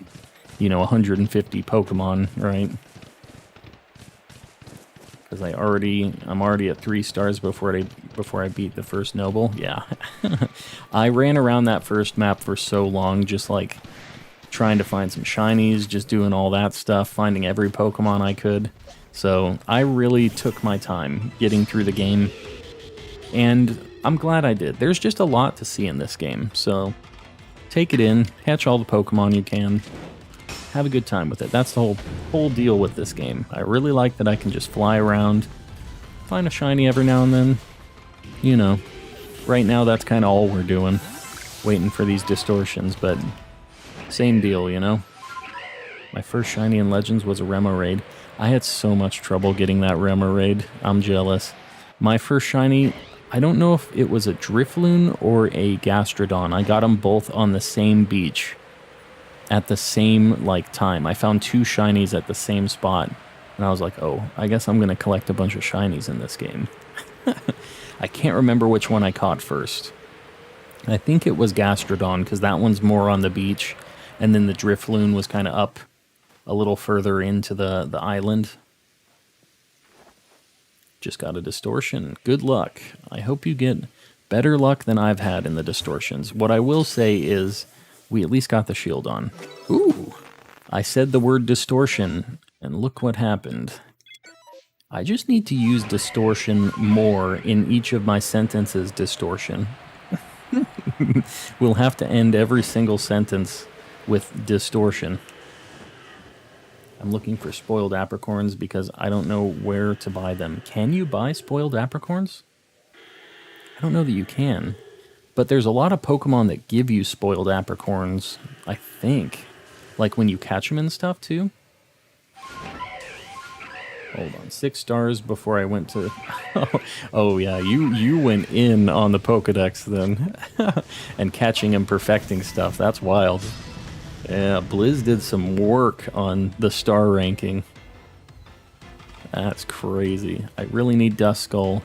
150 Pokemon, right? Because I'm already at 3 stars before I beat the first Noble. Yeah. I ran around that first map for so long, just like trying to find some shinies, just doing all that stuff, finding every Pokemon I could. So I really took my time getting through the game, and I'm glad I did. There's just a lot to see in this game, so take it in, catch all the Pokemon you can, have a good time with it. That's the whole deal with this game. I really like that I can just fly around, find a shiny every now and then. Right now that's kind of all we're doing, waiting for these distortions, but same deal, My first shiny in Legends was a Remoraid. I had so much trouble getting that Remoraid. I'm jealous. My first shiny, I don't know if it was a Drifloon or a Gastrodon. I got them both on the same beach at the same time. I found 2 shinies at the same spot, and I was like, oh, I guess I'm going to collect a bunch of shinies in this game. I can't remember which one I caught first. I think it was Gastrodon, because that one's more on the beach, and then the Drifloon was kind of up a little further into the island. Just got a distortion. Good luck. I hope you get better luck than I've had in the distortions. What I will say is we at least got the shield on. Ooh, I said the word distortion, and look what happened. I just need to use distortion more in each of my sentences, distortion. We'll have to end every single sentence with distortion. I'm looking for spoiled apricorns because I don't know where to buy them. Can you buy spoiled apricorns? I don't know that you can. But there's a lot of Pokemon that give you spoiled apricorns, I think. Like when you catch them and stuff, too. Hold on, 6 stars before I went to... Oh yeah, you went in on the Pokedex then. And catching and perfecting stuff, that's wild. Yeah, Blizz did some work on the star ranking. That's crazy. I really need Duskull.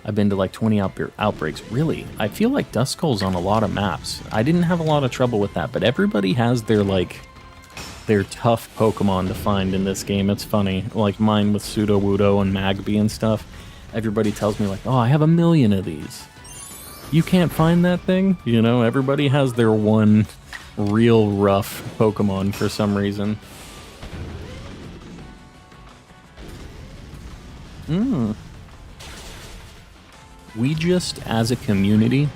I've been to like 20 outbreaks. Really? I feel like Duskull's on a lot of maps. I didn't have a lot of trouble with that, but everybody has their tough Pokemon to find in this game. It's funny. Like mine with Sudowoodo and Magby and stuff. Everybody tells me like, oh, I have 1 million of these. You can't find that thing? You know, everybody has their one real rough Pokemon for some reason. We just, as a community,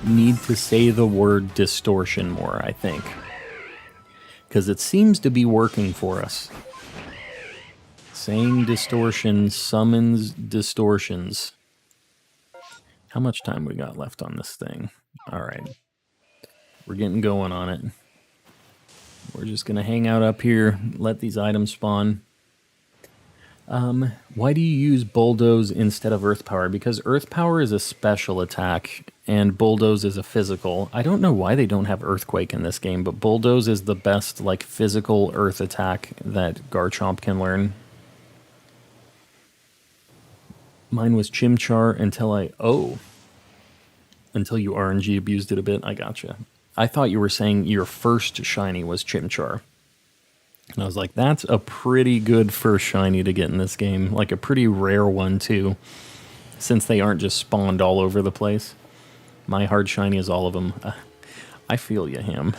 need to say the word distortion more, I think. Because it seems to be working for us. Saying distortion summons distortions. How much time we got left on this thing? Alright. We're getting going on it. We're just going to hang out up here, let these items spawn. Why do you use Bulldoze instead of Earth Power? Because Earth Power is a special attack, and Bulldoze is a physical. I don't know why they don't have Earthquake in this game, but Bulldoze is the best, like, physical Earth attack that Garchomp can learn. Mine was Chimchar until until you RNG abused it a bit. I gotcha. I thought you were saying your first shiny was Chimchar. And I was like, that's a pretty good first shiny to get in this game. Like a pretty rare one, too. Since they aren't just spawned all over the place. My hard shiny is all of them. I feel you, Ham.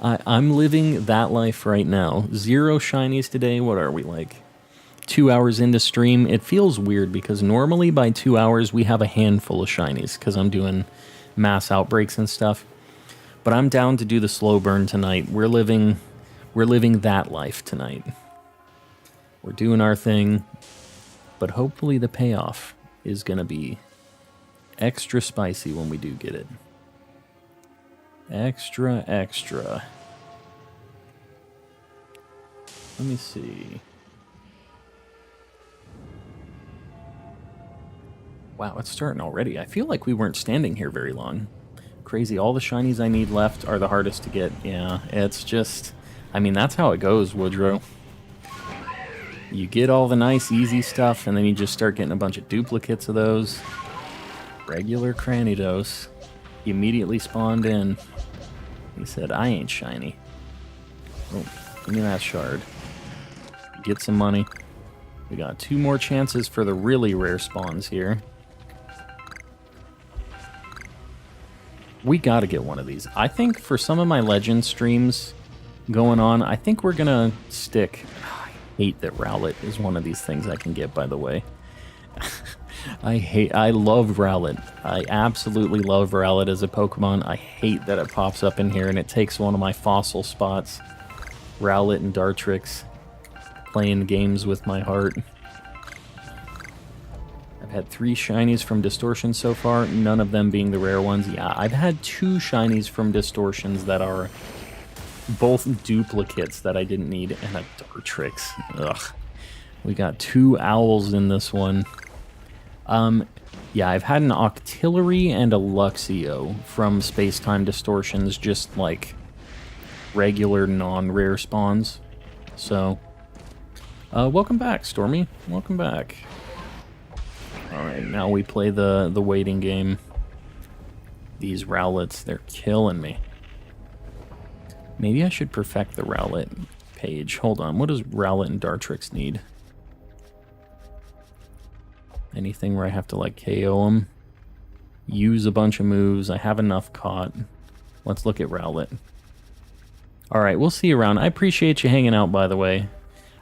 I'm living that life right now. 0 shinies today. What are we, like 2 hours into stream? It feels weird because normally by 2 hours we have a handful of shinies because I'm doing mass outbreaks and stuff. But I'm down to do the slow burn tonight. We're living that life tonight. We're doing our thing, but hopefully the payoff is going to be extra spicy when we do get it. Extra, extra. Let me see. Wow, it's starting already. I feel like we weren't standing here very long. Crazy. All the shinies I need left are the hardest to get. Yeah, it's just... I mean, that's how it goes, Woodrow. You get all the nice, easy stuff, and then you just start getting a bunch of duplicates of those. Regular Cranidos. He immediately spawned in. He said, I ain't shiny. Oh, give me that shard. Get some money. We got 2 more chances for the really rare spawns here. We gotta get one of these. I think for some of my Legend streams going on, I think we're gonna stick... I hate that Rowlet is one of these things I can get, by the way. I love Rowlet. I absolutely love Rowlet as a Pokemon. I hate that it pops up in here and it takes one of my fossil spots. Rowlet and Dartrix. Playing games with my heart. I've had 3 shinies from Distortion so far, none of them being the rare ones. Yeah, I've had 2 shinies from Distortions that are both duplicates that I didn't need, and a Dartrix. Ugh. We got 2 owls in this one. Yeah, I've had an Octillery and a Luxio from Space-Time Distortions, just like regular non-rare spawns. So, welcome back, Stormy. Welcome back. Alright, now we play the waiting game. These Rowlets, they're killing me. Maybe I should perfect the Rowlet page. Hold on, what does Rowlet and Dartrix need? Anything where I have to, like, KO them? Use a bunch of moves. I have enough caught. Let's look at Rowlet. All right, we'll see you around. I appreciate you hanging out, by the way.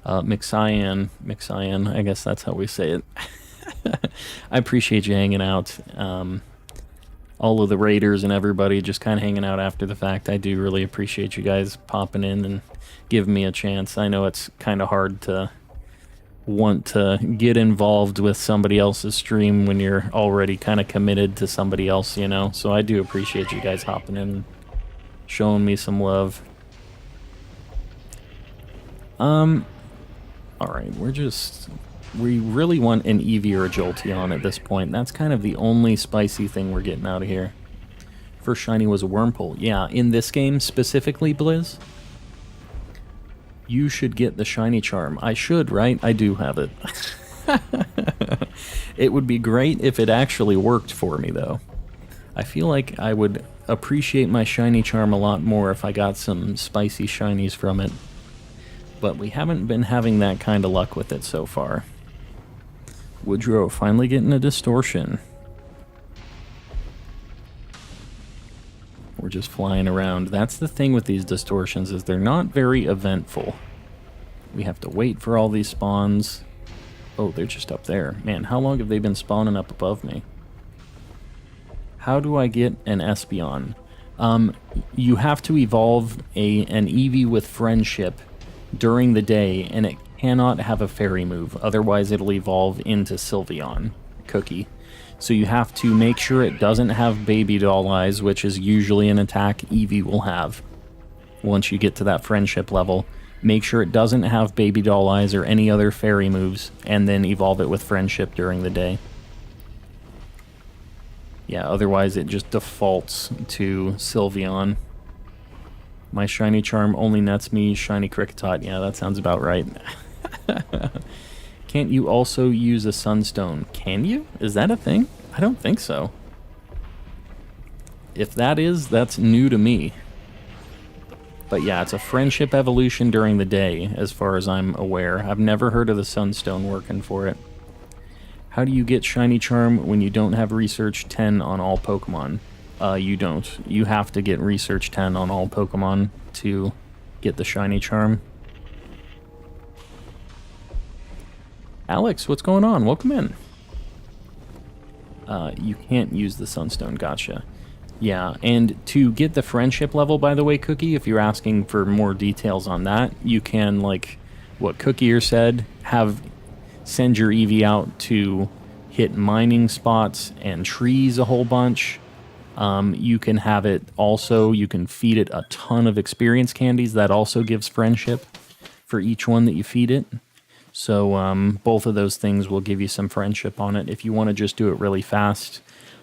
Mixian, I guess that's how we say it. I appreciate you hanging out. All of the raiders and everybody just kind of hanging out after the fact. I do really appreciate you guys popping in and giving me a chance. I know it's kind of hard to want to get involved with somebody else's stream when you're already kind of committed to somebody else, you know? So I do appreciate you guys hopping in and showing me some love. Alright, we really want an Eevee or a Jolteon at this point. That's kind of the only spicy thing we're getting out of here. First shiny was a Wurmple. Yeah, in this game specifically, Blizz, you should get the shiny charm. I should, right? I do have it. It would be great if it actually worked for me, though. I feel like I would appreciate my shiny charm a lot more if I got some spicy shinies from it. But we haven't been having that kind of luck with it so far. Woodrow finally getting a Distortion. We're just flying around. That's the thing with these Distortions, is they're not very eventful. We have to wait for all these spawns. Oh, they're just up there. Man, how long have they been spawning up above me? How do I get an Espeon? You have to evolve an Eevee with Friendship during the day, and it cannot have a fairy move, otherwise it'll evolve into Sylveon, Cookie. So you have to make sure it doesn't have Baby Doll Eyes, which is usually an attack Eevee will have. Once you get to that Friendship level, make sure it doesn't have Baby Doll Eyes or any other fairy moves, and then evolve it with Friendship during the day. Yeah, otherwise it just defaults to Sylveon. My shiny charm only nets me shiny Kricketot. Yeah, that sounds about right. Can't you also use a Sunstone? Can you? Is that a thing? I don't think so. If that is, that's new to me. But yeah, it's a Friendship evolution during the day, as far as I'm aware. I've never heard of the Sunstone working for it. How do you get shiny charm when you don't have Research 10 on all Pokemon? You don't. You have to get Research 10 on all Pokemon to get the shiny charm. Alex, what's going on? Welcome in. You can't use the Sunstone, gotcha. Yeah, and to get the Friendship level, by the way, Cookie, if you're asking for more details on that, you can, like what Cookier said, send your Eevee out to hit mining spots and trees a whole bunch. You can have it also, you can feed it a ton of experience candies. That also gives Friendship for each one that you feed it. So both of those things will give you some Friendship on it. If you want to just do it really fast,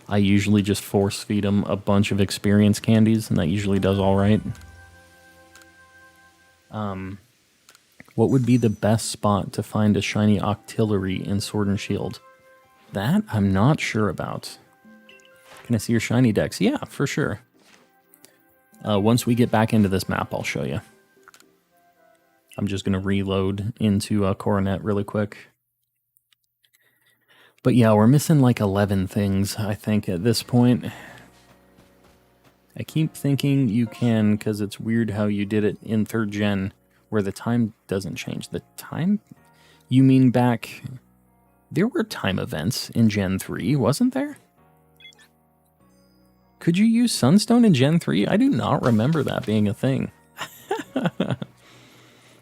I usually just force feed them a bunch of experience candies, and that usually does all right. What would be the best spot to find a shiny Octillery in Sword and Shield? That I'm not sure about. Can I see your shiny Dex? Yeah, for sure. Once we get back into this map, I'll show you. I'm just going to reload into Coronet really quick. But yeah, we're missing like 11 things, I think, at this point. I keep thinking you can, because it's weird how you did it in 3rd gen, where the time doesn't change. The time? You mean back... There were time events in Gen 3, wasn't there? Could you use Sunstone in Gen 3? I do not remember that being a thing.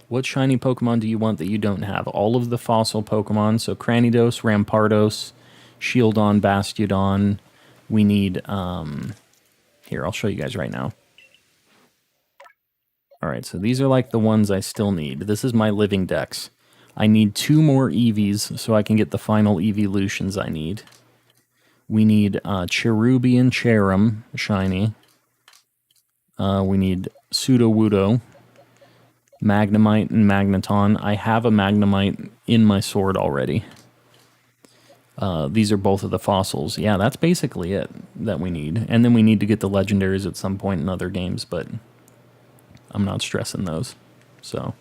What shiny Pokemon do you want that you don't have? All of the fossil Pokemon, so Cranidos, Rampardos, Shieldon, Bastiodon. We need, here, I'll show you guys right now. Alright, so these are like the ones I still need. This is my Living Dex. I need 2 more Eevees so I can get the final evolutions I need. We need Cherubian Cherum, shiny. We need Sudowoodo, Magnemite, and Magneton. I have a Magnemite in my sword already. These are both of the fossils. Yeah, that's basically it that we need. And then we need to get the legendaries at some point in other games, but I'm not stressing those. So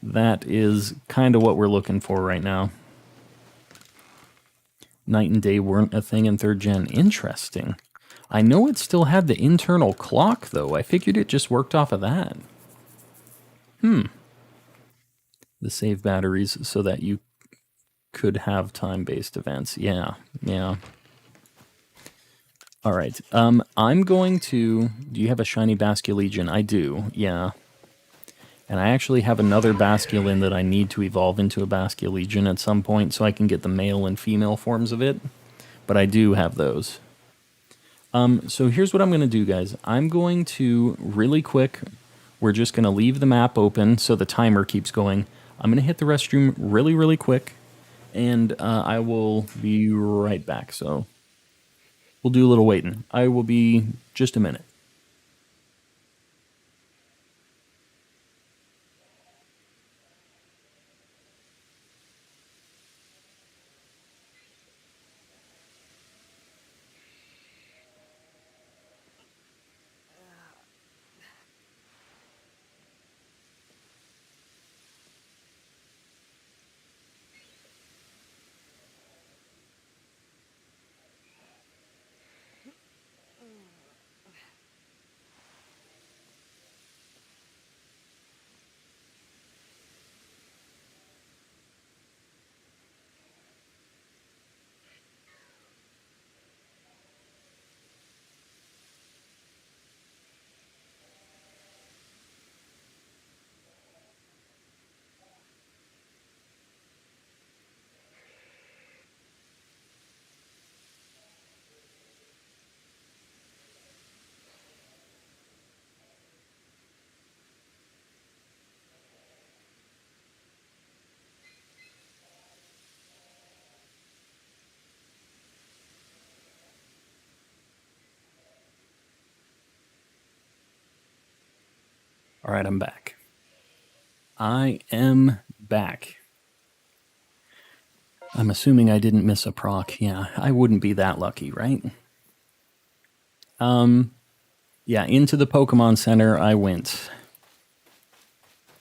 that is kind of what we're looking for right now. Night and day weren't a thing in 3rd gen. Interesting. I know it still had the internal clock, though. I figured it just worked off of that. The save batteries so that you could have time-based events. Yeah, yeah. All right. I'm going to... Do you have a shiny Basculegion? I do, yeah. And I actually have another Basculin that I need to evolve into a Basculegion at some point so I can get the male and female forms of it. But I do have those. So here's what I'm going to do, guys. I'm going to, really quick, we're just going to leave the map open so the timer keeps going. I'm going to hit the restroom really, really quick, and I will be right back. So we'll do a little waiting. I will be just a minute. All right, I'm back. I am back. I'm assuming I didn't miss a proc. Yeah, I wouldn't be that lucky, right? Yeah, into the Pokemon Center I went.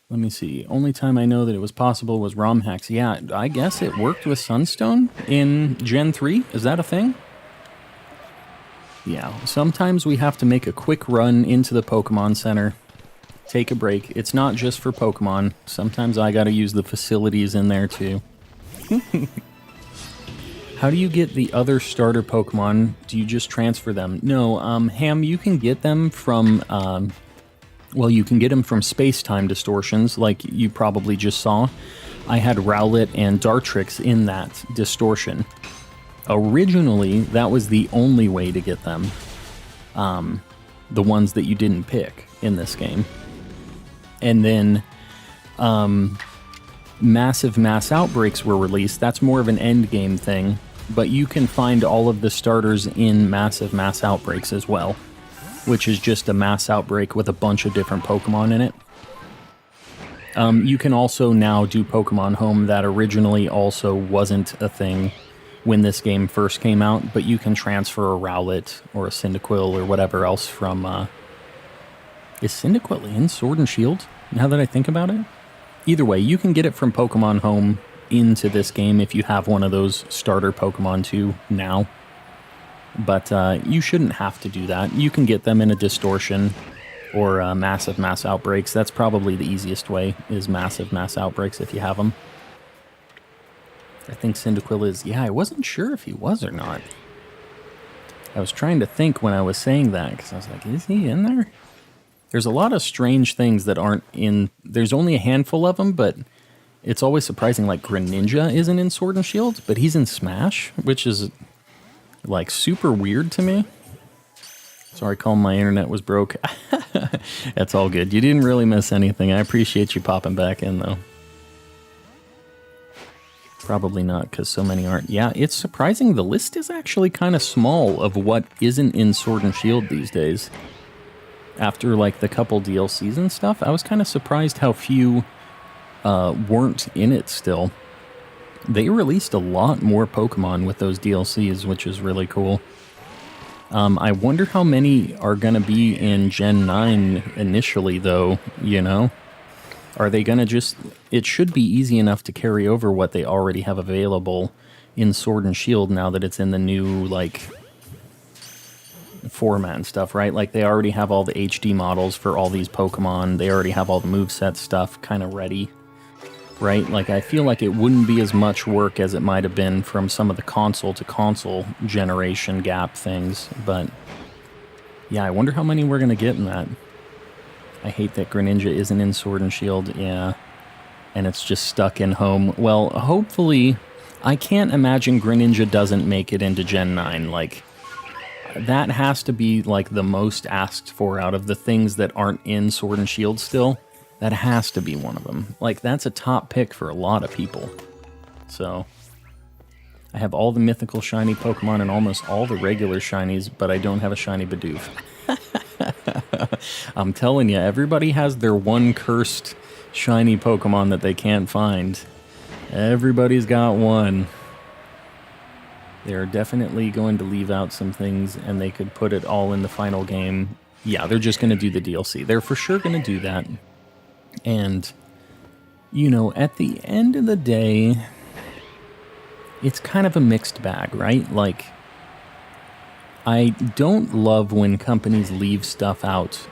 Let me see. Only time I know that it was possible was ROM hacks. Yeah, I guess it worked with Sunstone in Gen 3. Is that a thing? Yeah, sometimes we have to make a quick run into the Pokemon Center. Take a break. It's not just for Pokemon. Sometimes I gotta use the facilities in there too. How do you get the other starter Pokemon? Do you just transfer them? No, Ham, you can get them from, well, you can get them from space-time distortions, like you probably just saw. I had Rowlet and Dartrix in that distortion. Originally, that was the only way to get them. The ones that you didn't pick in this game. And then, Massive Mass Outbreaks were released. That's more of an endgame thing. But you can find all of the starters in Massive Mass Outbreaks as well, which is just a mass outbreak with a bunch of different Pokemon in it. You can also now do Pokemon Home. That originally also wasn't a thing when this game first came out, but you can transfer a Rowlet or a Cyndaquil or whatever else from... Is Cyndaquil in Sword and Shield, now that I think about it? Either way, you can get it from Pokemon Home into this game if you have one of those starter Pokemon too now. But you shouldn't have to do that. You can get them in a Distortion or Massive Mass Outbreaks. That's probably the easiest way, is Massive Mass Outbreaks if you have them. I think Cyndaquil is... Yeah, I wasn't sure if he was or not. I was trying to think when I was saying that, because I was like, is he in there? There's a lot of strange things that aren't in... There's only a handful of them, but it's always surprising. Like, Greninja isn't in Sword and Shield, but he's in Smash, which is, like, super weird to me. Sorry, Colin, my internet was broke. That's all good. You didn't really miss anything. I appreciate you popping back in, though. Probably not, because so many aren't. Yeah, it's surprising. The list is actually kind of small of what isn't in Sword and Shield these days. After, like, the couple DLCs and stuff, I was kind of surprised how few weren't in it still. They released a lot more Pokemon with those DLCs, which is really cool. I wonder how many are going to be in Gen 9 initially, though, you know? Are they going to just... It should be easy enough to carry over what they already have available in Sword and Shield now that it's in the new, like... format and stuff, right? Like, they already have all the HD models for all these Pokemon. They already have all the moveset stuff kind of ready, right? Like, I feel like it wouldn't be as much work as it might have been from some of the console-to-console generation gap things, but yeah, I wonder how many we're going to get in that. I hate that Greninja isn't in Sword and Shield, yeah, and it's just stuck in home. Well, hopefully, I can't imagine Greninja doesn't make it into Gen 9, like, that has to be, like, the most asked for out of the things that aren't in Sword and Shield still. That has to be one of them. Like, that's a top pick for a lot of people. So, I have all the mythical shiny Pokemon and almost all the regular shinies, but I don't have a shiny Bidoof. I'm telling you, everybody has their one cursed shiny Pokemon that they can't find. Everybody's got one. They're definitely going to leave out some things, and they could put it all in the final game. Yeah, they're just going to do the DLC. They're for sure going to do that. And, you know, at the end of the day, it's kind of a mixed bag, right? Like, I don't love when companies leave stuff out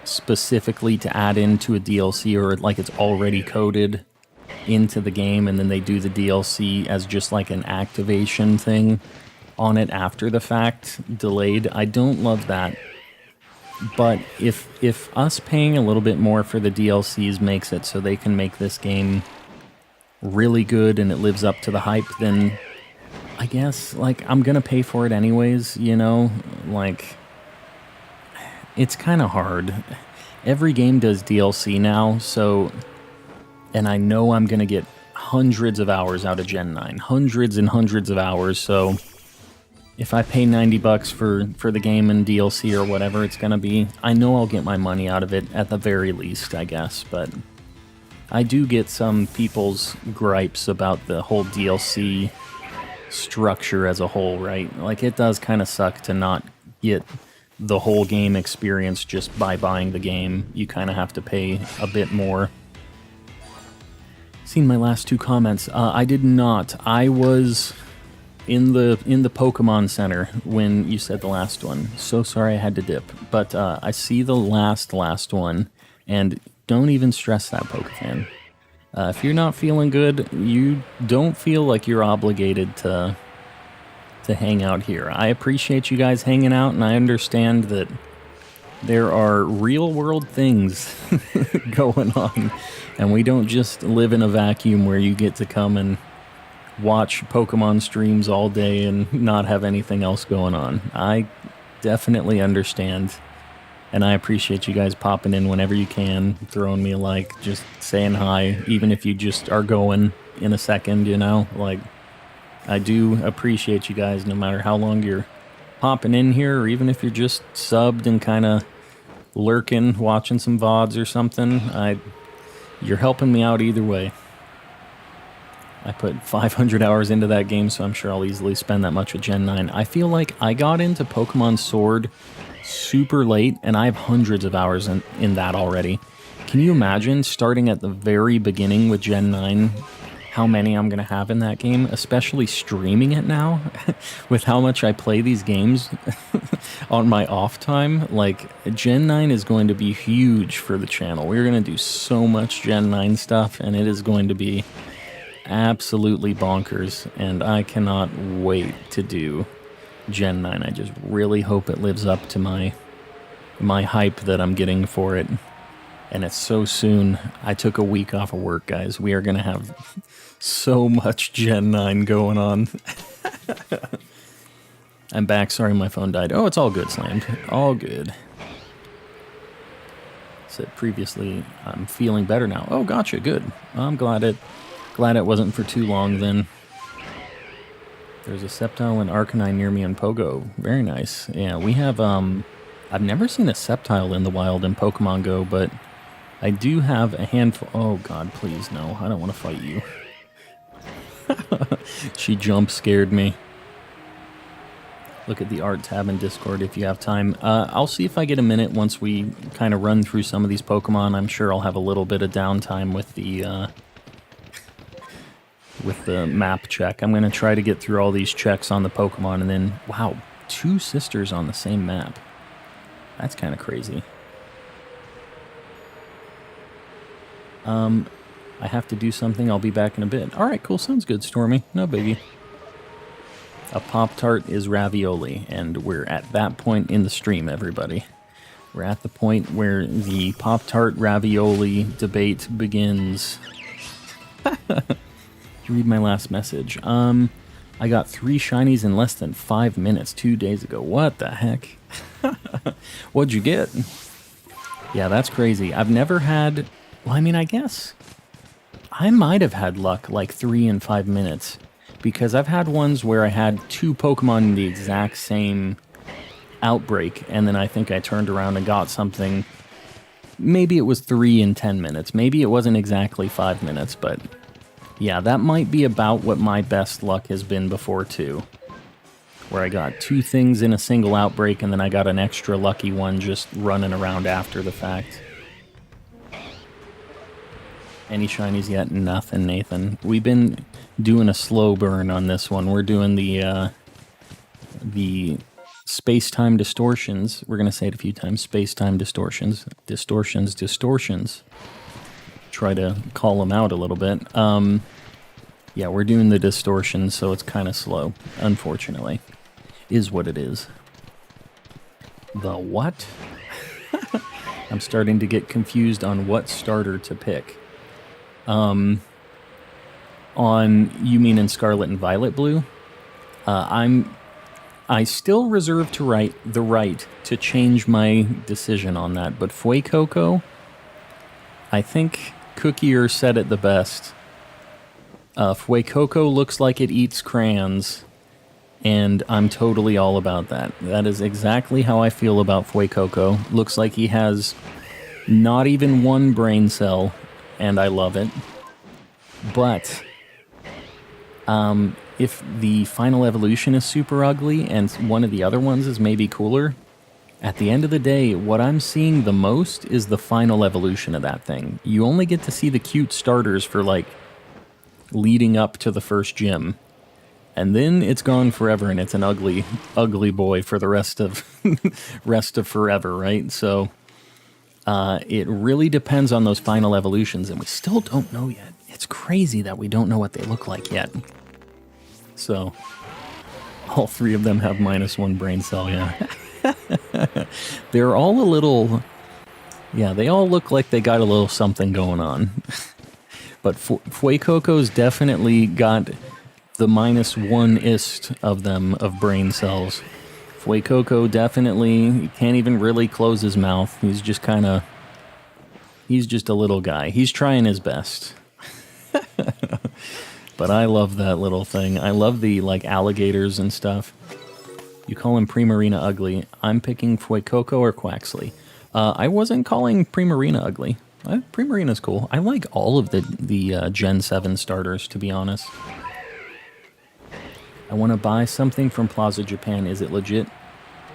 specifically to add into a DLC, or like it's already coded into the game and then they do the DLC as just like an activation thing on it after the fact, delayed. I don't love that. But if us paying a little bit more for the DLCs makes it so they can make this game really good and it lives up to the hype, then I guess, like, I'm gonna pay for it anyways, you know? Like, it's kind of hard. Every game does DLC now, so... And I know I'm going to get hundreds of hours out of Gen 9. Hundreds and hundreds of hours, so... If I pay $90 for the game and DLC or whatever it's going to be, I know I'll get my money out of it at the very least, I guess, but... I do get some people's gripes about the whole DLC structure as a whole, right? Like, it does kind of suck to not get the whole game experience just by buying the game. You kind of have to pay a bit more. Seen my last two comments. I did not. I was in the Pokemon Center when you said the last one. So sorry I had to dip. But I see the last one, and don't even stress that, Pokefan. If you're not feeling good, you don't feel like you're obligated to hang out here. I appreciate you guys hanging out, and I understand that there are real-world things going on, and we don't just live in a vacuum where you get to come and watch Pokemon streams all day and not have anything else going on. I definitely understand, and I appreciate you guys popping in whenever you can, throwing me a like, just saying hi, even if you just are going in a second, you know? Like, I do appreciate you guys no matter how long you're popping in here, or even if you're just subbed and kind of lurking, watching some VODs or something. You're helping me out either way. I put 500 hours into that game, so I'm sure I'll easily spend that much with Gen 9. I feel like I got into Pokemon Sword super late, and I have hundreds of hours in that already. Can you imagine starting at the very beginning with Gen 9, how many I'm going to have in that game, especially streaming it now, with how much I play these games on my off time? Like, Gen 9 is going to be huge for the channel. We're going to do so much Gen 9 stuff, and it is going to be absolutely bonkers, and I cannot wait to do Gen 9. I just really hope it lives up to my hype that I'm getting for it. And it's so soon. I took a week off of work, guys. We are going to have so much Gen 9 going on. I'm back. Sorry my phone died. Oh, it's all good, Slammed. All good. Said previously, I'm feeling better now. Oh, gotcha. Good. I'm glad it wasn't for too long then. There's a Sceptile and Arcanine near me in Pogo. Very nice. Yeah, we have, I've never seen a Sceptile in the wild in Pokemon Go, but I do have a handful. Oh, God, please, no. I don't want to fight you. She jump scared me. Look at the art tab in Discord if you have time. I'll see if I get a minute once we kind of run through some of these Pokemon. I'm sure I'll have a little bit of downtime with the map check. I'm going to try to get through all these checks on the Pokemon, and then, wow, 2 sisters on the same map. That's kind of crazy. I have to do something. I'll be back in a bit. All right, cool. Sounds good, Stormy. No biggie. A Pop-Tart is ravioli, and we're at that point in the stream, everybody. We're at the point where the Pop-Tart ravioli debate begins. Read my last message. I got 3 shinies in less than 5 minutes 2 days ago. What the heck? What'd you get? Yeah, that's crazy. I've never had... Well, I mean, I guess I might have had luck like 3 in 5 minutes, because I've had ones where I had 2 Pokemon in the exact same outbreak, and then I think I turned around and got something. Maybe it was 3 in 10 minutes. Maybe it wasn't exactly 5 minutes, but yeah, that might be about what my best luck has been before too, where I got 2 things in a single outbreak, and then I got an extra lucky one just running around after the fact. Any shinies yet? Nothing, Nathan. We've been doing a slow burn on this one. We're doing the space-time distortions. We're going to say it a few times. Space-time distortions. Distortions. Try to call them out a little bit. Yeah, we're doing the distortions, so it's kind of slow, unfortunately. Is what it is. The what? I'm starting to get confused on what starter to pick. You mean in Scarlet and Violet Blue? I still reserve the right to change my decision on that, but Fuecoco, I think Cookier said it the best. Fuecoco looks like it eats crayons, and I'm totally all about that. That is exactly how I feel about Fuecoco. Looks like he has not even 1 brain cell, and I love it. But if the final evolution is super ugly and one of the other ones is maybe cooler, at the end of the day, what I'm seeing the most is the final evolution of that thing. You only get to see the cute starters for, like, leading up to the first gym. And then it's gone forever, and it's an ugly, ugly boy for the rest of forever, right? So it really depends on those final evolutions, and we still don't know yet. It's crazy that we don't know what they look like yet. So, all 3 of them have -1 brain cell, yeah. They're all a little... Yeah, they all look like they got a little something going on. But Fuecoco's definitely got the -1ist of them of brain cells. Fuecoco definitely can't even really close his mouth. He's just kind of... He's just a little guy. He's trying his best. But I love that little thing. I love the, like, alligators and stuff. You call him Primarina ugly. I'm picking Fuecoco or Quaxley. I wasn't calling Primarina ugly. Primarina's cool. I like all of the Gen 7 starters, to be honest. I want to buy something from Plaza Japan. Is it legit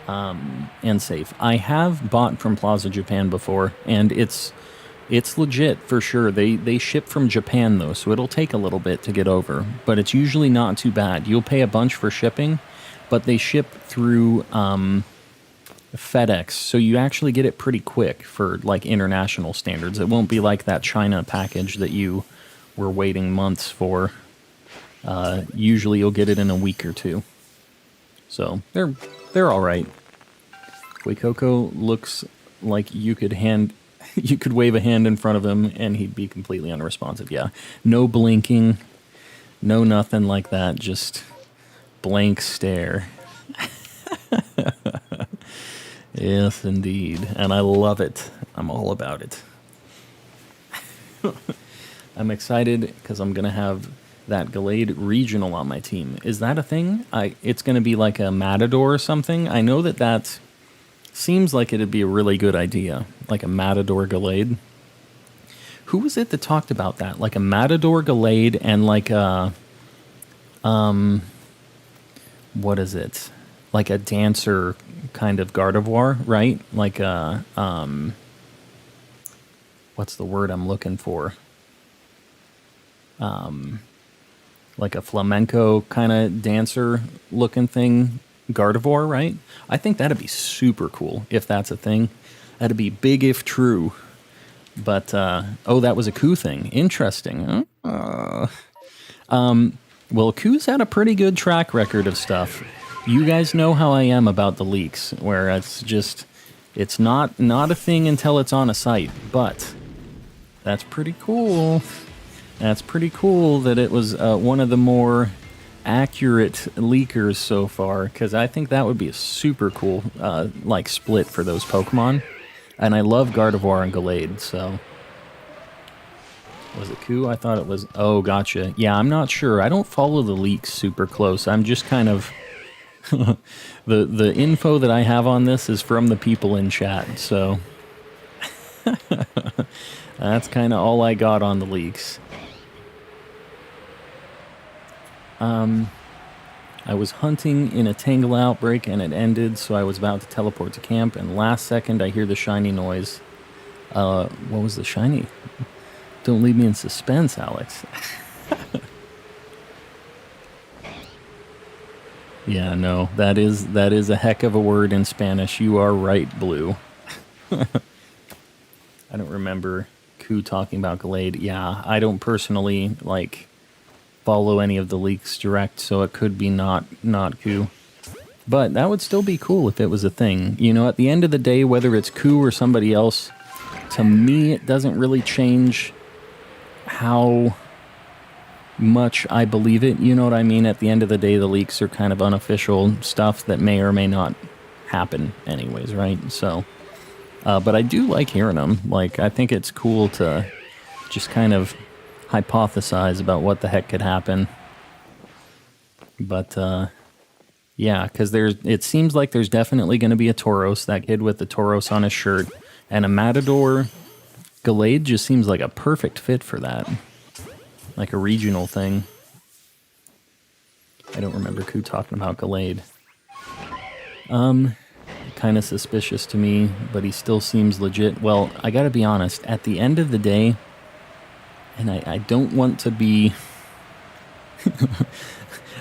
and safe? I have bought from Plaza Japan before, and it's legit for sure. They ship from Japan, though, so it'll take a little bit to get over. But it's usually not too bad. You'll pay a bunch for shipping, but they ship through FedEx, so you actually get it pretty quick for, like, international standards. It won't be like that China package that you were waiting months for. Usually you'll get it in a week or 2. So they're all right. Fuecoco looks like you could wave a hand in front of him and he'd be completely unresponsive. Yeah, no blinking, no nothing like that. Just blank stare. Yes, indeed, and I love it. I'm all about it. I'm excited because I'm gonna have that Gallade regional on my team. Is that a thing? It's going to be like a Matador or something? I know that seems like it'd be a really good idea. Like a Matador Gallade. Who was it that talked about that? Like a Matador Gallade and like a... what is it? Like a dancer kind of Gardevoir, right? Like a... what's the word I'm looking for? Like a flamenco kind of dancer looking thing Gardevoir, right? I think that'd be super cool if that's a thing. That'd be big if true. But, oh, that was a Coup thing. Interesting. Well, Coos had a pretty good track record of stuff. You guys know how I am about the leaks, where it's not a thing until it's on a site. But that's pretty cool. That's pretty cool that it was one of the more accurate leakers so far, because I think that would be a super cool like split for those Pokemon. And I love Gardevoir and Gallade, so... Was it Coup? I thought it was... Oh, gotcha. Yeah, I'm not sure. I don't follow the leaks super close. I'm just kind of... the info that I have on this is from the people in chat, so... That's kind of all I got on the leaks. I was hunting in a Tangle outbreak and it ended, so I was about to teleport to camp, and last second I hear the shiny noise. What was the shiny? Don't leave me in suspense, Alex. Yeah, no, that is a heck of a word in Spanish. You are right, Blue. I don't remember Coup talking about Gallade. Yeah, I don't personally, like, follow any of the leaks direct, so it could be not Coup. But that would still be cool if it was a thing. You know, at the end of the day, whether it's Coup or somebody else, to me, it doesn't really change how much I believe it. You know what I mean? At the end of the day, the leaks are kind of unofficial stuff that may or may not happen anyways, right? So, but I do like hearing them. Like, I think it's cool to just kind of hypothesize about what the heck could happen. But, yeah, because it seems like there's definitely going to be a Tauros, that kid with the Tauros on his shirt, and a Matador. Gallade just seems like a perfect fit for that. Like a regional thing. I don't remember Coup talking about Gallade. Kind of suspicious to me, but he still seems legit. Well, I gotta be honest, at the end of the day, and I don't want to be...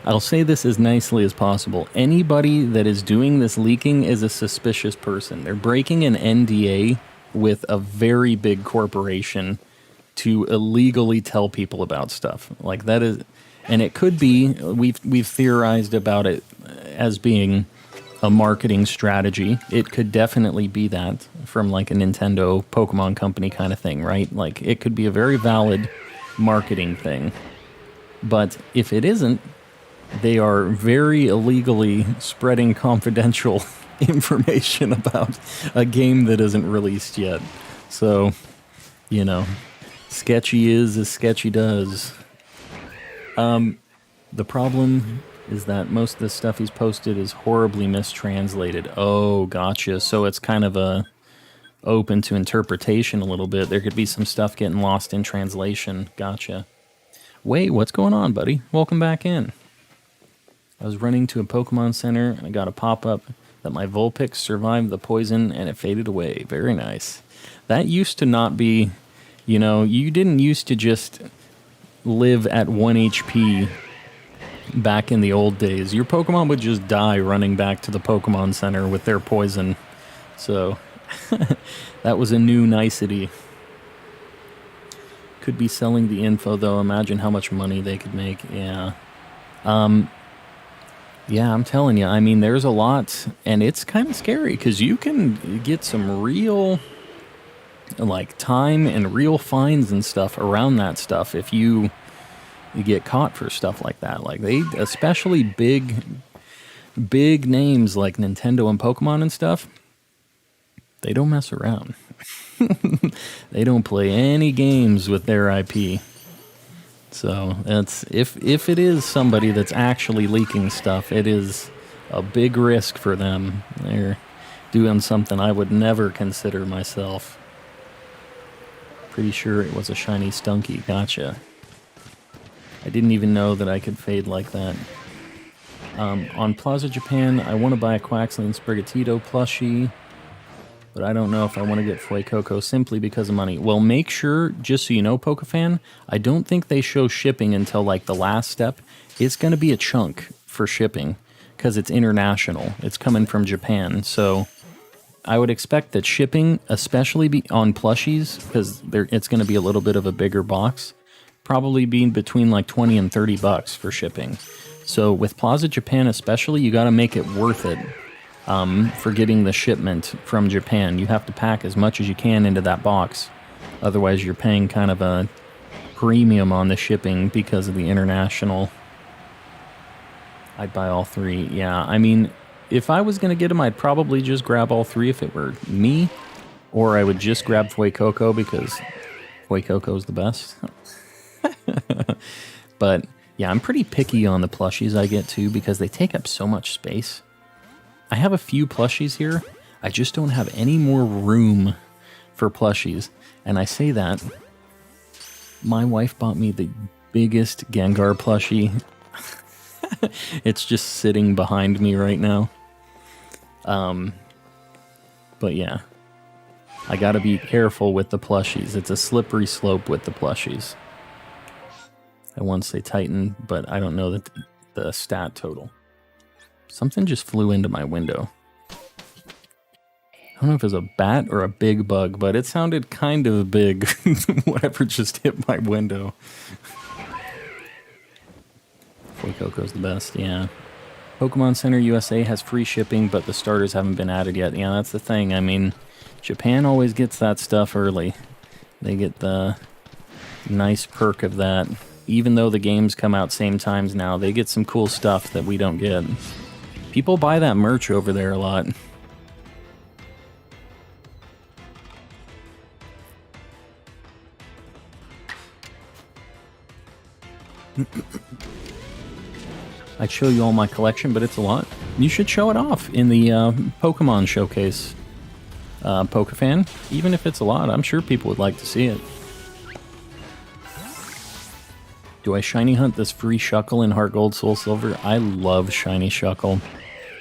I'll say this as nicely as possible. Anybody that is doing this leaking is a suspicious person. They're breaking an NDA with a very big corporation to illegally tell people about stuff. Like, that is... And it could be... We've theorized about it as being a marketing strategy. It could definitely be that from, like, a Nintendo Pokemon company kind of thing, right? Like, it could be a very valid marketing thing. But if it isn't, they are very illegally spreading confidential information about a game that isn't released yet. So, you know, sketchy is as sketchy does. The problem is that most of the stuff he's posted is horribly mistranslated. Oh, gotcha. So it's kind of open to interpretation a little bit. There could be some stuff getting lost in translation. Gotcha. Wait, what's going on, buddy? Welcome back in. I was running to a Pokemon Center, and I got a pop-up that my Vulpix survived the poison, and it faded away. Very nice. That used to not be... You know, you didn't used to just live at 1 HP back in the old days. Your Pokemon would just die running back to the Pokemon Center with their poison. So, that was a new nicety. Could be selling the info, though. Imagine how much money they could make. Yeah. Yeah, I'm telling you. I mean, there's a lot, and it's kind of scary, because you can get some real, like, time and real fines and stuff around that stuff if you get caught for stuff like that. Like, they, especially big names like Nintendo and Pokemon and stuff, they don't mess around. They don't play any games with their IP. So it's if it is somebody that's actually leaking stuff, it is a big risk for them. They're doing something I would never consider myself. Pretty sure it was a shiny Stunky. Gotcha. I didn't even know that I could fade like that. On Plaza Japan, I want to buy a Quaxley and Sprigatito plushie, but I don't know if I want to get Fuecoco simply because of money. Well, make sure, just so you know, Pokefan, I don't think they show shipping until, like, the last step. It's going to be a chunk for shipping, because it's international. It's coming from Japan, so I would expect that shipping, especially on plushies, because it's going to be a little bit of a bigger box, probably be between like 20 and 30 bucks for shipping. So with Plaza Japan especially, you got to make it worth it for getting the shipment from Japan. You have to pack as much as you can into that box. Otherwise, you're paying kind of a premium on the shipping because of the international. I'd buy all 3. Yeah, I mean, if I was going to get them, I'd probably just grab all 3 if it were me. Or I would just grab Fuecoco because Fuecoco is the best. But yeah, I'm pretty picky on the plushies I get too because they take up so much space. I have a few plushies here. I just don't have any more room for plushies. And I say that. My wife bought me the biggest Gengar plushie. It's just sitting behind me right now. But yeah, I gotta be careful with the plushies. It's a slippery slope with the plushies. I want to say Titan, but I don't know the stat total. Something just flew into my window. I don't know if it was a bat or a big bug, but it sounded kind of big. Whatever just hit my window. Fuecoco's the best, yeah. Pokemon Center USA has free shipping, but the starters haven't been added yet. Yeah, that's the thing. I mean, Japan always gets that stuff early. They get the nice perk of that. Even though the games come out same times now, they get some cool stuff that we don't get. People buy that merch over there a lot. I'd show you all my collection, but it's a lot. You should show it off in the Pokemon showcase, Pokefan. Even if it's a lot, I'm sure people would like to see it. Do I shiny hunt this free Shuckle in Heart Gold Soul Silver? I love shiny Shuckle.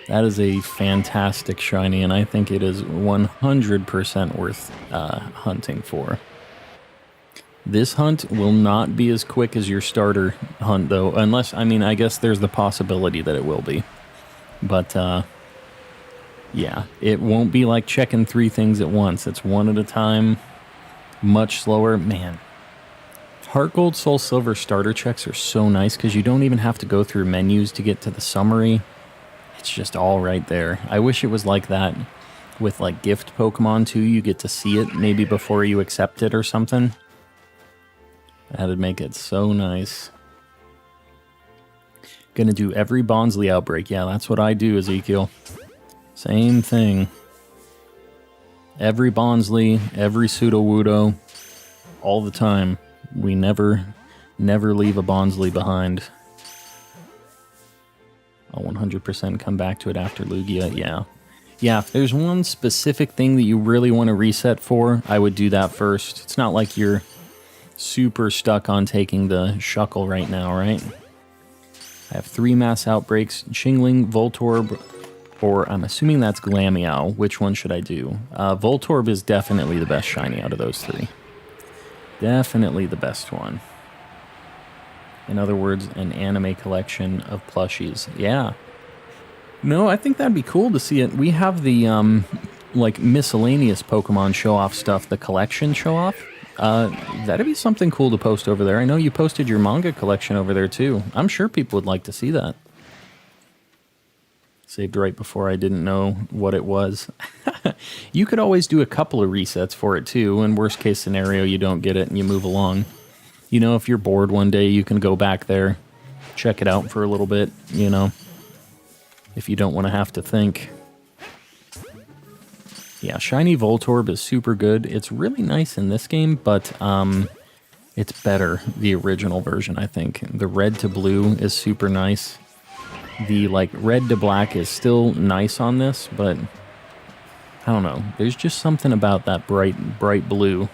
That is a fantastic shiny, and I think it is 100% worth hunting for. This hunt will not be as quick as your starter hunt, though, unless, I mean, I guess there's the possibility that it will be. But, yeah, it won't be like checking 3 things at once. It's one at a time, much slower. Man, Heart Gold, Soul Silver starter checks are so nice because you don't even have to go through menus to get to the summary. It's just all right there. I wish it was like that with, like, gift Pokemon, too. You get to see it maybe before you accept it or something. That'd make it so nice. Gonna do every Bonsly outbreak. Yeah, that's what I do, Ezekiel. Same thing. Every Bonsly, every Sudowoodo, all the time. We never leave a Bonsly behind. I'll 100% come back to it after Lugia, yeah. Yeah, if there's one specific thing that you really want to reset for, I would do that first. It's not like you're super stuck on taking the Shuckle right now, right? I have 3 Mass Outbreaks, Chingling, Voltorb, or I'm assuming that's Glameow. Which one should I do? Voltorb is definitely the best shiny out of those 3. Definitely the best one. In other words, an anime collection of plushies. Yeah. No, I think that'd be cool to see it. We have the, like, miscellaneous Pokemon show-off stuff, the collection show-off. That'd be something cool to post over there. I know you posted your manga collection over there, too. I'm sure people would like to see that. Saved right before I didn't know what it was. You could always do a couple of resets for it, too. In worst case scenario, you don't get it and you move along. You know, if you're bored one day, you can go back there, check it out for a little bit, you know, if you don't want to have to think. Yeah, Shiny Voltorb is super good. It's really nice in this game, but it's better, the original version, I think. The red to blue is super nice. The, like, red to black is still nice on this, but I don't know. There's just something about that bright blue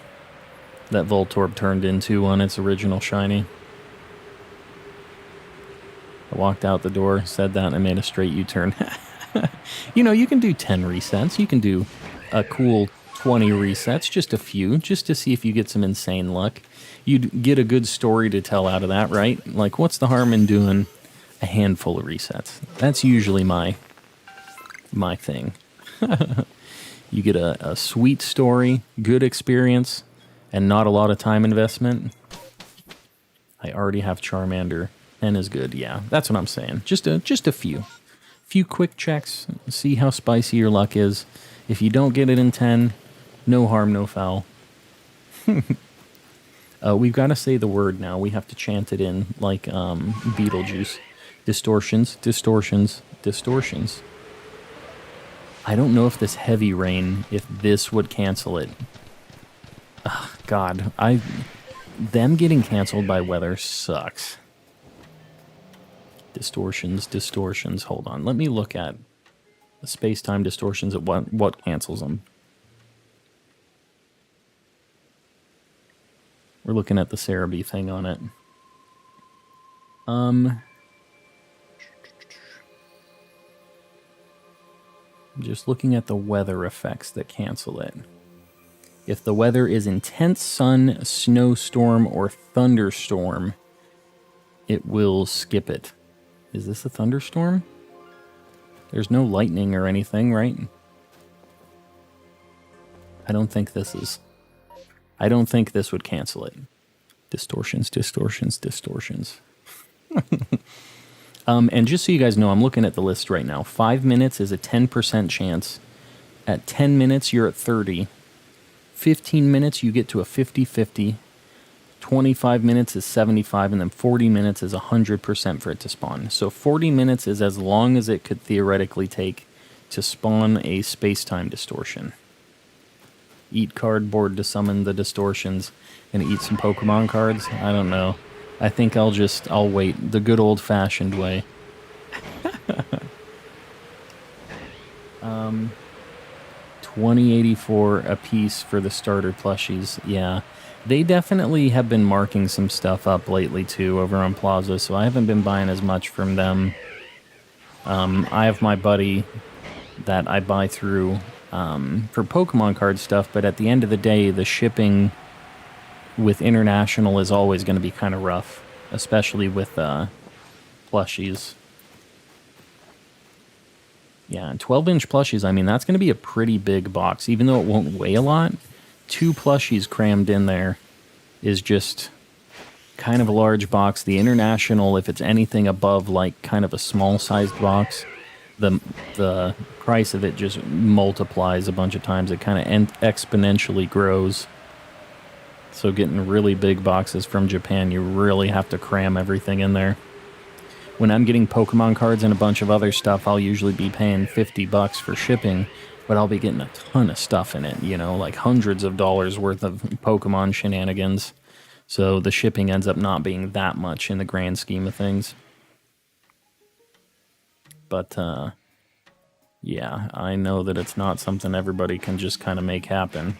that Voltorb turned into on its original shiny. I walked out the door, said that, and I made a straight U-turn. You know, you can do 10 resets. You can do a cool 20 resets, just a few, just to see if you get some insane luck. You'd get a good story to tell out of that, right? Like, what's the harm in doing a handful of resets. That's usually my thing. You get a sweet story, good experience, and not a lot of time investment. I already have Charmander, and is good. Yeah, that's what I'm saying. Just a few quick checks. See how spicy your luck is. If you don't get it in 10, no harm, no foul. We've got to say the word now. We have to chant it in like Beetlejuice. Distortions, distortions, distortions. I don't know if this heavy rain, if this would cancel it. Ugh, God, them getting canceled by weather sucks. Distortions, distortions. Hold on, let me look at the space-time distortions at what cancels them. We're looking at the Cerebi thing on it. Just looking at the weather effects that cancel it. If the weather is intense sun, snowstorm, or thunderstorm, it will skip it. Is this a thunderstorm? There's no lightning or anything, right? I don't think this is. I don't think this would cancel it. Distortions, distortions, distortions. And just so you guys know, I'm looking at the list right now. 5 minutes is a 10% chance. At 10 minutes, you're at 30. 15 minutes, you get to a 50-50. 25 minutes is 75, and then 40 minutes is 100% for it to spawn. So 40 minutes is as long as it could theoretically take to spawn a space-time distortion. Eat cardboard to summon the distortions, and eat some Pokemon cards? I don't know. I think I'll wait the good old-fashioned way. 2084 a piece for the starter plushies. Yeah, they definitely have been marking some stuff up lately too over on Plaza, so I haven't been buying as much from them. I have my buddy that I buy through for Pokemon card stuff, but at the end of the day, the shipping with international is always going to be kind of rough, especially with plushies. Yeah, and 12-inch plushies, I mean, that's going to be a pretty big box. Even though it won't weigh a lot, 2 plushies crammed in there is just kind of a large box. The international, if it's anything above like kind of a small-sized box, the price of it just multiplies a bunch of times. It kind of exponentially grows. So getting really big boxes from Japan, you really have to cram everything in there. When I'm getting Pokemon cards and a bunch of other stuff, I'll usually be paying $50 for shipping, but I'll be getting a ton of stuff in it, you know, like hundreds of dollars worth of Pokemon shenanigans. So the shipping ends up not being that much in the grand scheme of things. But, yeah, I know that it's not something everybody can just kind of make happen.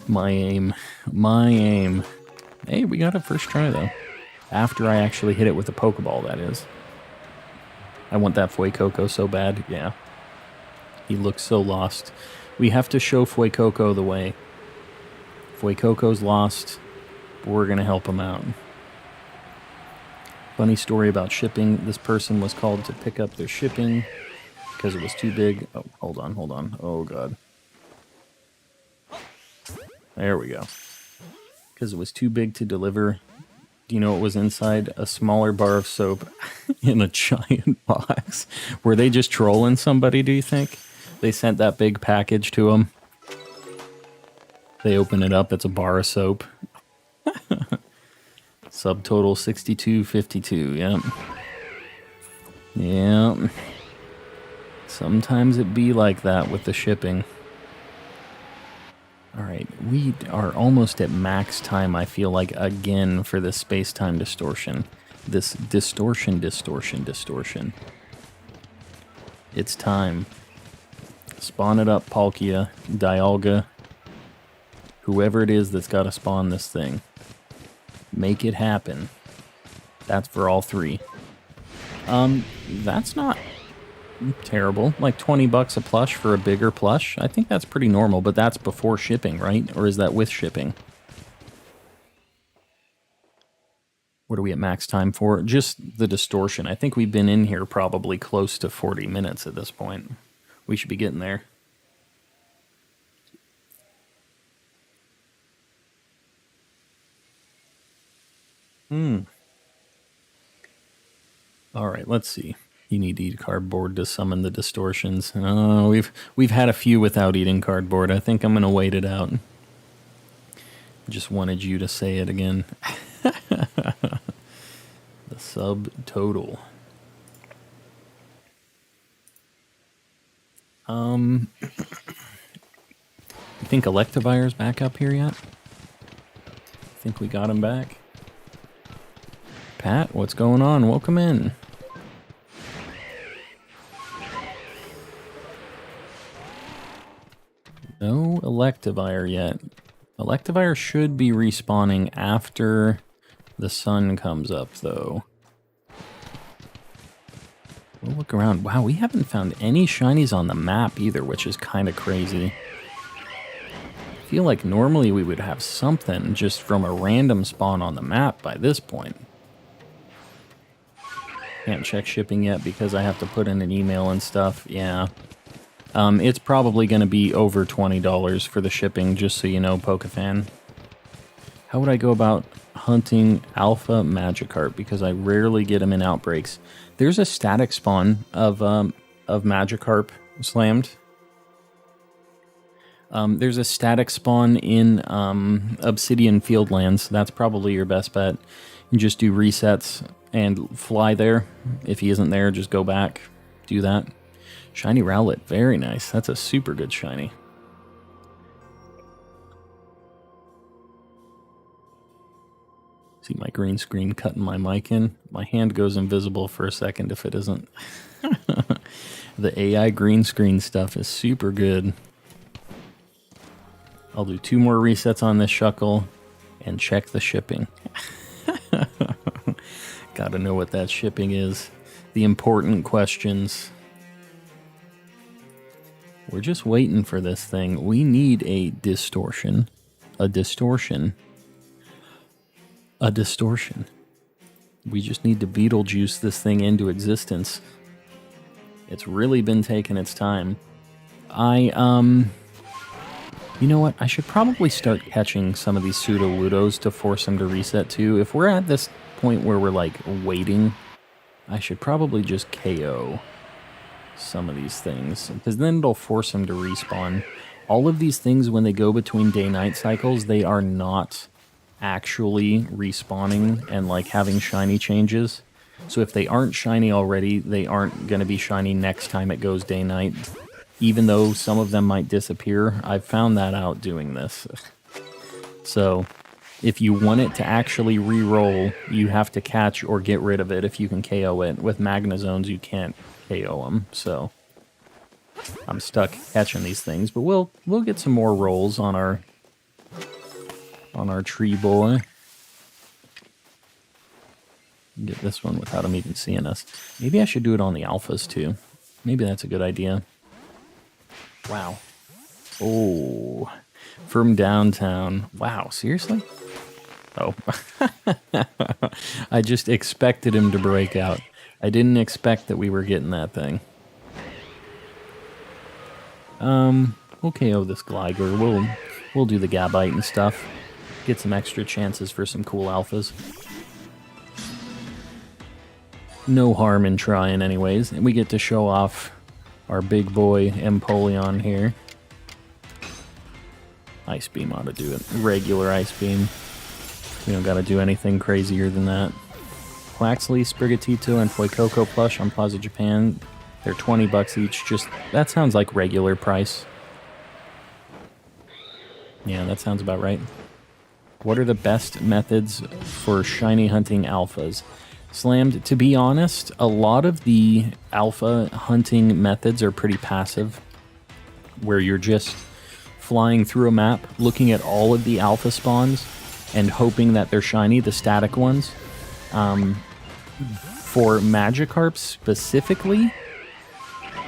My aim. Hey, we got it first try, though. After I actually hit it with a Pokeball, that is. I want that Fuecoco so bad, yeah. He looks so lost. We have to show Fuecoco the way. Fuecoco's lost. We're going to help him out. Funny story about shipping. This person was called to pick up their shipping because it was too big. Oh, hold on. Oh, God. There we go. Because it was too big to deliver. Do you know what was inside? A smaller bar of soap in a giant box. Were they just trolling somebody, do you think? They sent that big package to them. They open it up, it's a bar of soap. Subtotal 62.52, yep. Yep. Sometimes it be like that with the shipping. Alright, we are almost at max time, I feel like, again, for this space-time distortion. This distortion. It's time. Spawn it up, Palkia, Dialga, whoever it is that's got to spawn this thing. Make it happen. That's for all 3. That's not terrible. Like $20 a plush for a bigger plush. I think that's pretty normal, but that's before shipping, right? Or is that with shipping? What are we at max time for? Just the distortion. I think we've been in here probably close to 40 minutes at this point. We should be getting there. All right, let's see. You need to eat cardboard to summon the distortions. Oh, we've had a few without eating cardboard. I think I'm going to wait it out. Just wanted you to say it again. The subtotal. You think Electivire's back up here yet? Think we got him back? Pat, what's going on? Welcome in. No Electivire yet. Electivire should be respawning after the sun comes up, though. We'll look around. Wow, we haven't found any shinies on the map either, which is kind of crazy. I feel like normally we would have something just from a random spawn on the map by this point. Can't check shipping yet because I have to put in an email and stuff. Yeah. It's probably going to be over $20 for the shipping, just so you know, Pokefan. How would I go about hunting Alpha Magikarp? Because I rarely get them in outbreaks. There's a static spawn of Magikarp slammed. There's a static spawn in Obsidian Fieldlands. That's probably your best bet. You just do resets and fly there. If he isn't there, just go back. Do that. Shiny Rowlet, very nice. That's a super good shiny. See my green screen cutting my mic in? My hand goes invisible for a second if it isn't. The AI green screen stuff is super good. I'll do 2 more resets on this Shuckle and check the shipping. Gotta know what that shipping is. The important questions. We're just waiting for this thing. We need a distortion. A distortion. A distortion. We just need to Beetlejuice this thing into existence. It's really been taking its time. You know what? I should probably start catching some of these Pseudo-Ludos to force them to reset too. If we're at this point where we're like waiting, I should probably just KO some of these things, because then it'll force them to respawn. All of these things, when they go between day-night cycles, they are not actually respawning and like having shiny changes. So if they aren't shiny already, they aren't going to be shiny next time it goes day-night. Even though some of them might disappear, I've found that out doing this. So if you want it to actually re-roll, you have to catch or get rid of it if you can KO it. With Magnazones, you can't KO them, so I'm stuck catching these things. But we'll get some more rolls on our tree boy. Get this one without him even seeing us. Maybe I should do it on the alphas too. Maybe that's a good idea. Wow. Oh, from downtown. Wow, seriously? Oh. I just expected him to break out. I didn't expect that we were getting that thing. We'll KO this Gligar. We'll do the Gabite and stuff. Get some extra chances for some cool alphas. No harm in trying anyways. And we get to show off our big boy Empoleon here. Ice Beam ought to do it. Regular Ice Beam. We don't gotta do anything crazier than that. Quaxley, Sprigatito, and Fuecoco plush on Plaza Japan. They're $20 each. Just, that sounds like regular price. Yeah, that sounds about right. What are the best methods for shiny hunting alphas? Slammed, to be honest, a lot of the alpha hunting methods are pretty passive, where you're just flying through a map, looking at all of the alpha spawns, and hoping that they're shiny, the static ones. For Magikarp specifically,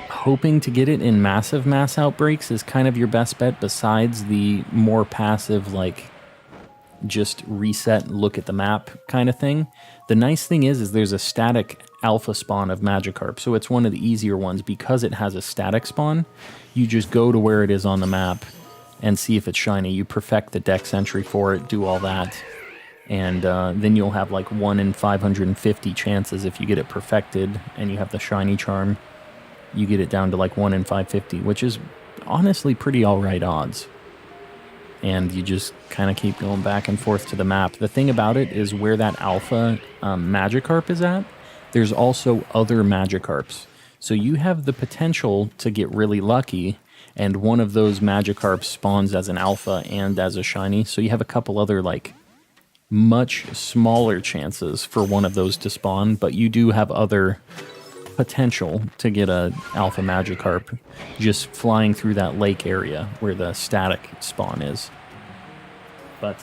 hoping to get it in massive Mass Outbreaks is kind of your best bet, besides the more passive, like, just reset, look at the map kind of thing. The nice thing is there's a static alpha spawn of Magikarp, so it's one of the easier ones because it has a static spawn. You just go to where it is on the map and see if it's shiny. You perfect the dex entry for it, do all that, and then you'll have like 1 in 550 chances if you get it perfected and you have the shiny charm. You get it down to like 1 in 550, which is honestly pretty alright odds. And you just kind of keep going back and forth to the map. The thing about it is where that alpha Magikarp is at, there's also other Magikarps. So you have the potential to get really lucky, and one of those Magikarps spawns as an alpha and as a shiny. So you have a couple other, like, much smaller chances for one of those to spawn, but you do have other potential to get a alpha Magikarp just flying through that lake area where the static spawn is. But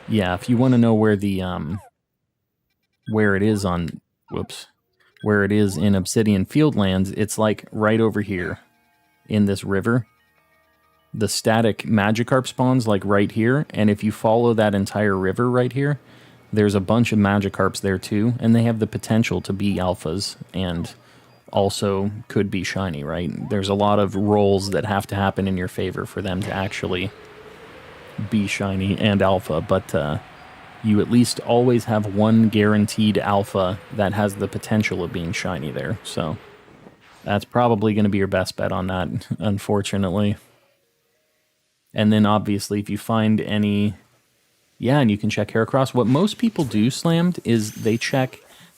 yeah, if you want to know where the where it is on where it is in Obsidian Fieldlands, it's like right over here in this river. The static Magikarp spawns like right here, and if you follow that entire river right here, there's a bunch of Magikarps there too, and they have the potential to be alphas and also could be shiny, right? There's a lot of rolls that have to happen in your favor for them to actually be shiny and alpha, but you at least always have one guaranteed alpha that has the potential of being shiny there. So that's probably going to be your best bet on that, unfortunately. And then obviously if you find any... Yeah, and you can check Heracross. What most people do, Slammed, is they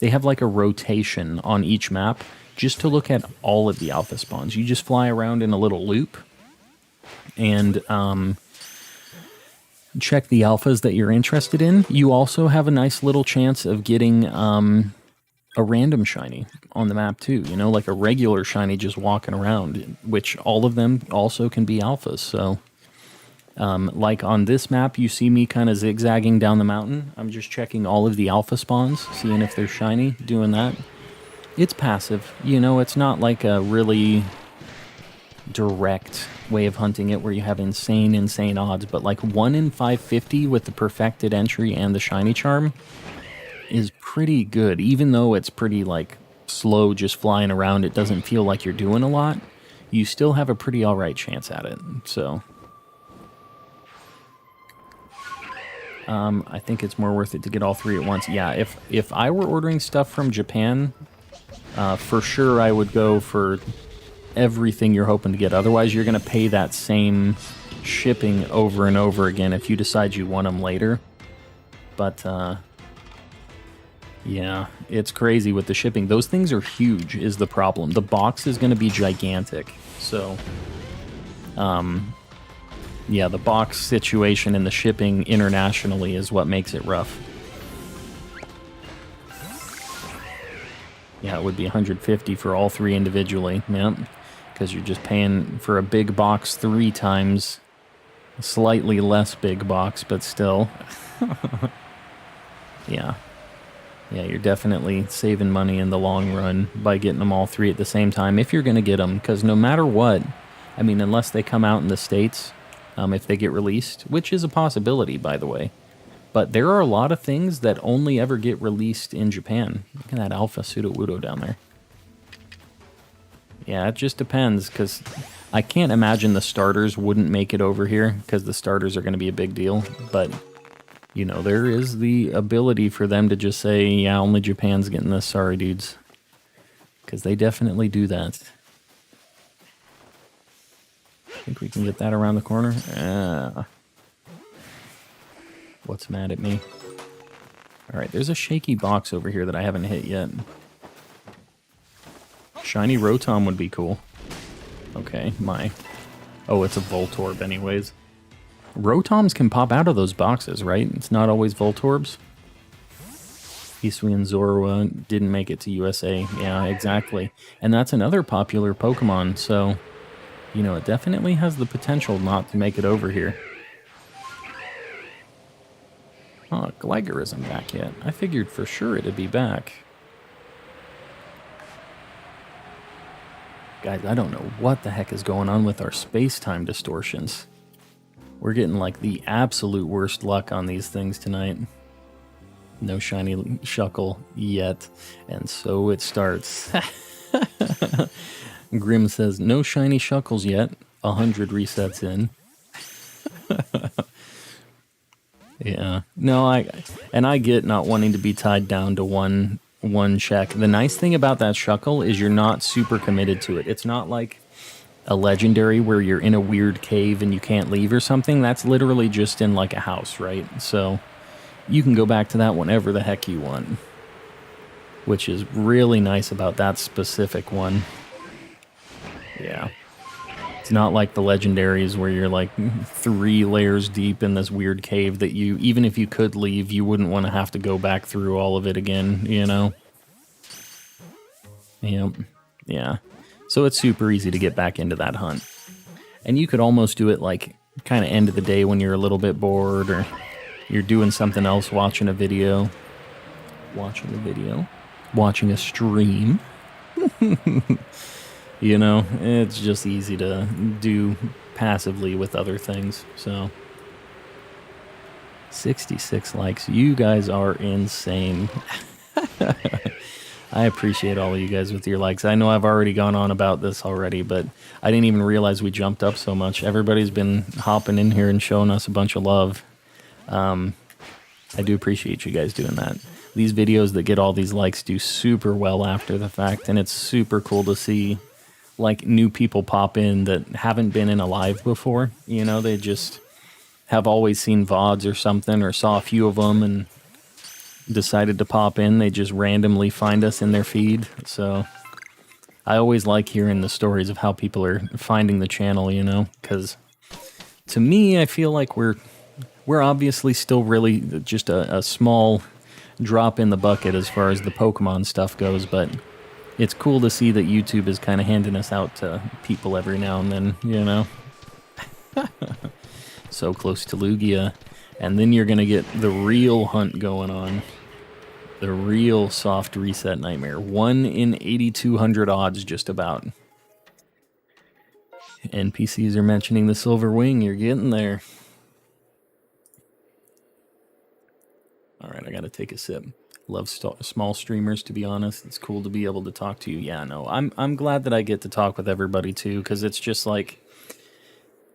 have like a rotation on each map just to look at all of the alpha spawns. You just fly around in a little loop and check the alphas that you're interested in. You also have a nice little chance of getting a random shiny on the map too, you know, like a regular shiny just walking around, which all of them also can be alphas, so... like on this map, you see me kind of zigzagging down the mountain. I'm just checking all of the alpha spawns, seeing if they're shiny, doing that. It's passive, you know, it's not like a really direct way of hunting it where you have insane odds, but like 1 in 550 with the perfected entry and the shiny charm is pretty good. Even though it's pretty like slow just flying around, it doesn't feel like you're doing a lot. You still have a pretty alright chance at it, so... I think it's more worth it to get all three at once. Yeah, if I were ordering stuff from Japan, for sure I would go for everything you're hoping to get. Otherwise, you're going to pay that same shipping over and over again if you decide you want them later. But, yeah, it's crazy with the shipping. Those things are huge is the problem. The box is going to be gigantic. So, yeah, the box situation and the shipping internationally is what makes it rough. Yeah, it would be 150 for all three individually. Yep, because you're just paying for a big box 3 times a slightly less big box, but still. Yeah. Yeah, you're definitely saving money in the long run by getting them all 3 at the same time, if you're going to get them, because no matter what, I mean, unless they come out in the States... if they get released, which is a possibility, by the way. But there are a lot of things that only ever get released in Japan. Look at that Alpha Sudowoodo down there. Yeah, it just depends, because I can't imagine the starters wouldn't make it over here, because the starters are going to be a big deal. But, you know, there is the ability for them to just say, yeah, only Japan's getting this, sorry dudes. Because they definitely do that. Think we can get that around the corner? What's mad at me? Alright, there's a shaky box over here that I haven't hit yet. Shiny Rotom would be cool. Okay, my... Oh, it's a Voltorb anyways. Rotoms can pop out of those boxes, right? It's not always Voltorbs. Hisui and Zorua didn't make it to USA. Yeah, exactly. And that's another popular Pokemon, so... You know, it definitely has the potential not to make it over here. Oh, Gligar isn't back yet. I figured for sure it'd be back. Guys, I don't know what the heck is going on with our space-time distortions. We're getting like the absolute worst luck on these things tonight. No shiny Shuckle yet, and so it starts. Grim says, no shiny Shuckles yet. 100 resets in. Yeah. No, I get not wanting to be tied down to one check. The nice thing about that Shuckle is you're not super committed to it. It's not like a legendary where you're in a weird cave and you can't leave or something. That's literally just in like a house, right? So you can go back to that whenever the heck you want, which is really nice about that specific one. Yeah. It's not like the legendaries where you're like 3 layers deep in this weird cave that you, even if you could leave, you wouldn't want to have to go back through all of it again, you know? Yep. Yeah. So it's super easy to get back into that hunt. And you could almost do it like kind of end of the day when you're a little bit bored or you're doing something else, watching a video. Watching a stream. You know, it's just easy to do passively with other things. So 66 likes. You guys are insane. I appreciate all of you guys with your likes. I know I've already gone on about this already, but I didn't even realize we jumped up so much. Everybody's been hopping in here and showing us a bunch of love. I do appreciate you guys doing that. These videos that get all these likes do super well after the fact, and it's super cool to see like new people pop in that haven't been in a live before. You know, they just have always seen VODs or something, or saw a few of them and decided to pop in. They just randomly find us in their feed. So I always like hearing the stories of how people are finding the channel, you know, because to me, I feel like we're obviously still really just a small drop in the bucket as far as the Pokemon stuff goes, but it's cool to see that YouTube is kind of handing us out to people every now and then, you know. So close to Lugia. And then you're going to get the real hunt going on. The real soft reset nightmare. 1 in 8,200 odds just about. NPCs are mentioning the Silver Wing. You're getting there. Alright, I gotta take a sip. Love small streamers, to be honest. It's cool to be able to talk to you. Yeah, no, I'm glad that I get to talk with everybody too, because it's just like,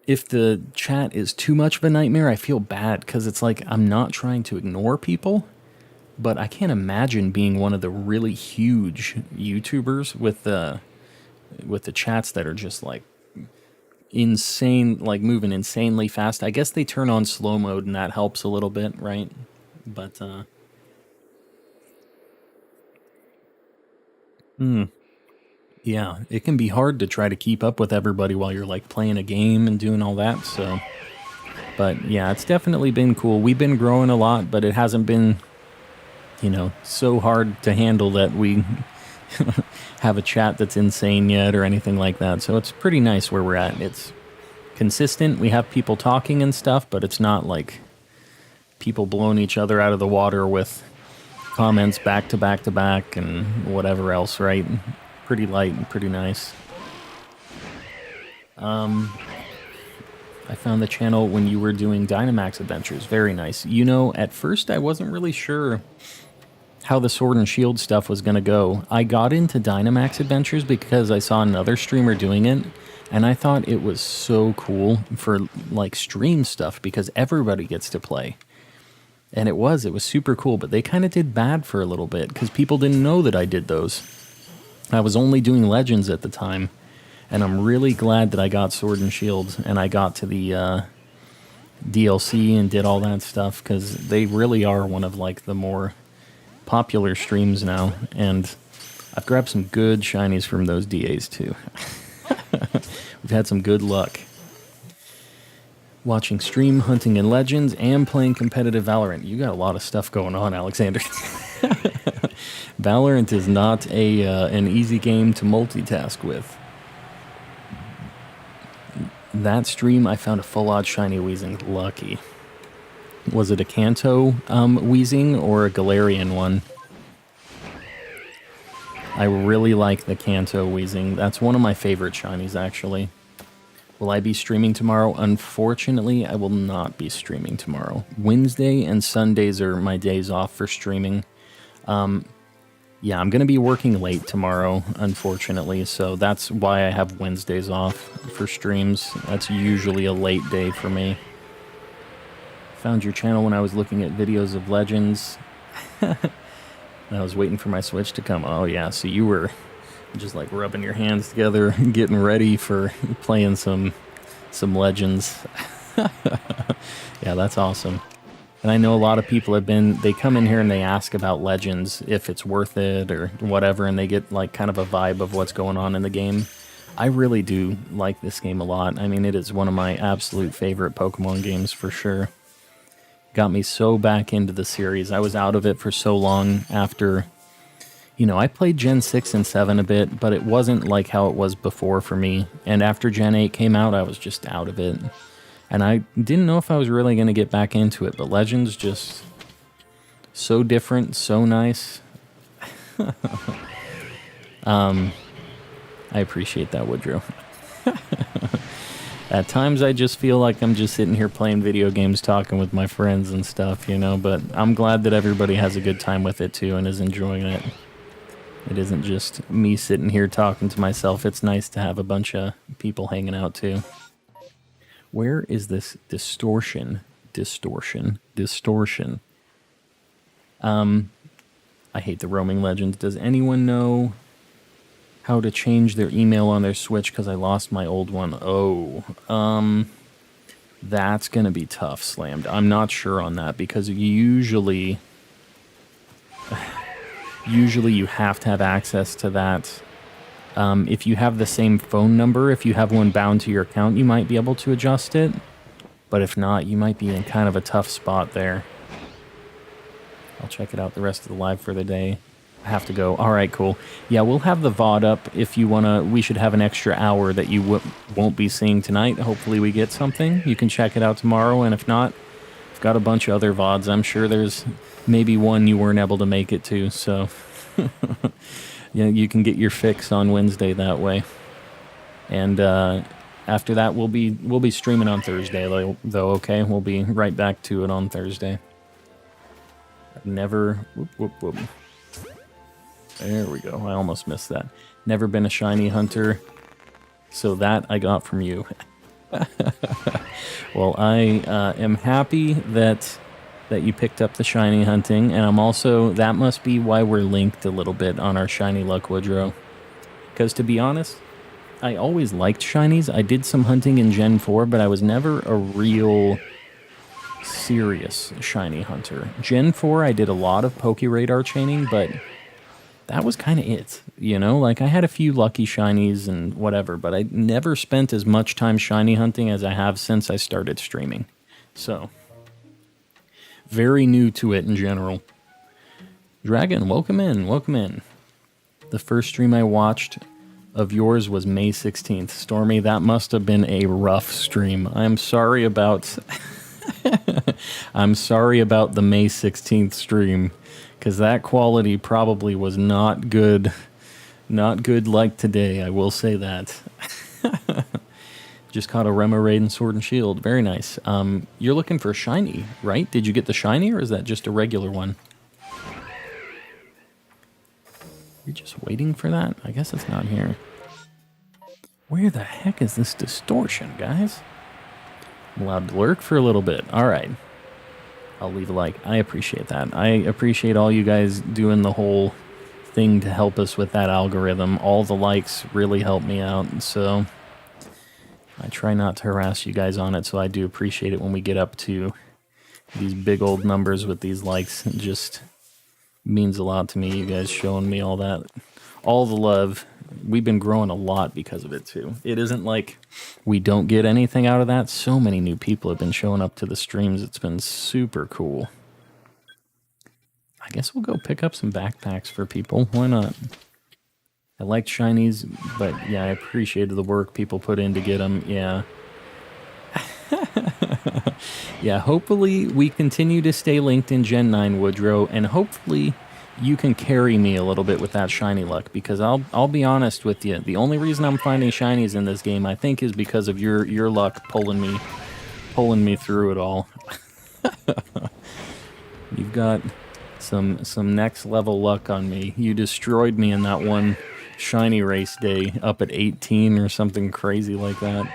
if the chat is too much of a nightmare, I feel bad, because it's like I'm not trying to ignore people, but I can't imagine being one of the really huge YouTubers with the chats that are just like insane, like moving insanely fast. I guess they turn on slow mode and that helps a little bit, right? But yeah, it can be hard to try to keep up with everybody while you're like playing a game and doing all that. So, but yeah, it's definitely been cool. We've been growing a lot, but it hasn't been, you know, so hard to handle that we have a chat that's insane yet or anything like that. So it's pretty nice where we're at. It's consistent. We have people talking and stuff, but it's not like people blowing each other out of the water with comments back to back to back and whatever else, right? Pretty light and pretty nice. I found the channel when you were doing Dynamax Adventures. Very nice. You know, at first I wasn't really sure how the Sword and Shield stuff was going to go. I got into Dynamax Adventures because I saw another streamer doing it, and I thought it was so cool for like stream stuff because everybody gets to play. And it was super cool, but they kind of did bad for a little bit because people didn't know that I did those. I was only doing Legends at the time, and I'm really glad that I got Sword and Shield and I got to the DLC and did all that stuff, because they really are one of like the more popular streams now, and I've grabbed some good shinies from those DAs too. We've had some good luck. Watching stream, hunting in Legends, and playing competitive Valorant. You got a lot of stuff going on, Alexander. Valorant is not an easy game to multitask with. That stream, I found a full-odd shiny Weezing. Lucky. Was it a Kanto Weezing or a Galarian one? I really like the Kanto Weezing. That's one of my favorite shinies, actually. Will I be streaming tomorrow? Unfortunately, I will not be streaming tomorrow. Wednesday and Sundays are my days off for streaming. Yeah, I'm going to be working late tomorrow, unfortunately, so that's why I have Wednesdays off for streams. That's usually a late day for me. Found your channel when I was looking at videos of Legends. I was waiting for my Switch to come. Oh yeah, so you were just like rubbing your hands together, getting ready for playing some Legends. Yeah, that's awesome. And I know a lot of people they come in here and they ask about Legends, if it's worth it or whatever, and they get like kind of a vibe of what's going on in the game. I really do like this game a lot. I mean, it is one of my absolute favorite Pokemon games for sure. Got me so back into the series. I was out of it for so long after, I played Gen 6 and 7 a bit, but it wasn't like how it was before for me. And after Gen 8 came out, I was just out of it. And I didn't know if I was really going to get back into it, but Legends just so different, so nice. I appreciate that, Woodrow. At times I just feel like I'm just sitting here playing video games, talking with my friends and stuff, but I'm glad that everybody has a good time with it too and is enjoying it. It isn't just me sitting here talking to myself. It's nice to have a bunch of people hanging out too. Where is this Distortion? I hate the roaming legends. Does anyone know how to change their email on their Switch? Because I lost my old one. Oh, that's going to be tough, Slammed. I'm not sure on that because usually you have to have access to that. If you have the same phone number, if you have one bound to your account, you might be able to adjust it. But if not, you might be in kind of a tough spot there. I'll check it out the rest of the live for the day. I have to go. All right, cool. Yeah, we'll have the VOD up if you want to. We should have an extra hour that you won't be seeing tonight. Hopefully we get something. You can check it out tomorrow, and if not, I've got a bunch of other VODs. I'm sure there's maybe one you weren't able to make it to, so... Yeah, you can get your fix on Wednesday that way. And after that, we'll be streaming on Thursday, though, okay? We'll be right back to it on Thursday. I've never... Whoop. There we go. I almost missed that. Never been a shiny hunter, so that I got from you. Well, I am happy that you picked up the shiny hunting, and I'm also, that must be why we're linked a little bit on our shiny luck, Woodrow. Because to be honest, I always liked shinies. I did some hunting in Gen 4, but I was never a real serious shiny hunter. Gen 4, I did a lot of Pokeradar chaining, but that was kind of it, Like, I had a few lucky shinies and whatever, but I never spent as much time shiny hunting as I have since I started streaming. So... very new to it in general. Dragon, welcome in. The first stream I watched of yours was May 16th. Stormy, that must have been a rough stream. I'm sorry about... I'm sorry about the May 16th stream, because that quality probably was not good. Not good like today, I will say that. Just caught a Remoraid and Sword and Shield. Very nice. You're looking for a shiny, right? Did you get the shiny, or is that just a regular one? You're just waiting for that? I guess it's not here. Where the heck is this Distortion, guys? I'm allowed to lurk for a little bit. All right. I'll leave a like. I appreciate that. I appreciate all you guys doing the whole thing to help us with that algorithm. All the likes really help me out, so... I try not to harass you guys on it, so I do appreciate it when we get up to these big old numbers with these likes. It just means a lot to me, you guys showing me all that. All the love. We've been growing a lot because of it, too. It isn't like we don't get anything out of that. So many new people have been showing up to the streams. It's been super cool. I guess we'll go pick up some backpacks for people. Why not? I liked shinies, but yeah, I appreciated the work people put in to get them. Yeah. Yeah, hopefully we continue to stay linked in Gen 9, Woodrow, and hopefully you can carry me a little bit with that shiny luck, because I'll be honest with you. The only reason I'm finding shinies in this game, I think, is because of your luck pulling me through it all. You've got some next level luck on me. You destroyed me in that one shiny race day up at 18 or something crazy like that.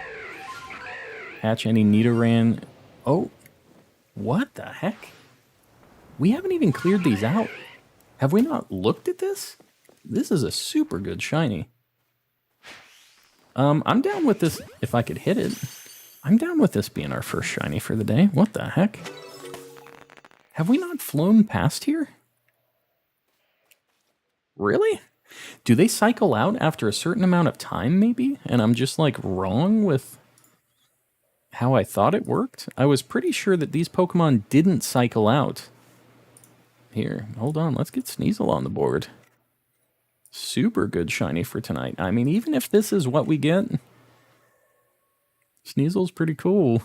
Hatch any Nidoran. Oh, what the heck? We haven't even cleared these out. Have we not looked at this? This is a super good shiny. I'm down with this if I could hit it. I'm down with this being our first shiny for the day. What the heck? Have we not flown past here? Really? Do they cycle out after a certain amount of time, maybe? And I'm just, like, wrong with how I thought it worked? I was pretty sure that these Pokemon didn't cycle out. Here, hold on. Let's get Sneasel on the board. Super good shiny for tonight. I mean, even if this is what we get, Sneasel's pretty cool.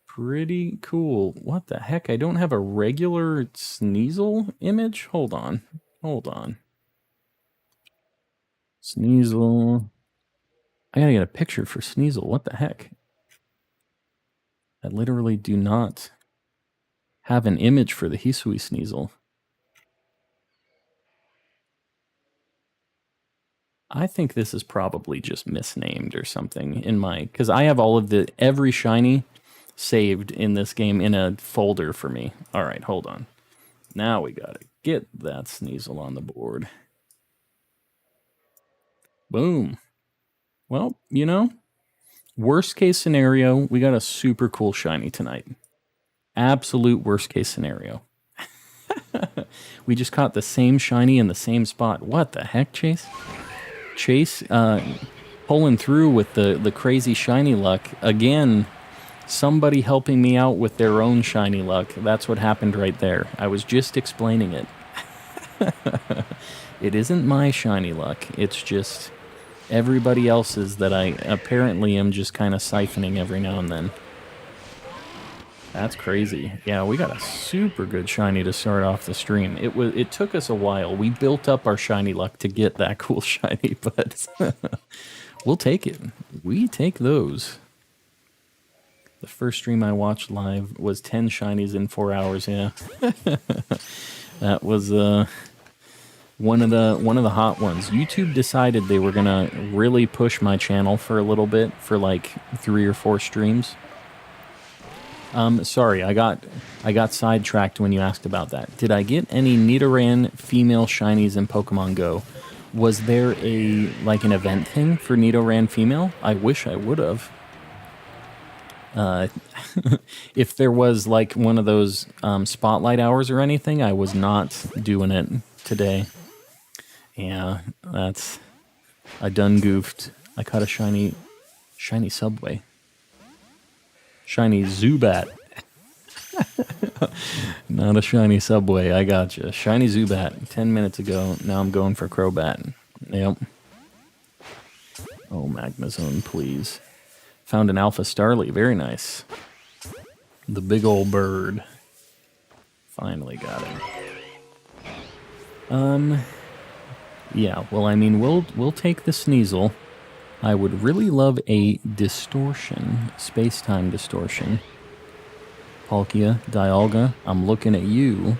Pretty cool. What the heck? I don't have a regular Sneasel image? Hold on. Hold on. Sneasel. I gotta get a picture for Sneasel. What the heck? I literally do not have an image for the Hisui Sneasel. I think this is probably just misnamed or something in my... Because I have all of every shiny saved in this game in a folder for me. Alright, hold on. Now we gotta get that Sneasel on the board. Boom. Well, you know, worst case scenario, we got a super cool shiny tonight. Absolute worst case scenario. We just caught the same shiny in the same spot. What the heck, Chase? Chase pulling through with the crazy shiny luck. Again, somebody helping me out with their own shiny luck. That's what happened right there. I was just explaining it. It isn't my shiny luck. It's just everybody else's that I apparently am just kind of siphoning every now and then. That's crazy. Yeah, we got a super good shiny to start off the stream. It took us a while. We built up our shiny luck to get that cool shiny, but we'll take it. We take those. The first stream I watched live was 10 shinies in 4 hours, yeah. That was one of the hot ones. YouTube decided they were gonna really push my channel for a little bit, for like 3 or 4 streams. Sorry, I got sidetracked when you asked about that. Did I get any Nidoran female shinies in Pokemon Go? Was there an event thing for Nidoran female? I wish I would have. If there was like one of those spotlight hours or anything, I was not doing it today. Yeah, I done goofed. I caught a shiny Subway. Shiny Zubat. Not a shiny Subway, I gotcha. Shiny Zubat, 10 minutes ago. Now I'm going for Crobat. Yep. Oh, Magnezone, please. Found an Alpha Starly, very nice. The big old bird. Finally got him. Yeah, well, I mean, we'll take the Sneasel. I would really love a Distortion, space-time Distortion. Palkia, Dialga, I'm looking at you.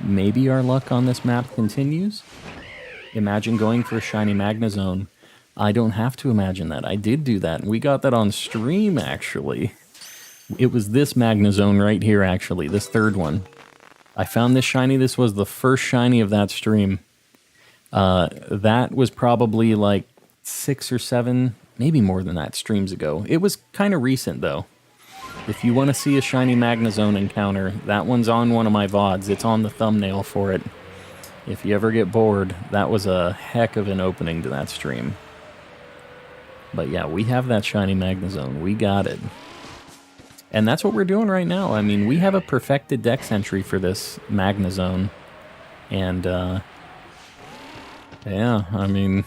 Maybe our luck on this map continues? Imagine going for a shiny Magnezone. I don't have to imagine that. I did do that, and we got that on stream, actually. It was this Magnezone right here, actually, this third one. I found this shiny. This was the first shiny of that stream. That was probably like 6 or 7, maybe more than that, streams ago. It was kind of recent, though. If you want to see a shiny Magnezone encounter, that one's on one of my VODs. It's on the thumbnail for it. If you ever get bored, that was a heck of an opening to that stream. But yeah, we have that shiny Magnezone. We got it. And that's what we're doing right now. I mean, we have a perfected dex entry for this Magnezone. And, yeah, I mean,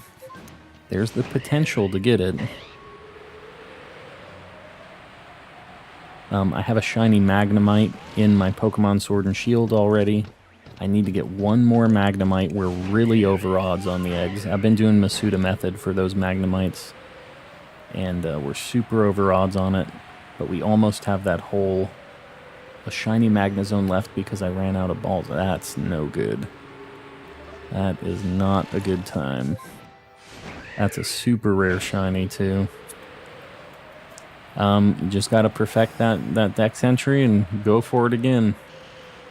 there's the potential to get it. I have a shiny Magnemite in my Pokemon Sword and Shield already. I need to get one more Magnemite. We're really over odds on the eggs. I've been doing Masuda method for those Magnemites, and we're super over odds on it. But we almost have that whole a shiny Magnezone left because I ran out of balls. That's no good. That is not a good time. That's a super rare shiny too. You just gotta perfect that Dex entry and go for it again.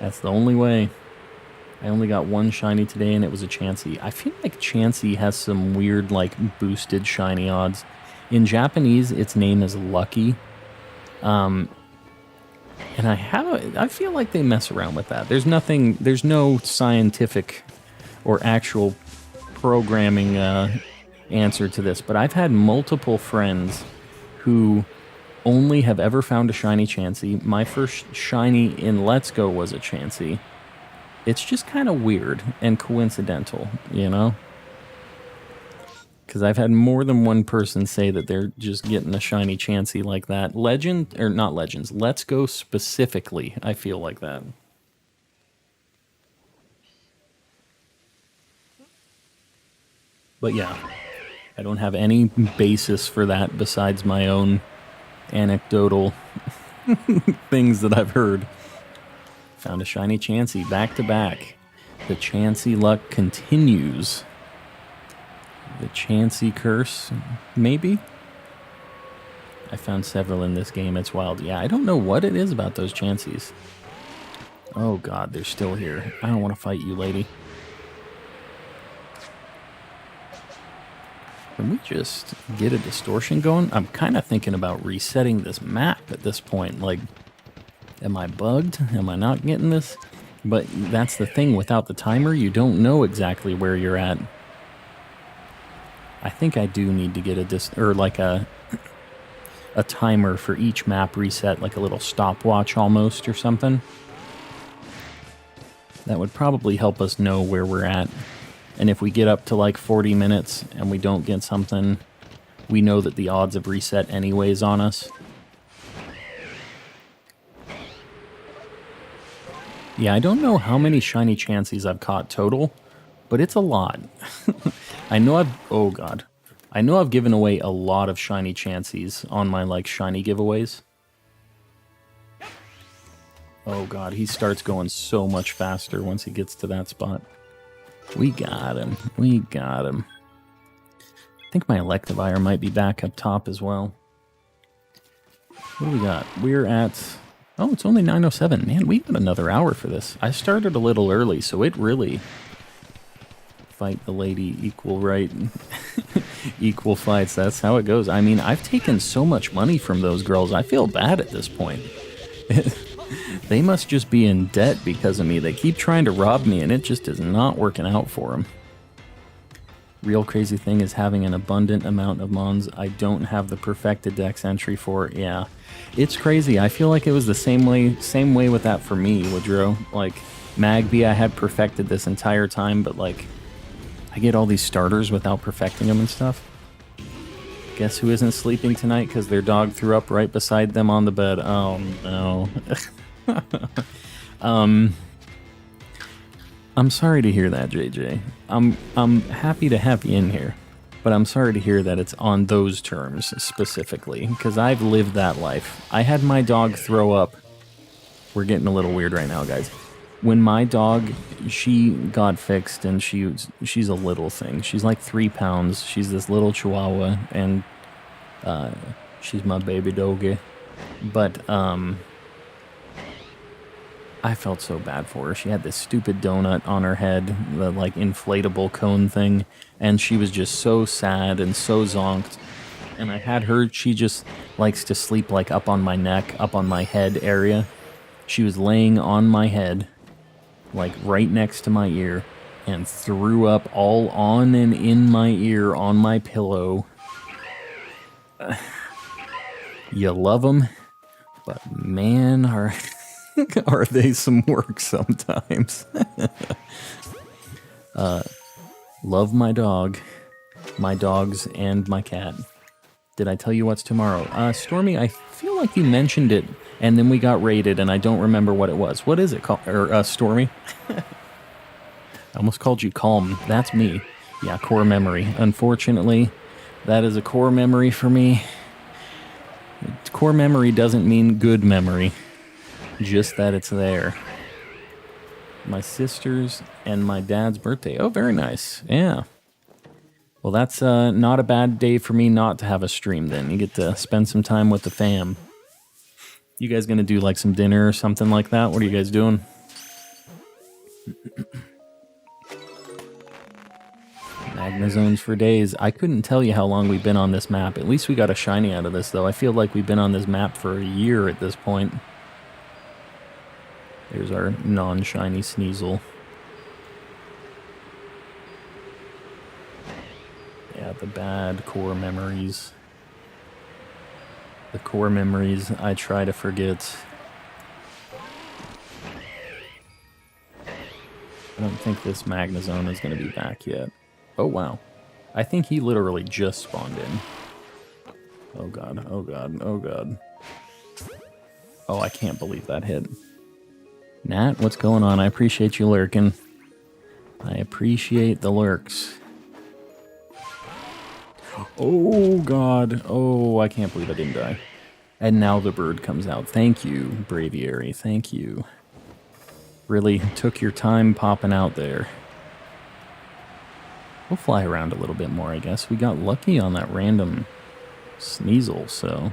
That's the only way. I only got one shiny today and it was a Chansey. I feel like Chansey has some weird like boosted shiny odds. In Japanese, its name is Lucky. And I feel like they mess around with that. There's no scientific or actual programming answer to this, but I've had multiple friends who only have ever found a shiny Chansey. My first shiny in Let's Go was a Chansey. It's just kind of weird and coincidental, you know? Because I've had more than one person say that they're just getting a shiny Chansey like that. Not Legends, Let's Go specifically, I feel like that. But yeah, I don't have any basis for that besides my own anecdotal things that I've heard. Found a shiny Chansey back to back. The Chansey luck continues. The Chansey curse, maybe? I found several in this game. It's wild. Yeah, I don't know what it is about those Chanseys. Oh god, they're still here. I don't want to fight you, lady. Can we just get a distortion going? I'm kind of thinking about resetting this map at this point. Like, am I bugged? Am I not getting this? But that's the thing. Without the timer, you don't know exactly where you're at. I think I do need to get a timer for each map reset, like a little stopwatch almost or something. That would probably help us know where we're at. And if we get up to like 40 minutes and we don't get something, we know that the odds have reset anyways on us. Yeah, I don't know how many shiny Chanseys I've caught total, but it's a lot. I know I've given away a lot of shiny Chanseys on my like shiny giveaways. Oh god, he starts going so much faster once he gets to that spot. We got him. We got him. I think my Electivire might be back up top as well. What do we got? We're at... Oh, it's only 9:07. Man, we got another hour for this. I started a little early, so it really... Fight the lady, equal right. Equal fights, that's how it goes. I mean, I've taken so much money from those girls, I feel bad at this point. They must just be in debt because of me. They keep trying to rob me, and it just is not working out for them. Real crazy thing is having an abundant amount of mons I don't have the perfected dex entry for. Yeah, it's crazy. I feel like it was the same way with that for me, Woodrow. Like, Magby I had perfected this entire time, but like, I get all these starters without perfecting them and stuff. Guess who isn't sleeping tonight because their dog threw up right beside them on the bed? Oh no. I'm sorry to hear that, JJ. I'm happy to have you in here, but I'm sorry to hear that it's on those terms specifically, because I've lived that life. I had my dog throw up. We're getting a little weird right now, guys. When my dog, she got fixed, and she's a little thing. She's like 3 pounds. She's this little Chihuahua, and she's my baby doggy. But I felt so bad for her. She had this stupid donut on her head, the like inflatable cone thing, and she was just so sad and so zonked. And I had her, she just likes to sleep like up on my neck, up on my head area. She was laying on my head, like right next to my ear, and threw up all on and in my ear on my pillow. You love them, but man, are they some work sometimes. Love my dog, my dogs, and my cat. Did I tell you what's tomorrow? Stormy, I feel like you mentioned it, and then we got raided, and I don't remember what it was. What is it called? Or Stormy? I almost called you Calm. That's me. Yeah, core memory. Unfortunately, that is a core memory for me. Core memory doesn't mean good memory, just that it's there. My sister's and my dad's birthday. Oh, very nice. Yeah. Well, that's not a bad day for me not to have a stream then. You get to spend some time with the fam. You guys gonna do like some dinner or something like that? What are you guys doing? Magnazones for days. I couldn't tell you how long we've been on this map. At least we got a shiny out of this, though. I feel like we've been on this map for a year at this point. There's our non-shiny Sneasel. Yeah, the bad core memories. The core memories I try to forget. I don't think this Magnazone is going to be back yet. Oh, wow. I think he literally just spawned in. Oh, God. Oh, God. Oh, God. Oh, I can't believe that hit. Nat, what's going on? I appreciate you lurking. I appreciate the lurks. Oh, God. Oh, I can't believe I didn't die. And now the bird comes out. Thank you, Braviary. Thank you. Really took your time popping out there. We'll fly around a little bit more, I guess. We got lucky on that random Sneasel, so...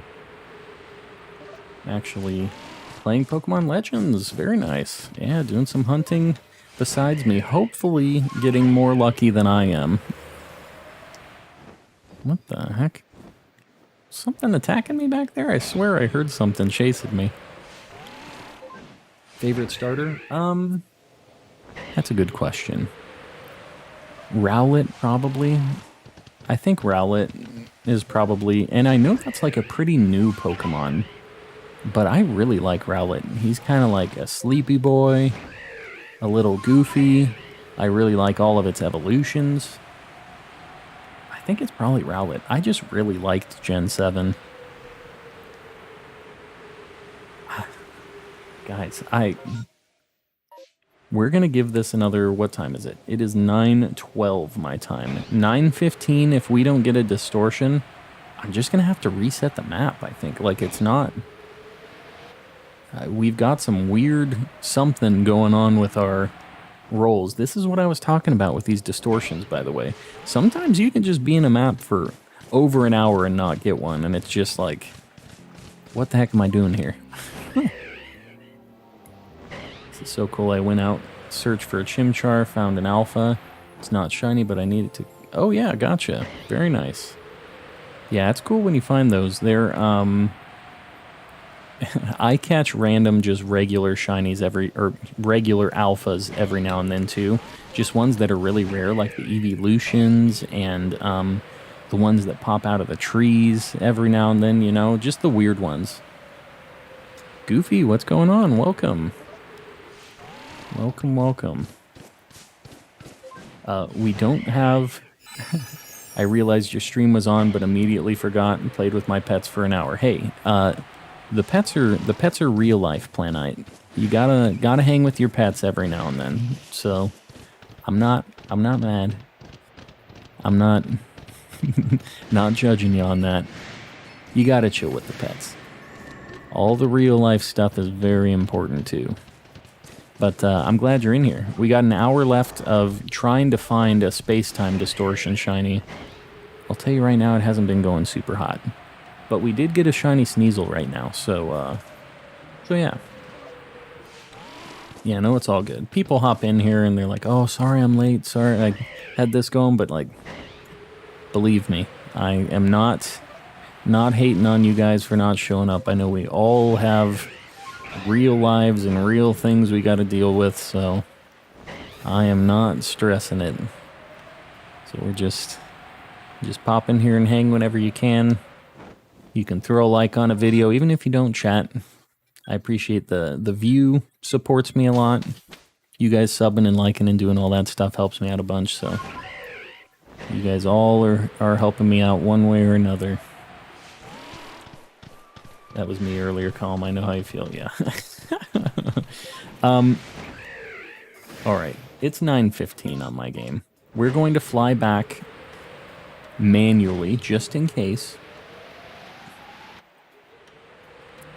Actually, playing Pokemon Legends. Very nice. Yeah, doing some hunting besides me. Hopefully getting more lucky than I am. What the heck? Something attacking me back there? I swear I heard something chasing me. Favorite starter? That's a good question. Rowlet, probably. I think Rowlet is probably... And I know that's like a pretty new Pokemon. But I really like Rowlet. He's kind of like a sleepy boy. A little goofy. I really like all of its evolutions. I think it's probably Rowlet. I just really liked Gen 7. Guys, we're going to give this another... What time is it? It is 9:12 my time. 9:15 if we don't get a Distortion. I'm just going to have to reset the map, I think. Like, it's not... we've got some weird something going on with our rolls. This is what I was talking about with these Distortions, by the way. Sometimes you can just be in a map for over an hour and not get one, and it's just like, what the heck am I doing here? This is so cool. I went out, searched for a Chimchar, found an Alpha. It's not shiny, but I needed to... Oh yeah, gotcha. Very nice. Yeah, it's cool when you find those. They're, I catch random, just regular shinies or regular alphas every now and then too. Just ones that are really rare, like the Evolutions and the ones that pop out of the trees every now and then, you know, just the weird ones. Goofy, what's going on? Welcome. Welcome, welcome. We don't have... I realized your stream was on, but immediately forgot and played with my pets for an hour. Hey, the pets are real life, Planite. You gotta hang with your pets every now and then. So I'm not mad. I'm not not judging you on that. You gotta chill with the pets. All the real life stuff is very important too. But I'm glad you're in here. We got an hour left of trying to find a space-time Distortion shiny. I'll tell you right now, it hasn't been going super hot. But we did get a shiny Sneasel right now, so yeah. Yeah, no, it's all good. People hop in here and they're like, oh, sorry I'm late, sorry I had this going, but like, believe me, I am not hating on you guys for not showing up. I know we all have real lives and real things we got to deal with, so I am not stressing it. So we're just pop in here and hang whenever you can. You can throw a like on a video, even if you don't chat. I appreciate the view, supports me a lot. You guys subbing and liking and doing all that stuff helps me out a bunch, so you guys all are helping me out one way or another. That was me earlier, Calm. I know how you feel, yeah. Alright, it's 9:15 on my game. We're going to fly back manually, just in case.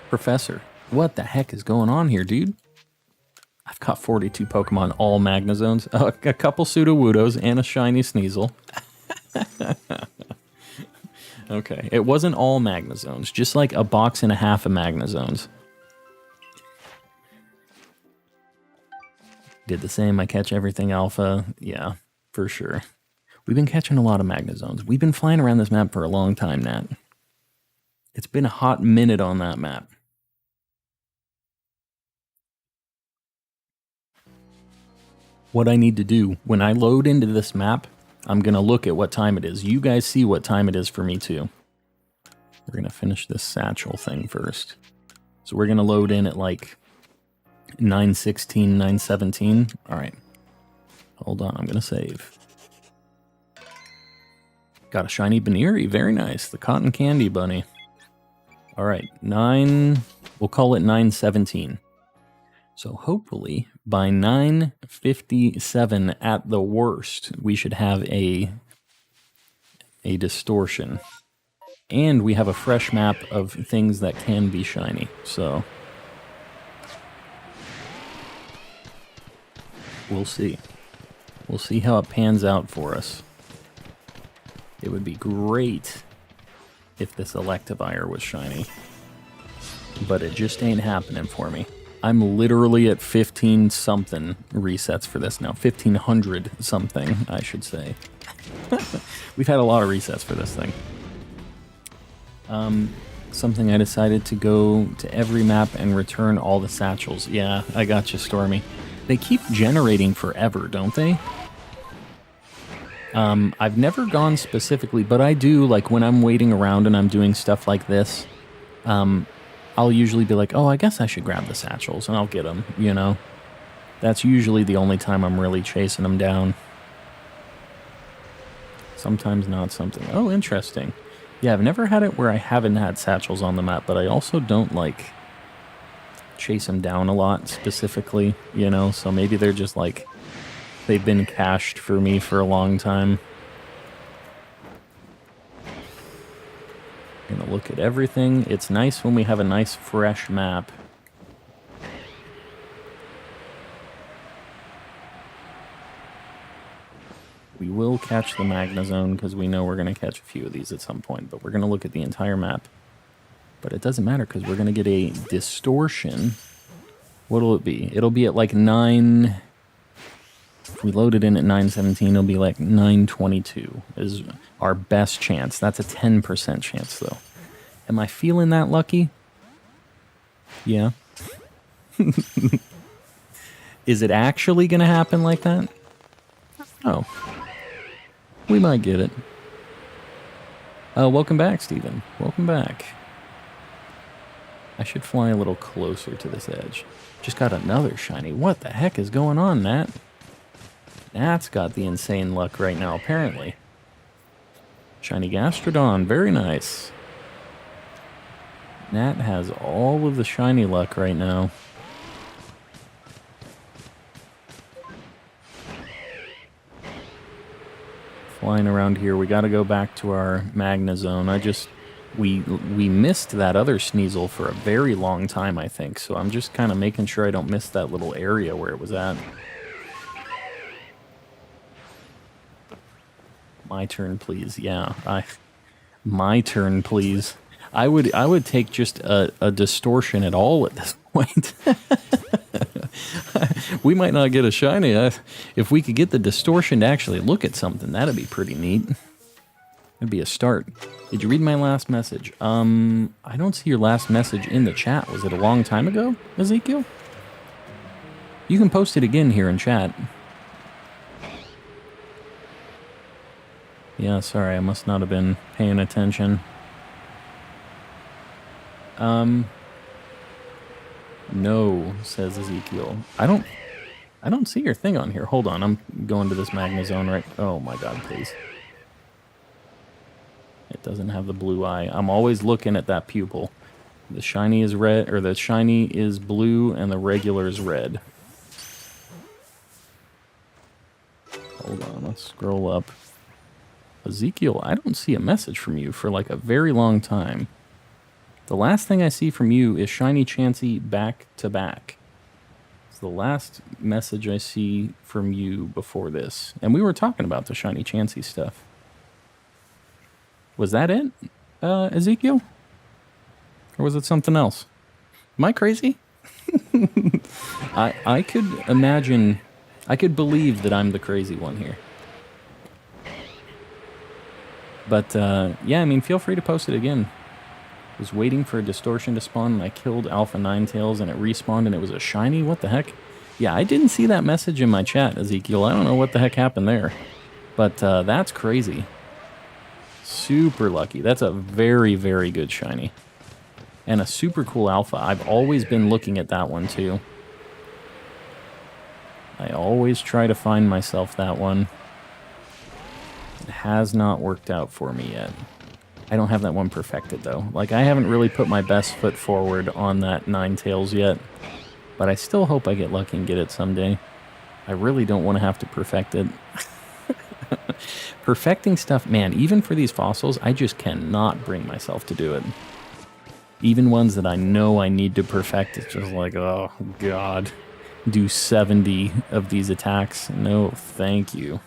Professor, what the heck is going on here, dude? I've caught 42 Pokemon, all Magnezones, a couple Sudowoodos, and a Shiny Sneasel. Okay, it wasn't all Magnezones, just like a box and a half of Magnezones. Did the same, I catch everything alpha. Yeah, for sure. We've been catching a lot of Magnezones. We've been flying around this map for a long time, Nat. It's been a hot minute on that map. What I need to do, when I load into this map, I'm going to look at what time it is. You guys see what time it is for me, too. We're going to finish this satchel thing first. So we're going to load in at like 9:16, 9:17. All right. Hold on, I'm going to save. Got a shiny Baneri. Very nice. The Cotton Candy Bunny. All right, we'll call it 9:17. So hopefully by 9:57 at the worst, we should have a distortion. And we have a fresh map of things that can be shiny. So we'll see. We'll see how it pans out for us. It would be great if this Electivire was shiny. But it just ain't happening for me. I'm literally at 15-something resets for this now. 1,500-something, I should say. We've had a lot of resets for this thing. Something I decided to go to every map and return all the satchels. Yeah, I got you, Stormy. They keep generating forever, don't they? I've never gone specifically, but I do, like, when I'm waiting around and I'm doing stuff like this, I'll usually be like, oh, I guess I should grab the satchels, and I'll get them, you know? That's usually the only time I'm really chasing them down. Sometimes not something. Oh, interesting. Yeah, I've never had it where I haven't had satchels on the map, but I also don't, like, chase them down a lot specifically, you know? So maybe they're just, like, they've been cached for me for a long time. Gonna look at everything. It's nice when we have a nice fresh map. We will catch the Magnezone because we know we're going to catch a few of these at some point, but we're going to look at the entire map. But it doesn't matter because we're going to get a Distortion. What'll it be? It'll be at like 9... If we load it in at 9:17, it'll be like 9:22 is our best chance. That's a 10% chance, though. Am I feeling that lucky? Yeah. Is it actually going to happen like that? Oh. We might get it. Welcome back, Steven. Welcome back. I should fly a little closer to this edge. Just got another shiny. What the heck is going on, Nat? Nat's got the insane luck right now, apparently. Shiny Gastrodon. Very nice. Nat has all of the shiny luck right now. Flying around here, we got to go back to our Magnezone. We missed that other Sneasel for a very long time, I think. So I'm just kind of making sure I don't miss that little area where it was at. My turn, please. Yeah, my turn, please. I would take just a Distortion at all at this point. We might not get a shiny. If we could get the Distortion to actually look at something, that'd be pretty neat. That'd be a start. Did you read my last message? I don't see your last message in the chat. Was it a long time ago, Ezekiel? You can post it again here in chat. Yeah, sorry, I must not have been paying attention. No, says Ezekiel. I don't see your thing on here. Hold on, I'm going to this Magnezone right... Oh my god, please. It doesn't have the blue eye. I'm always looking at that pupil. The shiny is red, or the shiny is blue, and the regular is red. Hold on, let's scroll up. Ezekiel, I don't see a message from you for like a very long time. The last thing I see from you is Shiny Chansey back to back. It's the last message I see from you before this. And we were talking about the Shiny Chansey stuff. Was that it, Ezekiel? Or was it something else? Am I crazy? I could imagine, I could believe that I'm the crazy one here. But, yeah, I mean, feel free to post it again. I was waiting for a Distortion to spawn, and I killed Alpha Ninetales, and it respawned, and it was a shiny? What the heck? Yeah, I didn't see that message in my chat, Ezekiel. I don't know what the heck happened there. But, that's crazy. Super lucky. That's a very, very good shiny. And a super cool Alpha. I've always been looking at that one, too. I always try to find myself that one. It has not worked out for me yet. I don't have that one perfected, though. Like, I haven't really put my best foot forward on that Ninetales yet. But I still hope I get lucky and get it someday. I really don't want to have to perfect it. Perfecting stuff, man, even for these fossils, I just cannot bring myself to do it. Even ones that I know I need to perfect, it's just like, oh, God. Do 70 of these attacks. No, thank you.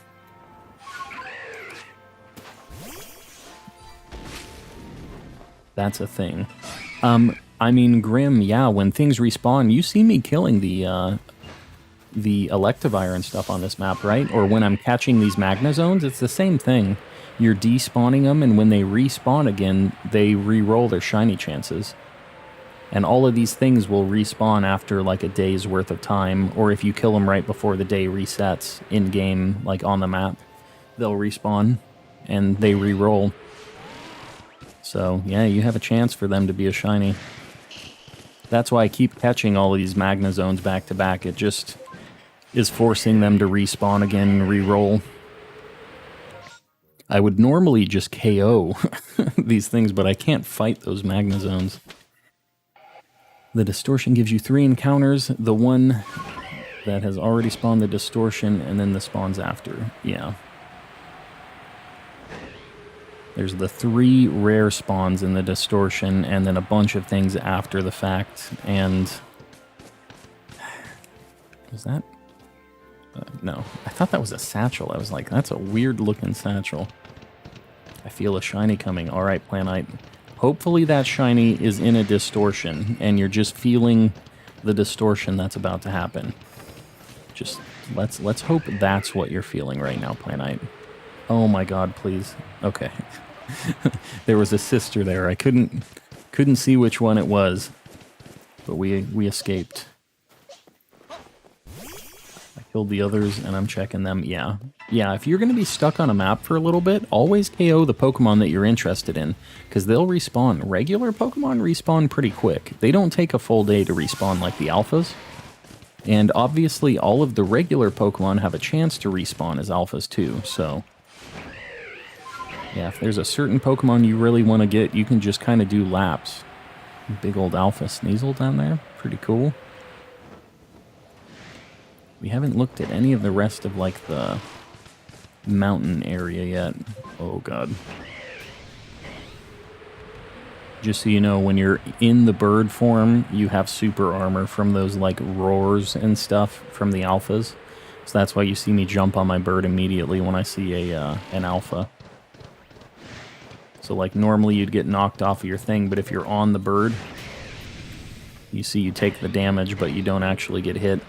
That's a thing. I mean, Grim, yeah, when things respawn, you see me killing the Electivire and stuff on this map, right? Or when I'm catching these Magnazones, it's the same thing. You're despawning them, and when they respawn again, they re-roll their shiny chances. And all of these things will respawn after like a day's worth of time, or if you kill them right before the day resets in-game, like on the map, they'll respawn, and they re-roll. So, yeah, you have a chance for them to be a shiny. That's why I keep catching all of these Magnazones back to back. It just is forcing them to respawn again and re-roll. I would normally just KO these things, but I can't fight those Magnazones. The Distortion gives you 3 encounters. The one that has already spawned the Distortion, and then the spawns after. Yeah. There's the 3 rare spawns in the Distortion, and then a bunch of things after the fact, and... Was that... no. I thought that was a satchel. I was like, that's a weird-looking satchel. I feel a shiny coming. Alright, Planite. Hopefully that shiny is in a Distortion, and you're just feeling the Distortion that's about to happen. Just, let's hope that's what you're feeling right now, Planite. Oh my god, please. Okay. There was a sister there. I couldn't see which one it was, but we escaped. I killed the others, and I'm checking them. Yeah. Yeah, if you're going to be stuck on a map for a little bit, always KO the Pokemon that you're interested in, because they'll respawn. Regular Pokemon respawn pretty quick. They don't take a full day to respawn like the Alphas. And obviously, all of the regular Pokemon have a chance to respawn as Alphas too, so... Yeah, if there's a certain Pokemon you really want to get, you can just kind of do laps. Big old Alpha Sneasel down there. Pretty cool. We haven't looked at any of the rest of, like, the mountain area yet. Oh, God. Just so you know, when you're in the bird form, you have super armor from those, like, roars and stuff from the Alphas. So that's why you see me jump on my bird immediately when I see an Alpha. So, like, normally you'd get knocked off of your thing, but if you're on the bird, you see you take the damage, but you don't actually get hit.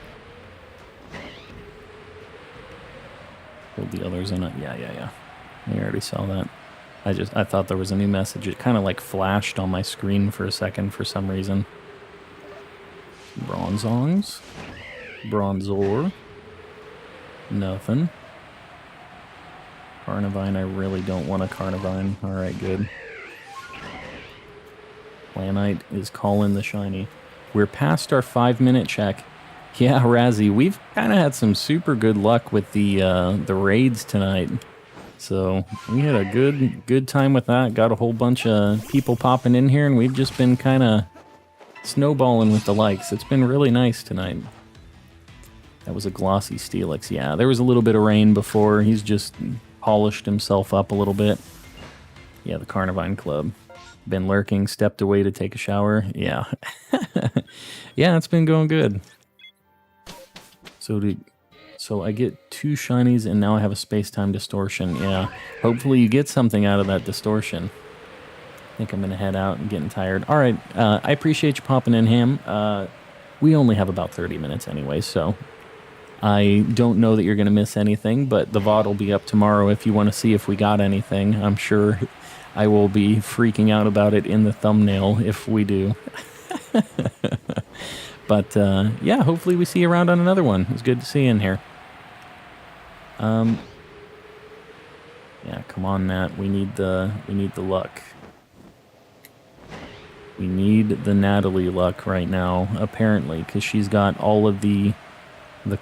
Hold the others in it. Yeah. I already saw that. I thought there was a new message. It kind of, like, flashed on my screen for a second for some reason. Bronzongs. Bronzor. Nothing. Carnivine, I really don't want a Carnivine. Alright, good. Planite is calling the shiny. We're past our 5-minute check. Yeah, Razzie, we've kind of had some super good luck with the raids tonight. So, we had a good time with that. Got a whole bunch of people popping in here, and we've just been kind of snowballing with the likes. It's been really nice tonight. That was a glossy Steelix. Yeah, there was a little bit of rain before. He's just polished himself up a little bit. Yeah, the Carnivine Club. Been lurking, stepped away to take a shower. Yeah. Yeah, it's been going good. So I get 2 shinies and now I have a space-time distortion. Yeah, hopefully you get something out of that distortion. I think I'm going to head out and getting tired. All right, I appreciate you popping in, Ham. We only have about 30 minutes anyway, so I don't know that you're going to miss anything, but the VOD will be up tomorrow if you want to see if we got anything. I'm sure I will be freaking out about it in the thumbnail if we do. But, yeah, hopefully we see you around on another one. It's good to see you in here. Yeah, come on, Nat. We need the luck. We need the Natalie luck right now, apparently, because she's got all of the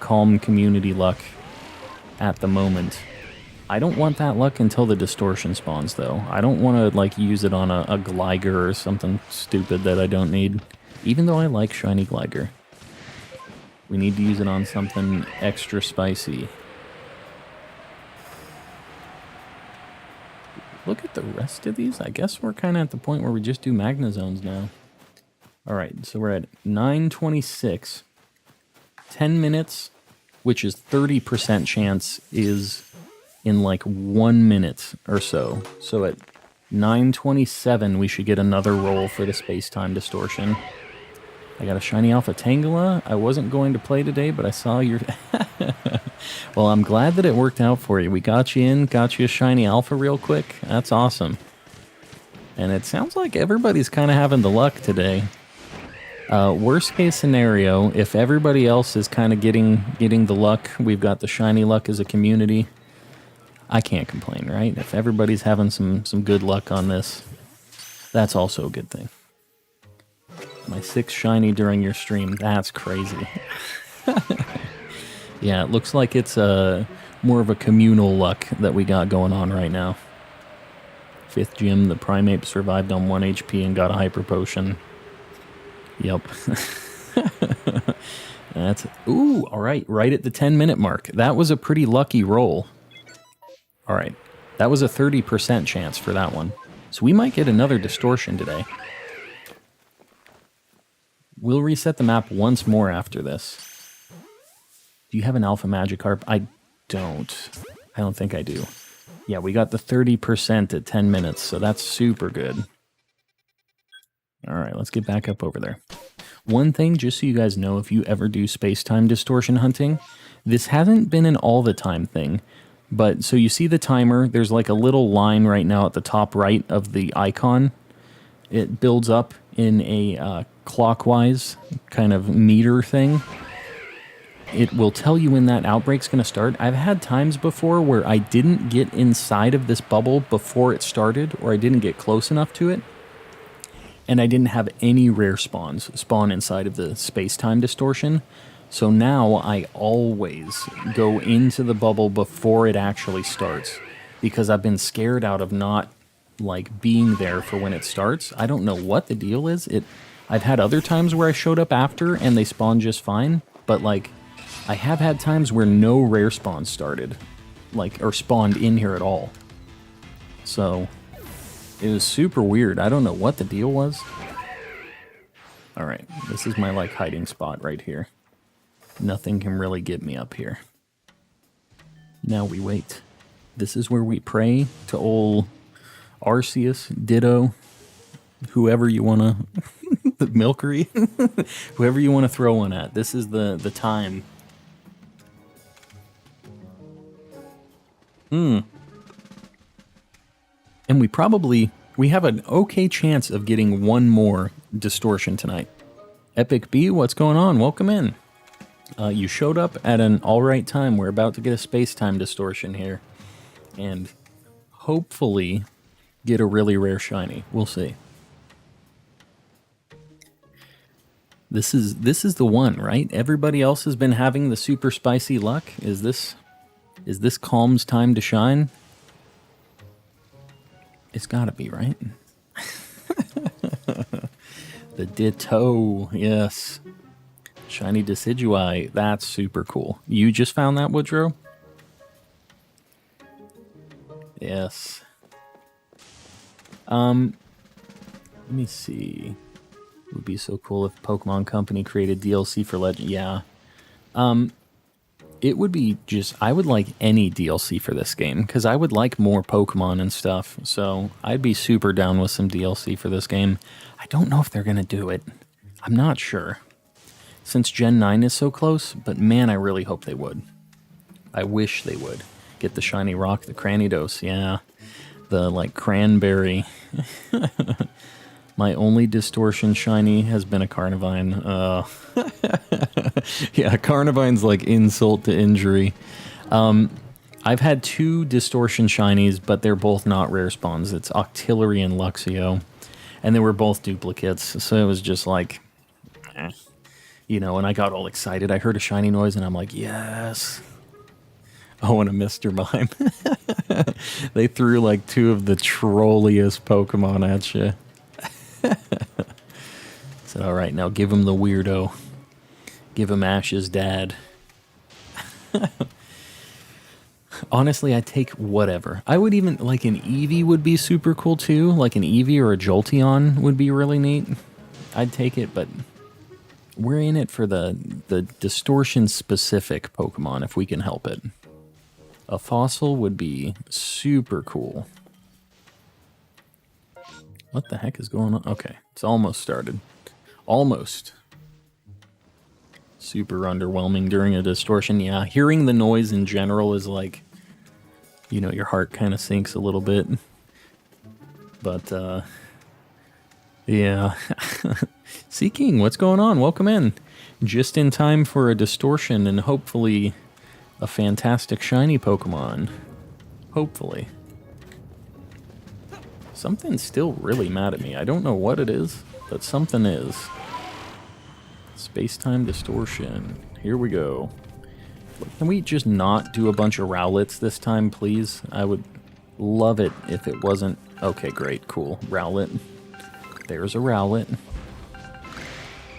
calm community luck at the moment. I don't want that luck until the distortion spawns, though. I don't want to, like, use it on a Gligar or something stupid that I don't need. Even though I like Shiny Gligar. We need to use it on something extra spicy. Look at the rest of these. I guess we're kind of at the point where we just do Magnazones now. Alright, so we're at 9:26. 10 minutes, which is 30% chance, is in like 1 minute or so. So at 9:27, we should get another roll for the space-time distortion. I got a shiny Alpha Tangela. I wasn't going to play today, but I saw your... Well, I'm glad that it worked out for you. We got you in, got you a shiny Alpha real quick. That's awesome. And it sounds like everybody's kind of having the luck today. Worst case scenario, if everybody else is kind of getting the luck, we've got the shiny luck as a community. I can't complain, right? If everybody's having some good luck on this, that's also a good thing. My 6th shiny during your stream, that's crazy. Yeah, it looks like it's more of a communal luck that we got going on right now. 5th gym, the Primeape survived on 1 HP and got a Hyper Potion. Yep. That's... Ooh, alright, right at the 10-minute mark. That was a pretty lucky roll. Alright, that was a 30% chance for that one. So we might get another distortion today. We'll reset the map once more after this. Do you have an Alpha Magikarp? I don't. I don't think I do. Yeah, we got the 30% at 10 minutes, so that's super good. Alright, let's get back up over there. One thing, just so you guys know, if you ever do space-time distortion hunting, this hasn't been an all-the-time thing. But, so you see the timer, there's like a little line right now at the top right of the icon. It builds up in a clockwise kind of meter thing. It will tell you when that outbreak's going to start. I've had times before where I didn't get inside of this bubble before it started, or I didn't get close enough to it, and I didn't have any rare spawns spawn inside of the space-time distortion. So now I always go into the bubble before it actually starts, because I've been scared out of not like being there for when it starts. I don't know what the deal is. I've had other times where I showed up after and they spawned just fine, but like I have had times where no rare spawns started, like, or spawned in here at all. So it was super weird. I don't know what the deal was. All right, this is my like hiding spot right here. Nothing can really get me up here. Now we wait. This is where we pray to old Arceus, Ditto, whoever you want to, the Milkery, whoever you want to throw one at. This is the time. And we have an okay chance of getting one more distortion tonight. Epic B, what's going on? Welcome in. You showed up at an alright time. We're about to get a space-time distortion here. And hopefully get a really rare shiny. We'll see. This is the one, right? Everybody else has been having the super spicy luck. Is this Calm's time to shine? It's gotta be, right? The Ditto, yes. Shiny Decidueye, that's super cool. You just found that, Woodrow? Yes. Let me see. It would be so cool if Pokemon Company created DLC for Legend. Yeah. It would be just, I would like any DLC for this game, because I would like more Pokemon and stuff, so I'd be super down with some DLC for this game. I don't know if they're going to do it. I'm not sure. Since Gen 9 is so close, but man, I really hope they would. I wish they would. Get the Shiny Rock, the Cranidos, yeah. The, like, Cranberry. My only Distortion Shiny has been a Carnivine. Yeah, Carnivine's like insult to injury. I've had 2 Distortion Shinies, but they're both not rare spawns. It's Octillery and Luxio. And they were both duplicates, so it was just like... You know, and I got all excited. I heard a shiny noise, and I'm like, yes. Oh, and a Mr. Mime. They threw like 2 of the trolliest Pokemon at you. Said, all right, now give him the weirdo. Give him Ash's dad. Honestly, I'd take whatever. I would even, like an Eevee would be super cool too. Like an Eevee or a Jolteon would be really neat. I'd take it, but we're in it for the Distortion-specific Pokemon if we can help it. A fossil would be super cool. What the heck is going on? Okay, it's almost started. Almost. Super underwhelming during a Distortion. Yeah, hearing the noise in general is like, you know, your heart kind of sinks a little bit. But, yeah. Seeking, what's going on? Welcome in. Just in time for a Distortion and hopefully a fantastic shiny Pokemon. Hopefully. Something's still really mad at me. I don't know what it is, but something is. Space-time Distortion. Here we go. Can we just not do a bunch of Rowlets this time, please? I would love it if it wasn't... Okay, great, cool. Rowlet. There's a Rowlet.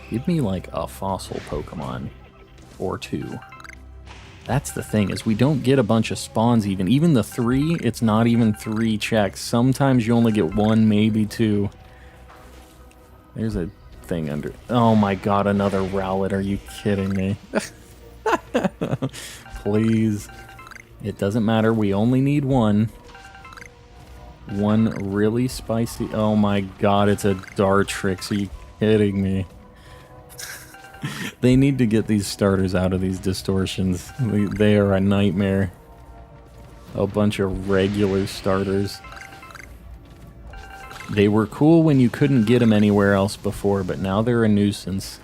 Give me, like, a fossil Pokemon. Or 2. That's the thing, is we don't get a bunch of spawns even. Even the 3, it's not even 3 checks. Sometimes you only get 1, maybe 2. There's a thing under... Oh my god, another Rowlet. Are you kidding me? Please. It doesn't matter. We only need 1. 1 really spicy... Oh my god, it's a Dartrix. Are you kidding me? They need to get these starters out of these Distortions. They are a nightmare. A bunch of regular starters. They were cool when you couldn't get them anywhere else before, but now they're a nuisance.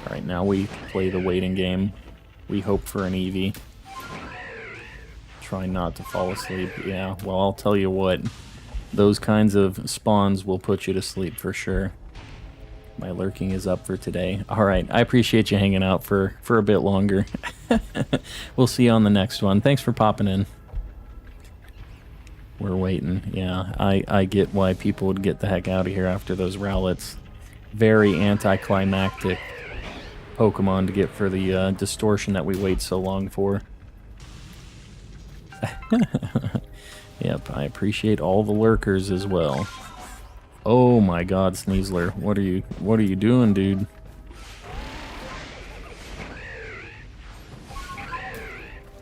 Alright, now we play the waiting game. We hope for an Eevee. Try not to fall asleep. Yeah, well, I'll tell you what. Those kinds of spawns will put you to sleep for sure. My lurking is up for today. Alright, I appreciate you hanging out for a bit longer. We'll see you on the next one. Thanks for popping in. We're waiting. Yeah, I get why people would get the heck out of here after those Rowlets. Very anticlimactic Pokemon to get for the Distortion that we wait so long for. Yep, I appreciate all the lurkers as well. Oh my god, Sneasler. What are you doing, dude?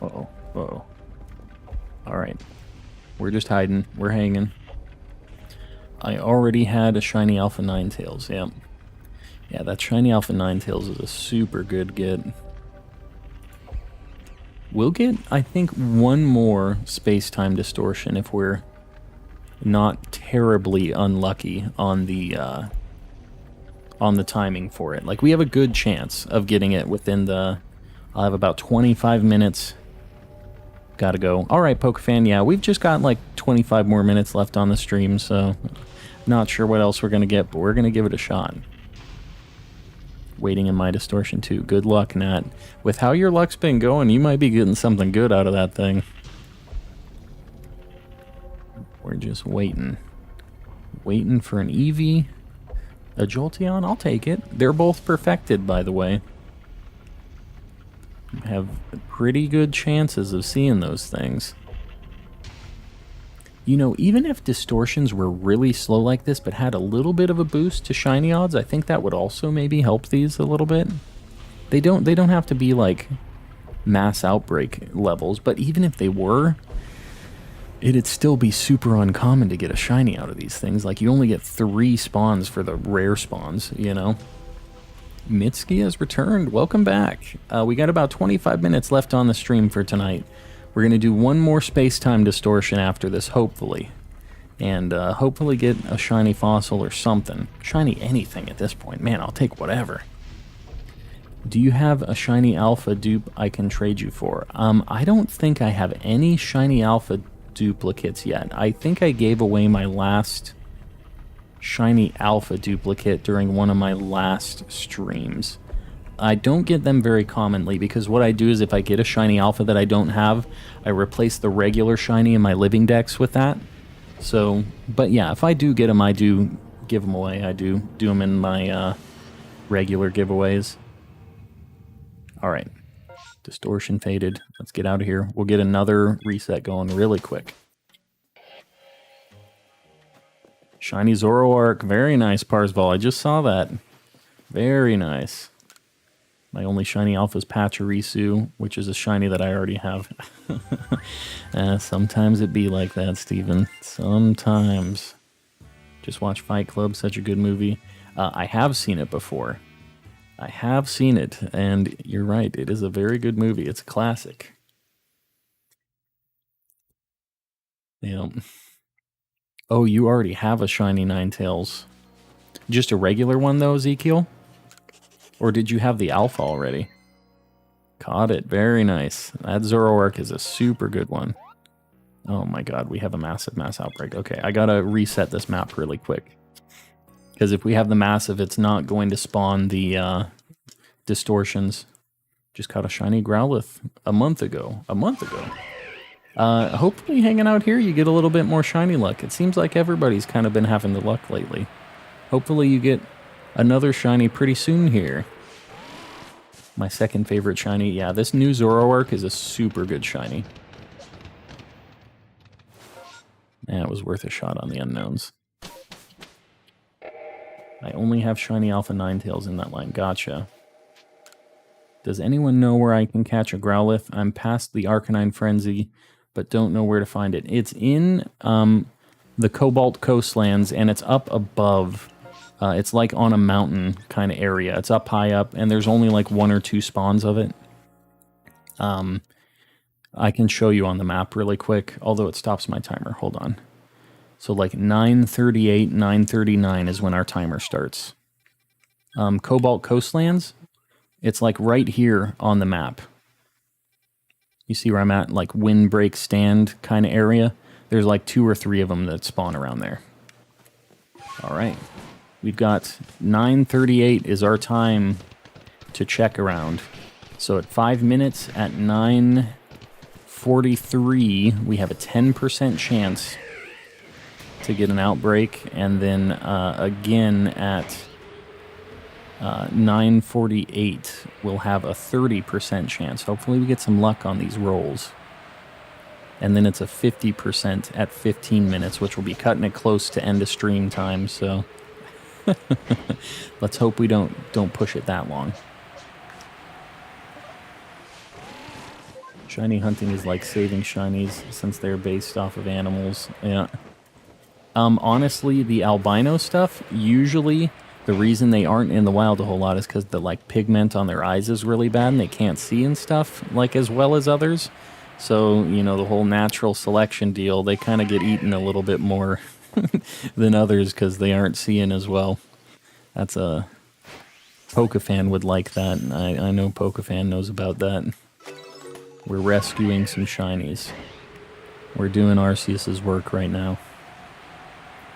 Uh-oh. Uh-oh. Alright. We're just hiding. We're hanging. I already had a shiny Alpha Ninetales, yep. Yeah, that shiny Alpha Ninetales is a super good get. We'll get, I think, 1 more space-time Distortion if we're not terribly unlucky on the timing for it. Like, we have a good chance of getting it within the... I'll have about 25 minutes. Gotta go. Alright, Pokefan, yeah, we've just got like 25 more minutes left on the stream, so not sure what else we're gonna get, but we're gonna give it a shot. Waiting in my Distortion too. Good luck, Nat. With how your luck's been going, you might be getting something good out of that thing. We're just waiting. Waiting for an Eevee, A Jolteon, I'll take it. They're both perfected, by the way. Have pretty good chances of seeing those things. You know, even if Distortions were really slow like this, but had a little bit of a boost to shiny odds, I think that would also maybe help these a little bit. They don't have to be like Mass Outbreak levels, but even if they were, it'd still be super uncommon to get a shiny out of these things. Like, you only get 3 spawns for the rare spawns, you know? Mitski has returned. Welcome back. We got about 25 minutes left on the stream for tonight. We're going to do one more space-time distortion after this, hopefully. And hopefully get a shiny fossil or something. Shiny anything at this point. Man, I'll take whatever. Do you have a shiny alpha dupe I can trade you for? I don't think I have any shiny alpha duplicates yet. I think I gave away my last shiny alpha duplicate during one of my last streams. I don't get them very commonly because what I do is if I get a shiny alpha that I don't have, I replace the regular shiny in my living dex with that. So, but yeah, if I do get them, I do give them away. I do them in my regular giveaways. Alright, Distortion faded. Let's get out of here. We'll get another reset going really quick. Shiny Zoroark. Very nice, Parzival. I just saw that. Very nice. My only shiny alpha is Pachirisu, which is a shiny that I already have. Sometimes it be like that, Steven. Sometimes. Just watch Fight Club, such a good movie. I have seen it before. I have seen it, and you're right, it is a very good movie. It's a classic. Yeah. Oh, you already have a shiny Ninetales. Just a regular one, though, Ezekiel? Or did you have the alpha already? Caught it. Very nice. That Zoroark is a super good one. Oh my god, we have a massive mass outbreak. Okay, I gotta reset this map really quick. Because if we have the massive, it's not going to spawn the distortions. Just caught a shiny Growlithe a month ago. Hopefully hanging out here you get a little bit more shiny luck. It seems like everybody's kind of been having the luck lately. Hopefully you get another shiny pretty soon here. My second favorite shiny. Yeah, this new Zoroark is a super good shiny. Yeah, it was worth a shot on the unknowns. I only have shiny Alpha Ninetales in that line. Gotcha. Does anyone know where I can catch a Growlithe? I'm past the Arcanine Frenzy, but don't know where to find it. It's in the Cobalt Coastlands, and it's up above. It's like on a mountain kind of area. It's up high up, and there's only like 1 or 2 spawns of it. I can show you on the map really quick, although it stops my timer. Hold on. So like 9:38, 9:39 is when our timer starts. Cobalt Coastlands, it's like right here on the map. You see where I'm at? Like Windbreak Stand kind of area. There's like 2 or 3 of them that spawn around there. All right. We've got 9:38 is our time to check around. So at 5 minutes at 9:43, we have a 10% chance to get an outbreak, and then again at 9:48 we'll have a 30% chance. Hopefully we get some luck on these rolls. And then it's a 50% at 15 minutes, which will be cutting it close to end of stream time, so let's hope we don't push it that long. Shiny hunting is like saving shinies since they're based off of animals. Yeah. Honestly, the albino stuff, usually the reason they aren't in the wild a whole lot is because the like pigment on their eyes is really bad and they can't see and stuff like as well as others. So, you know, the whole natural selection deal, they kind of get eaten a little bit more than others because they aren't seeing as well. That's a... Pokefan would like that, and I know Pokefan knows about that. We're rescuing some shinies. We're doing Arceus' work right now.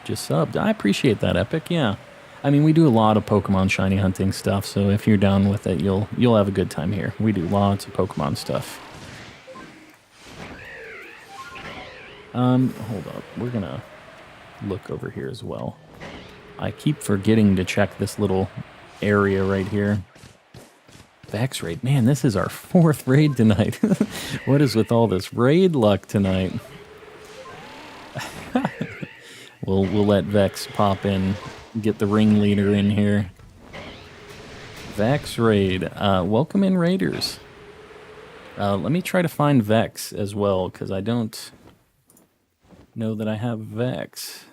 Just subbed. I appreciate that, Epic, yeah. I mean, we do a lot of Pokemon shiny hunting stuff, so if you're down with it, you'll have a good time here. We do lots of Pokemon stuff. Hold up. We're gonna look over here as well. I keep forgetting to check this little area right here. Vex raid. Man, this is our 4th raid tonight. What is with all this raid luck tonight? We'll let Vex pop in, get the ringleader in here. Vex raid. Welcome in, raiders. Let me try to find Vex as well, because I don't know that I have Vex.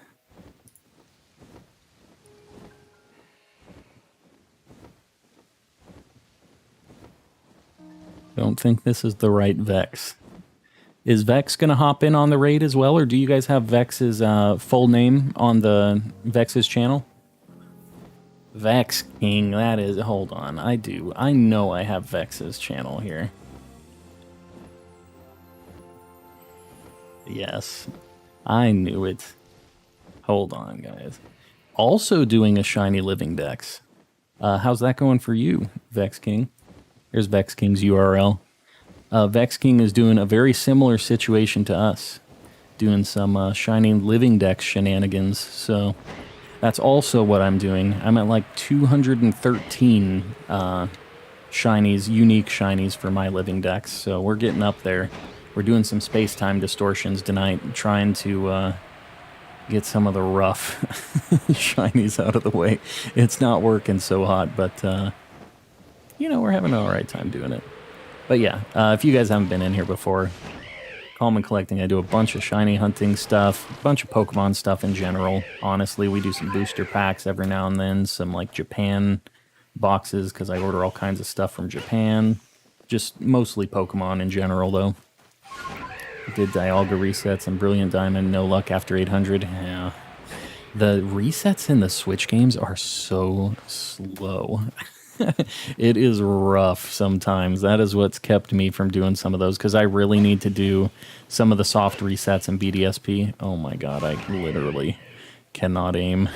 Don't think this is the right Vex. Is Vex going to hop in on the raid as well, or do you guys have Vex's full name on the Vex's channel? Vex King, that is... Hold on, I do. I know I have Vex's channel here. Yes, I knew it. Hold on, guys. Also doing a Shiny Living Dex. How's that going for you, Vex King? Here's Vex King's URL. Vex King is doing a very similar situation to us. Doing some Shiny Living Dex shenanigans, so that's also what I'm doing. I'm at like 213 shinies, unique shinies for my Living Dex, so we're getting up there. We're doing some space-time distortions tonight, trying to get some of the rough shinies out of the way. It's not working so hot, but... you know, we're having an alright time doing it. But yeah, if you guys haven't been in here before, Calm and Collecting, I do a bunch of shiny hunting stuff, a bunch of Pokemon stuff in general. Honestly, we do some booster packs every now and then, some like Japan boxes, because I order all kinds of stuff from Japan. Just mostly Pokemon in general, though. Did Dialga resets and Brilliant Diamond, no luck after 800. Yeah. The resets in the Switch games are so slow. It is rough sometimes. That is what's kept me from doing some of those, because I really need to do some of the soft resets in BDSP. Oh my god, I literally cannot aim.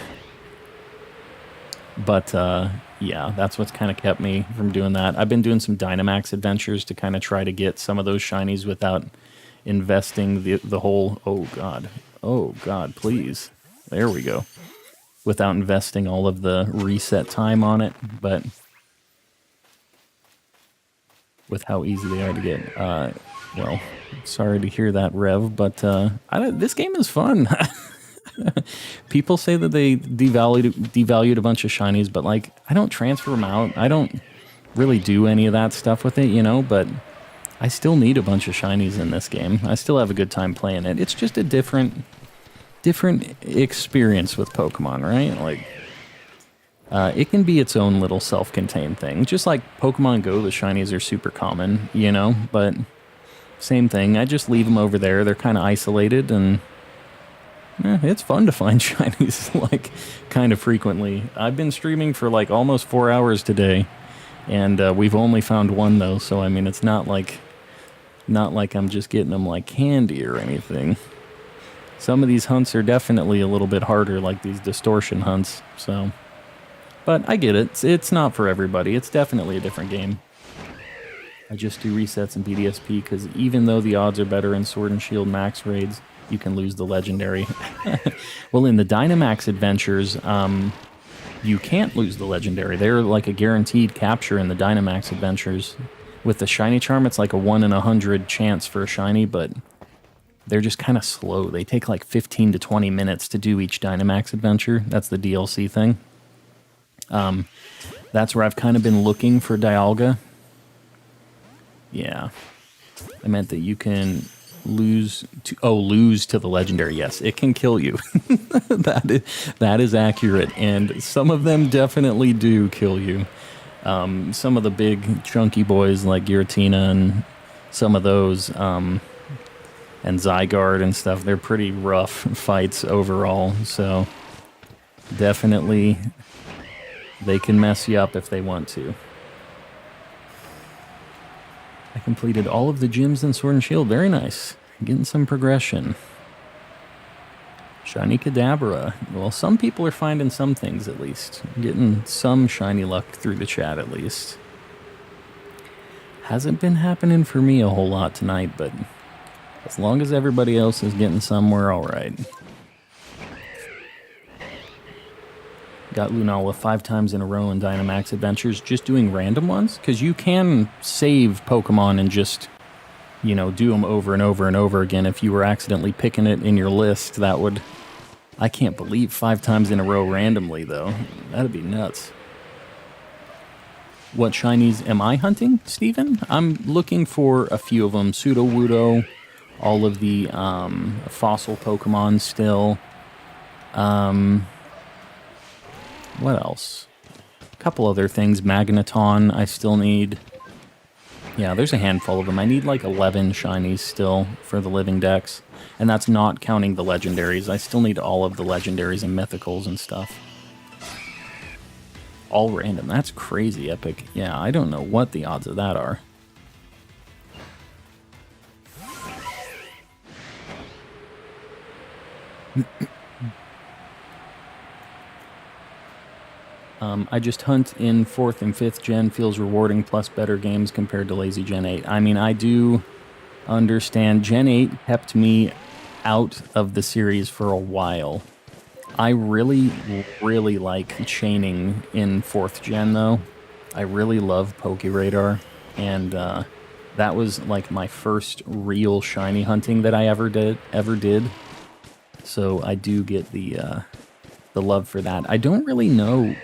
But yeah, that's what's kind of kept me from doing that. I've been doing some Dynamax adventures to kind of try to get some of those shinies without investing the whole... Oh god, please. There we go. Without investing all of the reset time on it, but with how easy they are to get. Well, sorry to hear that, Rev, but this game is fun. People say that they devalued a bunch of shinies, but like, I don't transfer them out. I don't really do any of that stuff with it, you know, but I still need a bunch of shinies in this game. I still have a good time playing it. It's just a different experience with Pokemon, right? Like, it can be its own little self-contained thing. Just like Pokemon Go, the shinies are super common, you know, but same thing. I just leave them over there. They're kind of isolated, and it's fun to find shinies, like, kind of frequently. I've been streaming for, like, almost 4 hours today, and we've only found one, though, so, I mean, it's not like I'm just getting them like candy or anything. Some of these hunts are definitely a little bit harder, like these distortion hunts, so... But I get it. It's not for everybody. It's definitely a different game. I just do resets in BDSP, because even though the odds are better in Sword and Shield max raids, you can lose the legendary. Well, in the Dynamax adventures, you can't lose the legendary. They're like a guaranteed capture in the Dynamax adventures. With the shiny charm, it's like a 1 in 100 chance for a shiny, but they're just kind of slow. They take like 15 to 20 minutes to do each Dynamax adventure. That's the DLC thing. That's where I've kind of been looking for Dialga. Yeah. I meant that you can lose to the legendary. Yes, it can kill you. That is accurate, and some of them definitely do kill you. Some of the big chunky boys like Giratina and some of those, and Zygarde and stuff, they're pretty rough fights overall, so definitely they can mess you up if they want to. I completed all of the gyms in Sword and Shield. Very nice. Getting some progression. Shiny Kadabra. Well, some people are finding some things at least. Getting some shiny luck through the chat at least. Hasn't been happening for me a whole lot tonight, but as long as everybody else is getting some, we're alright. got Lunala 5 times in a row in Dynamax Adventures just doing random ones, because you can save Pokemon and just, you know, do them over and over and over again. If you were accidentally picking it in your list, that would... I can't believe 5 times in a row randomly, though. That'd be nuts. What shinies am I hunting, Steven? I'm looking for a few of them. Sudowoodo, all of the fossil Pokemon still. What else? A couple other things. Magneton, I still need. Yeah, there's a handful of them. I need like 11 shinies still for the Living Dex. And that's not counting the legendaries. I still need all of the legendaries and mythicals and stuff. All random. That's crazy epic. Yeah, I don't know what the odds of that are. I just hunt in 4th and 5th gen, feels rewarding, plus better games compared to lazy Gen 8. I mean, I do understand. Gen 8 kept me out of the series for a while. I really, really like chaining in 4th gen, though. I really love Pokeradar, and that was like my first real shiny hunting that I ever did. So I do get the love for that. I don't really know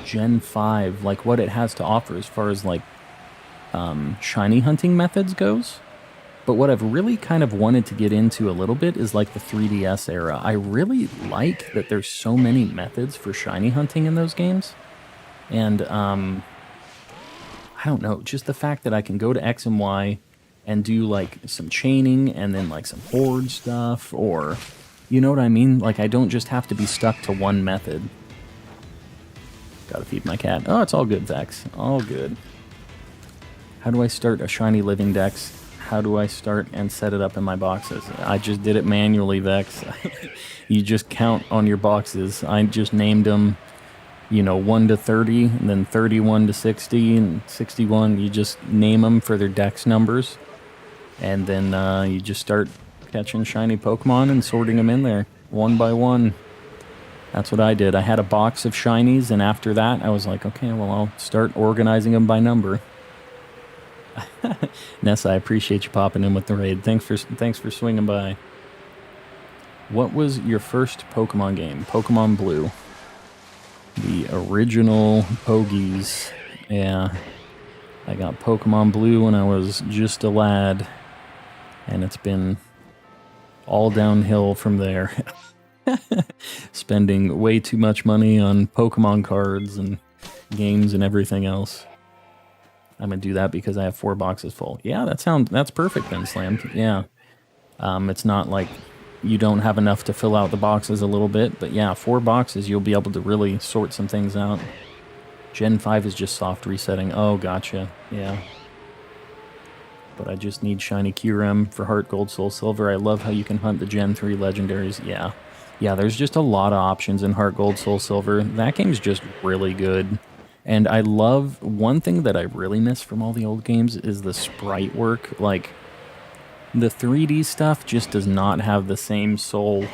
Gen 5, like what it has to offer as far as like shiny hunting methods goes. But what I've really kind of wanted to get into a little bit is like the 3DS era. I really like that there's so many methods for shiny hunting in those games. And I don't know, just the fact that I can go to X and Y and do like some chaining and then like some horde stuff, or you know what I mean? Like I don't just have to be stuck to one method. Gotta feed my cat. Oh, it's all good, Vex. All good. How do I start a Shiny Living Dex? How do I start and set it up in my boxes? I just did it manually, Vex. You just count on your boxes. I just named them, you know, 1 to 30, and then 31 to 60, and 61. You just name them for their dex numbers. And then you just start catching shiny Pokemon and sorting them in there, one by one. That's what I did. I had a box of shinies, and after that, I was like, okay, well, I'll start organizing them by number. Nessa, I appreciate you popping in with the raid. Thanks for swinging by. What was your first Pokemon game? Pokemon Blue. The original Pogies. Yeah. I got Pokemon Blue when I was just a lad. And it's been all downhill from there. Spending way too much money on Pokemon cards and games and everything else. I'm gonna do that because I have 4 boxes full. Yeah, that's perfect then, Slammed. Yeah. It's not like you don't have enough to fill out the boxes a little bit, but yeah, 4 boxes, you'll be able to really sort some things out. Gen 5 is just soft resetting. Oh, gotcha. Yeah. But I just need Shiny Kyurem for Heart Gold, Soul Silver. I love how you can hunt the Gen 3 legendaries. Yeah. Yeah, there's just a lot of options in Heart Gold, Soul Silver. That game's just really good. And I love, one thing that I really miss from all the old games is the sprite work. Like, the 3D stuff just does not have the same soul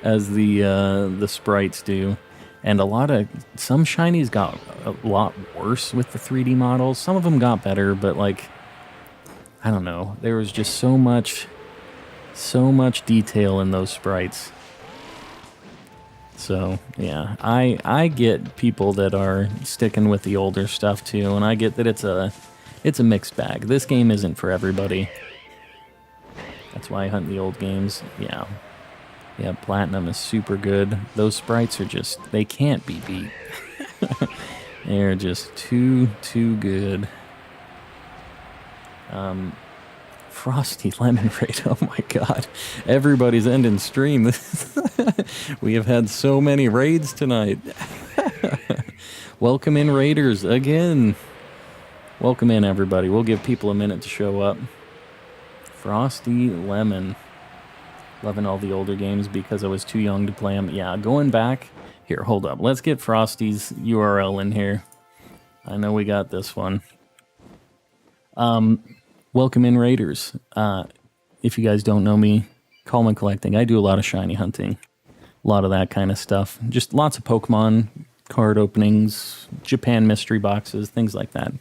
as the sprites do. And some shinies got a lot worse with the 3D models. Some of them got better, but like, I don't know. There was just so much detail in those sprites. So, yeah, I get people that are sticking with the older stuff too, and I get that it's a mixed bag. This game isn't for everybody. That's why I hunt the old games. Yeah. Yeah, Platinum is super good. Those sprites are just, they can't be beat. They're just too good. Frosty Lemon Raid, oh my god. Everybody's ending stream. We have had so many raids tonight. Welcome in, raiders, again. Welcome in, everybody. We'll give people a minute to show up. Frosty Lemon. Loving all the older games because I was too young to play them. Yeah, going back. Here, hold up. Let's get Frosty's URL in here. I know we got this one. Welcome in, raiders. If you guys don't know me, Coleman Collecting. I do a lot of shiny hunting. A lot of that kind of stuff. Just lots of Pokemon card openings, Japan mystery boxes, things like that.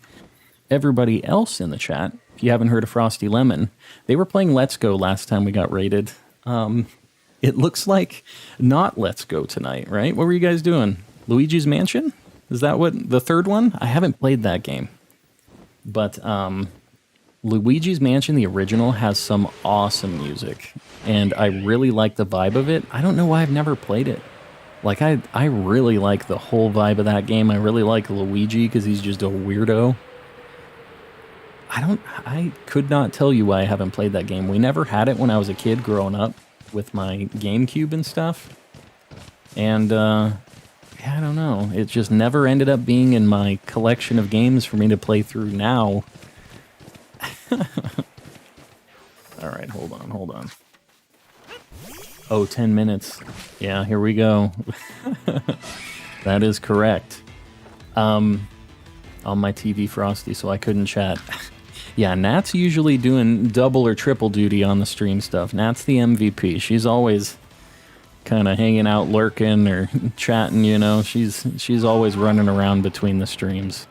Everybody else in the chat, if you haven't heard of Frosty Lemon, they were playing Let's Go last time we got raided. It looks like not Let's Go tonight, right? What were you guys doing? Luigi's Mansion? Is that what the third one? I haven't played that game. But Luigi's Mansion, the original, has some awesome music. And I really like the vibe of it. I don't know why I've never played it. Like, I really like the whole vibe of that game. I really like Luigi because he's just a weirdo. I could not tell you why I haven't played that game. We never had it when I was a kid growing up with my GameCube and stuff. And, yeah, I don't know. It just never ended up being in my collection of games for me to play through now. Alright, hold on. Oh, 10 minutes. Yeah, here we go. That is correct. On my TV Frosty, so I couldn't chat. Yeah, Nat's usually doing double or triple duty on the stream stuff. Nat's the MVP. She's always kind of hanging out, lurking, or chatting, you know. She's always running around between the streams.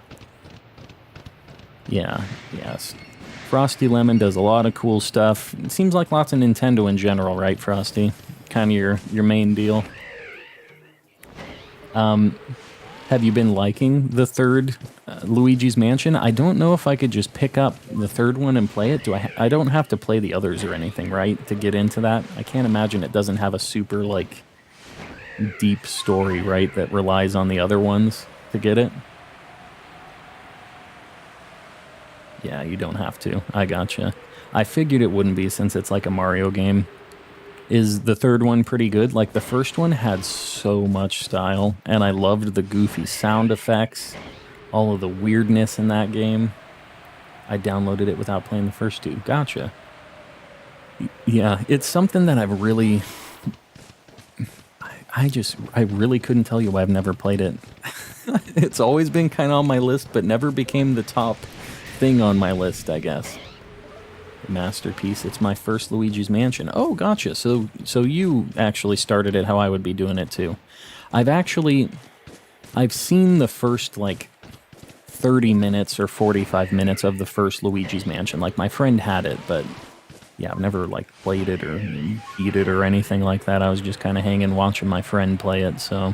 Yeah, yes. Frosty Lemon does a lot of cool stuff. It seems like lots of Nintendo in general, right, Frosty? Kind of your main deal. Have you been liking the third Luigi's Mansion? I don't know if I could just pick up the third one and play it. I don't have to play the others or anything, right, to get into that? I can't imagine it doesn't have a super, like, deep story, right, that relies on the other ones to get it. Yeah, you don't have to. I gotcha. I figured it wouldn't be since it's like a Mario game. Is the third one pretty good? Like, the first one had so much style, and I loved the goofy sound effects, all of the weirdness in that game. I downloaded it without playing the first two. Gotcha. Yeah, it's something that I've really... I really couldn't tell you why I've never played it. It's always been kind of on my list, but never became the top thing on my list, I guess. Masterpiece. It's my first Luigi's Mansion. Oh, gotcha. So you actually started it how I would be doing it too. I've seen the first like 30 minutes or 45 minutes of the first Luigi's Mansion. Like, my friend had it, but yeah, I've never like played it or beat it or anything like that. I was just kind of hanging watching my friend play it, so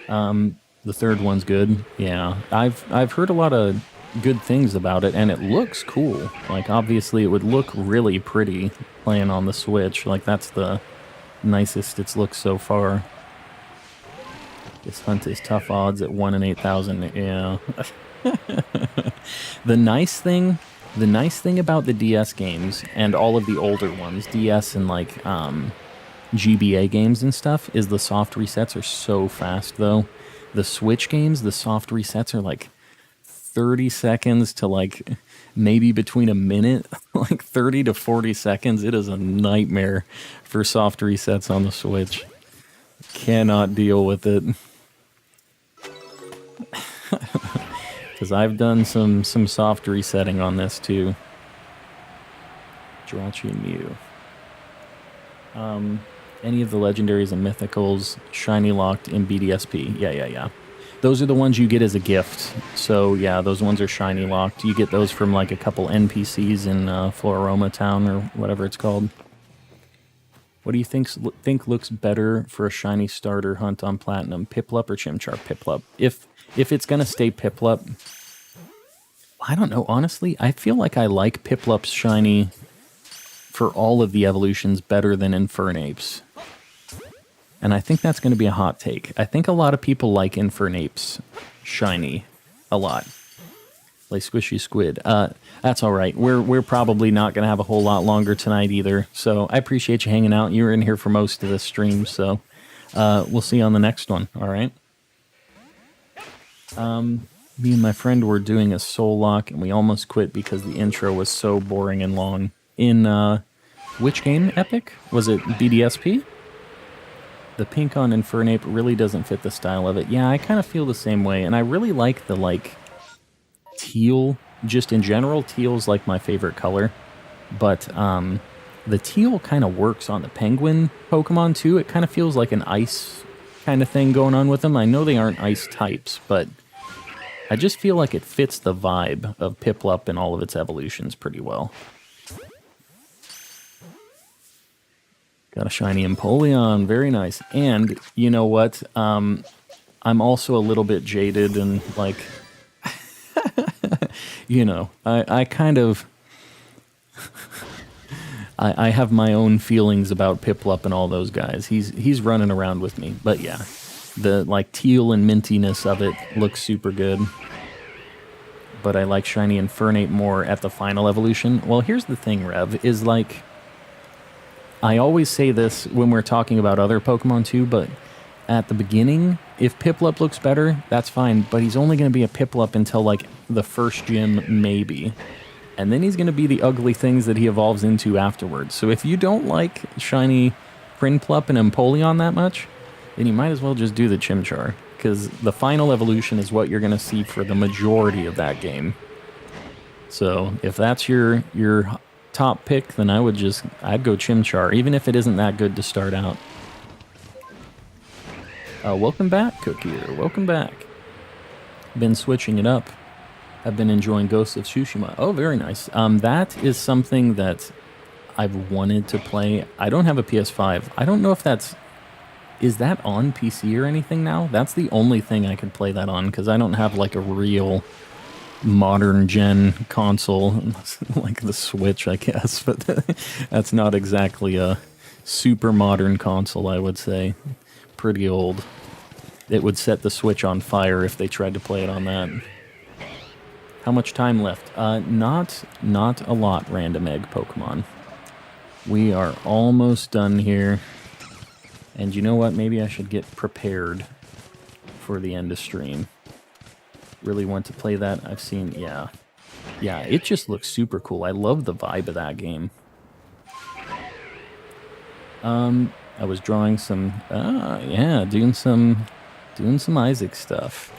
the third one's good. Yeah. I've heard a lot of good things about it, and it looks cool. Like, obviously it would look really pretty playing on the Switch. Like, that's the nicest it's looked so far. This hunt is tough odds at 1 in 8,000. Yeah. The nice thing about the DS games and all of the older ones, DS and like GBA games and stuff, is the soft resets are so fast though. The Switch games, the soft resets are like 30 seconds to like maybe between a minute, like 30 to 40 seconds. It is a nightmare for soft resets on the Switch. Cannot deal with it. Because I've done some soft resetting on this too. Jirachi and Mew. Any of the legendaries and mythicals, shiny locked in BDSP. Yeah. Those are the ones you get as a gift. So yeah, those ones are shiny locked. You get those from like a couple NPCs in Floroma Town or whatever it's called. What do you think looks better for a shiny starter hunt on Platinum? Piplup or Chimchar? Piplup. If it's gonna stay Piplup, I don't know. Honestly, I feel like I like Piplup's shiny for all of the evolutions better than Infernape's. And I think that's going to be a hot take. I think a lot of people like Infernape's shiny a lot. Play Squishy Squid. That's all right. We're probably not going to have a whole lot longer tonight either. So I appreciate you hanging out. You were in here for most of the stream, so we'll see you on the next one. All right. Me and my friend were doing a soul lock, and we almost quit because the intro was so boring and long. In which game? Epic? Was it BDSP? The pink on Infernape really doesn't fit the style of it. Yeah, I kind of feel the same way, and I really like the, like, teal. Just in general, teal's, like, my favorite color. But The teal kind of works on the penguin Pokemon too. It kind of feels like an ice kind of thing going on with them. I know they aren't ice types, but I just feel like it fits the vibe of Piplup and all of its evolutions pretty well. Got a shiny Empoleon, very nice. And you know what? I'm also a little bit jaded and like, you know, I kind of... I have my own feelings about Piplup and all those guys. He's running around with me. But yeah, the like teal and mintiness of it looks super good. But I like Shiny Infernape more at the final evolution. Well, here's the thing, Rev, is like... I always say this when we're talking about other Pokemon too, but at the beginning, if Piplup looks better, that's fine. But he's only going to be a Piplup until like the first gym, maybe. And then he's going to be the ugly things that he evolves into afterwards. So if you don't like shiny Prinplup and Empoleon that much, then you might as well just do the Chimchar. Because the final evolution is what you're going to see for the majority of that game. So if that's your top pick, then I'd go Chimchar, even if it isn't that good to start out. Welcome back, Cookier. Welcome back. Been switching it up. I've been enjoying Ghost of Tsushima. Oh, very nice. That is something that I've wanted to play. I don't have a PS5. I don't know if is that on PC or anything now? That's the only thing I could play that on, because I don't have like a real modern gen console, like the Switch, I guess. But that's not exactly a super modern console, I would say. Pretty old. It would set the Switch on fire if they tried to play it on that. How much time left? Not a lot, Random Egg Pokemon. We are almost done here. And you know what? Maybe I should get prepared for the end of stream. Really want to play that. I've seen, yeah. Yeah, it just looks super cool. I love the vibe of that game. I was drawing some, yeah, doing some Isaac stuff.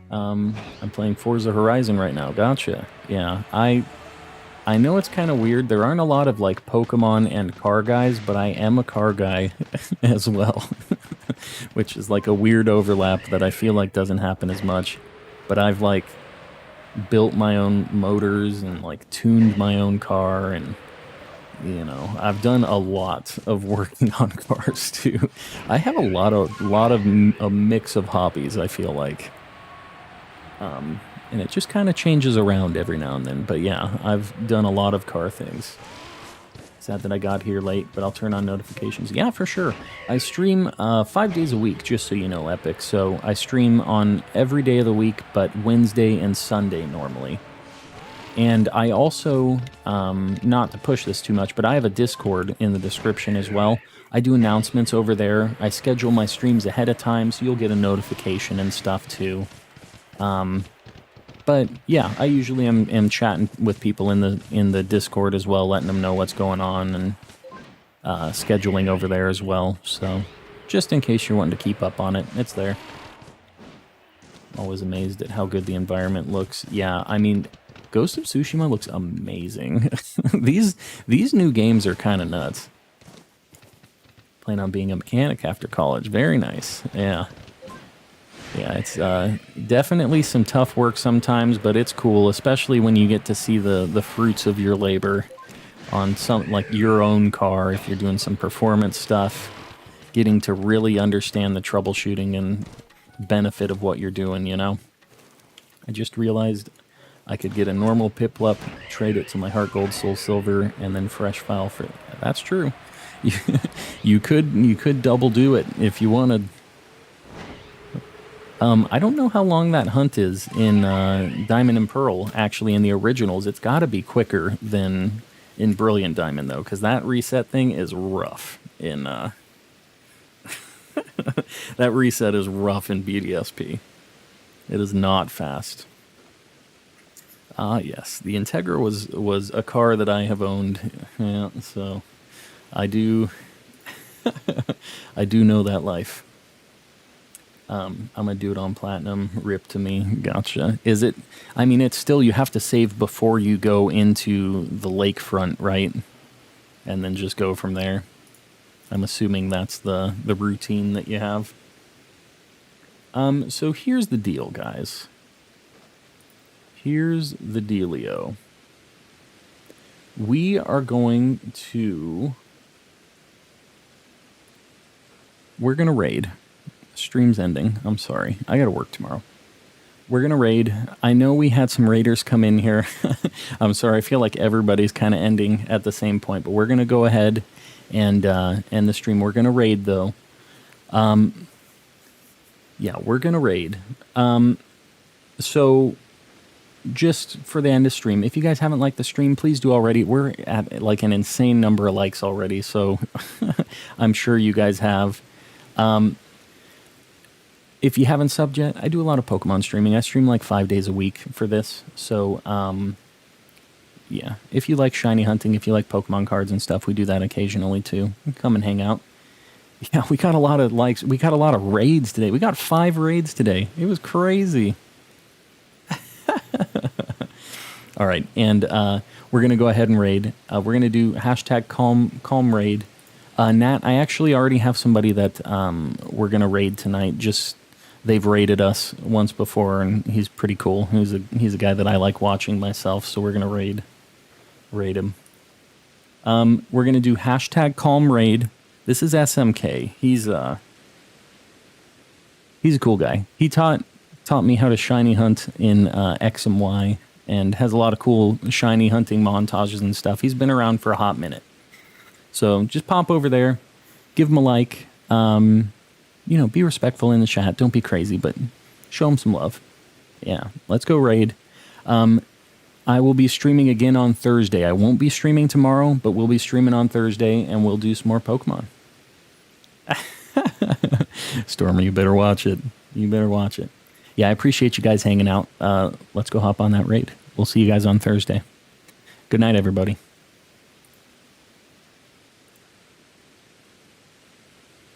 I'm playing Forza Horizon right now. Gotcha. Yeah, I know it's kind of weird. There aren't a lot of like Pokemon and car guys, but I am a car guy as well, which is like a weird overlap that I feel like doesn't happen as much. But I've like built my own motors and like tuned my own car, and you know, I've done a lot of working on cars too. I have a mix of hobbies, I feel like. And it just kind of changes around every now and then. But yeah, I've done a lot of car things. Sad that I got here late, but I'll turn on notifications. Yeah, for sure. I stream 5 days a week, just so you know, Epic. So I stream on every day of the week, but Wednesday and Sunday normally. And I also, not to push this too much, but I have a Discord in the description as well. I do announcements over there. I schedule my streams ahead of time, so you'll get a notification and stuff too. But yeah, I usually am chatting with people in the Discord as well, letting them know what's going on, and scheduling over there as well. So just in case you're wanting to keep up on it, it's there. Always amazed at how good the environment looks. Yeah, I mean, Ghost of Tsushima looks amazing. These new games are kind of nuts. Plan on being a mechanic after college. Very nice. Yeah. Yeah, it's definitely some tough work sometimes, but it's cool, especially when you get to see the fruits of your labor on some, like your own car, if you're doing some performance stuff, getting to really understand the troubleshooting and benefit of what you're doing, you know? I just realized I could get a normal Piplup, trade it to my Heart Gold, Soul Silver, and then fresh file for... That's true. You could double do it if you wanted. I don't know how long that hunt is in Diamond and Pearl, actually, in the originals. It's got to be quicker than in Brilliant Diamond, though, because that reset thing is rough in... that reset is rough in BDSP. It is not fast. Ah, yes. The Integra was a car that I have owned. Yeah, so I do... I do know that life. I'm a dude on platinum. Rip to me. Gotcha. Is it? I mean, it's still, you have to save before you go into the lakefront, right? And then just go from there. I'm assuming that's the routine that you have. So here's the deal, guys. Here's the dealio. We are going to... We're going to raid. Stream's ending. I'm sorry. I got to work tomorrow. We're going to raid. I know we had some raiders come in here. I'm sorry. I feel like everybody's kind of ending at the same point, but we're going to go ahead and end the stream. We're going to raid, though. Yeah, we're going to raid. So just for the end of stream, if you guys haven't liked the stream, please do already. We're at like an insane number of likes already, so I'm sure you guys have. If you haven't subbed yet, I do a lot of Pokemon streaming. I stream like 5 days a week for this. So, yeah. If you like shiny hunting, if you like Pokemon cards and stuff, we do that occasionally too. Come and hang out. Yeah, we got a lot of likes. We got a lot of raids today. We got 5 raids today. It was crazy. All right, and we're going to go ahead and raid. We're going to do hashtag calm raid. Nat, I actually already have somebody that we're going to raid tonight. Just they've raided us once before, and he's pretty cool. He's a guy that I like watching myself, so we're going to raid him. We're going to do hashtag calm raid. This is SMK. He's a cool guy. He taught me how to shiny hunt in X and Y, and has a lot of cool shiny hunting montages and stuff. He's been around for a hot minute. So just pop over there, give him a like, be respectful in the chat. Don't be crazy, but show him some love. Yeah, let's go raid. I will be streaming again on Thursday. I won't be streaming tomorrow, but we'll be streaming on Thursday, and we'll do some more Pokemon. Stormy, you better watch it. You better watch it. Yeah, I appreciate you guys hanging out. Let's go hop on that raid. We'll see you guys on Thursday. Good night, everybody.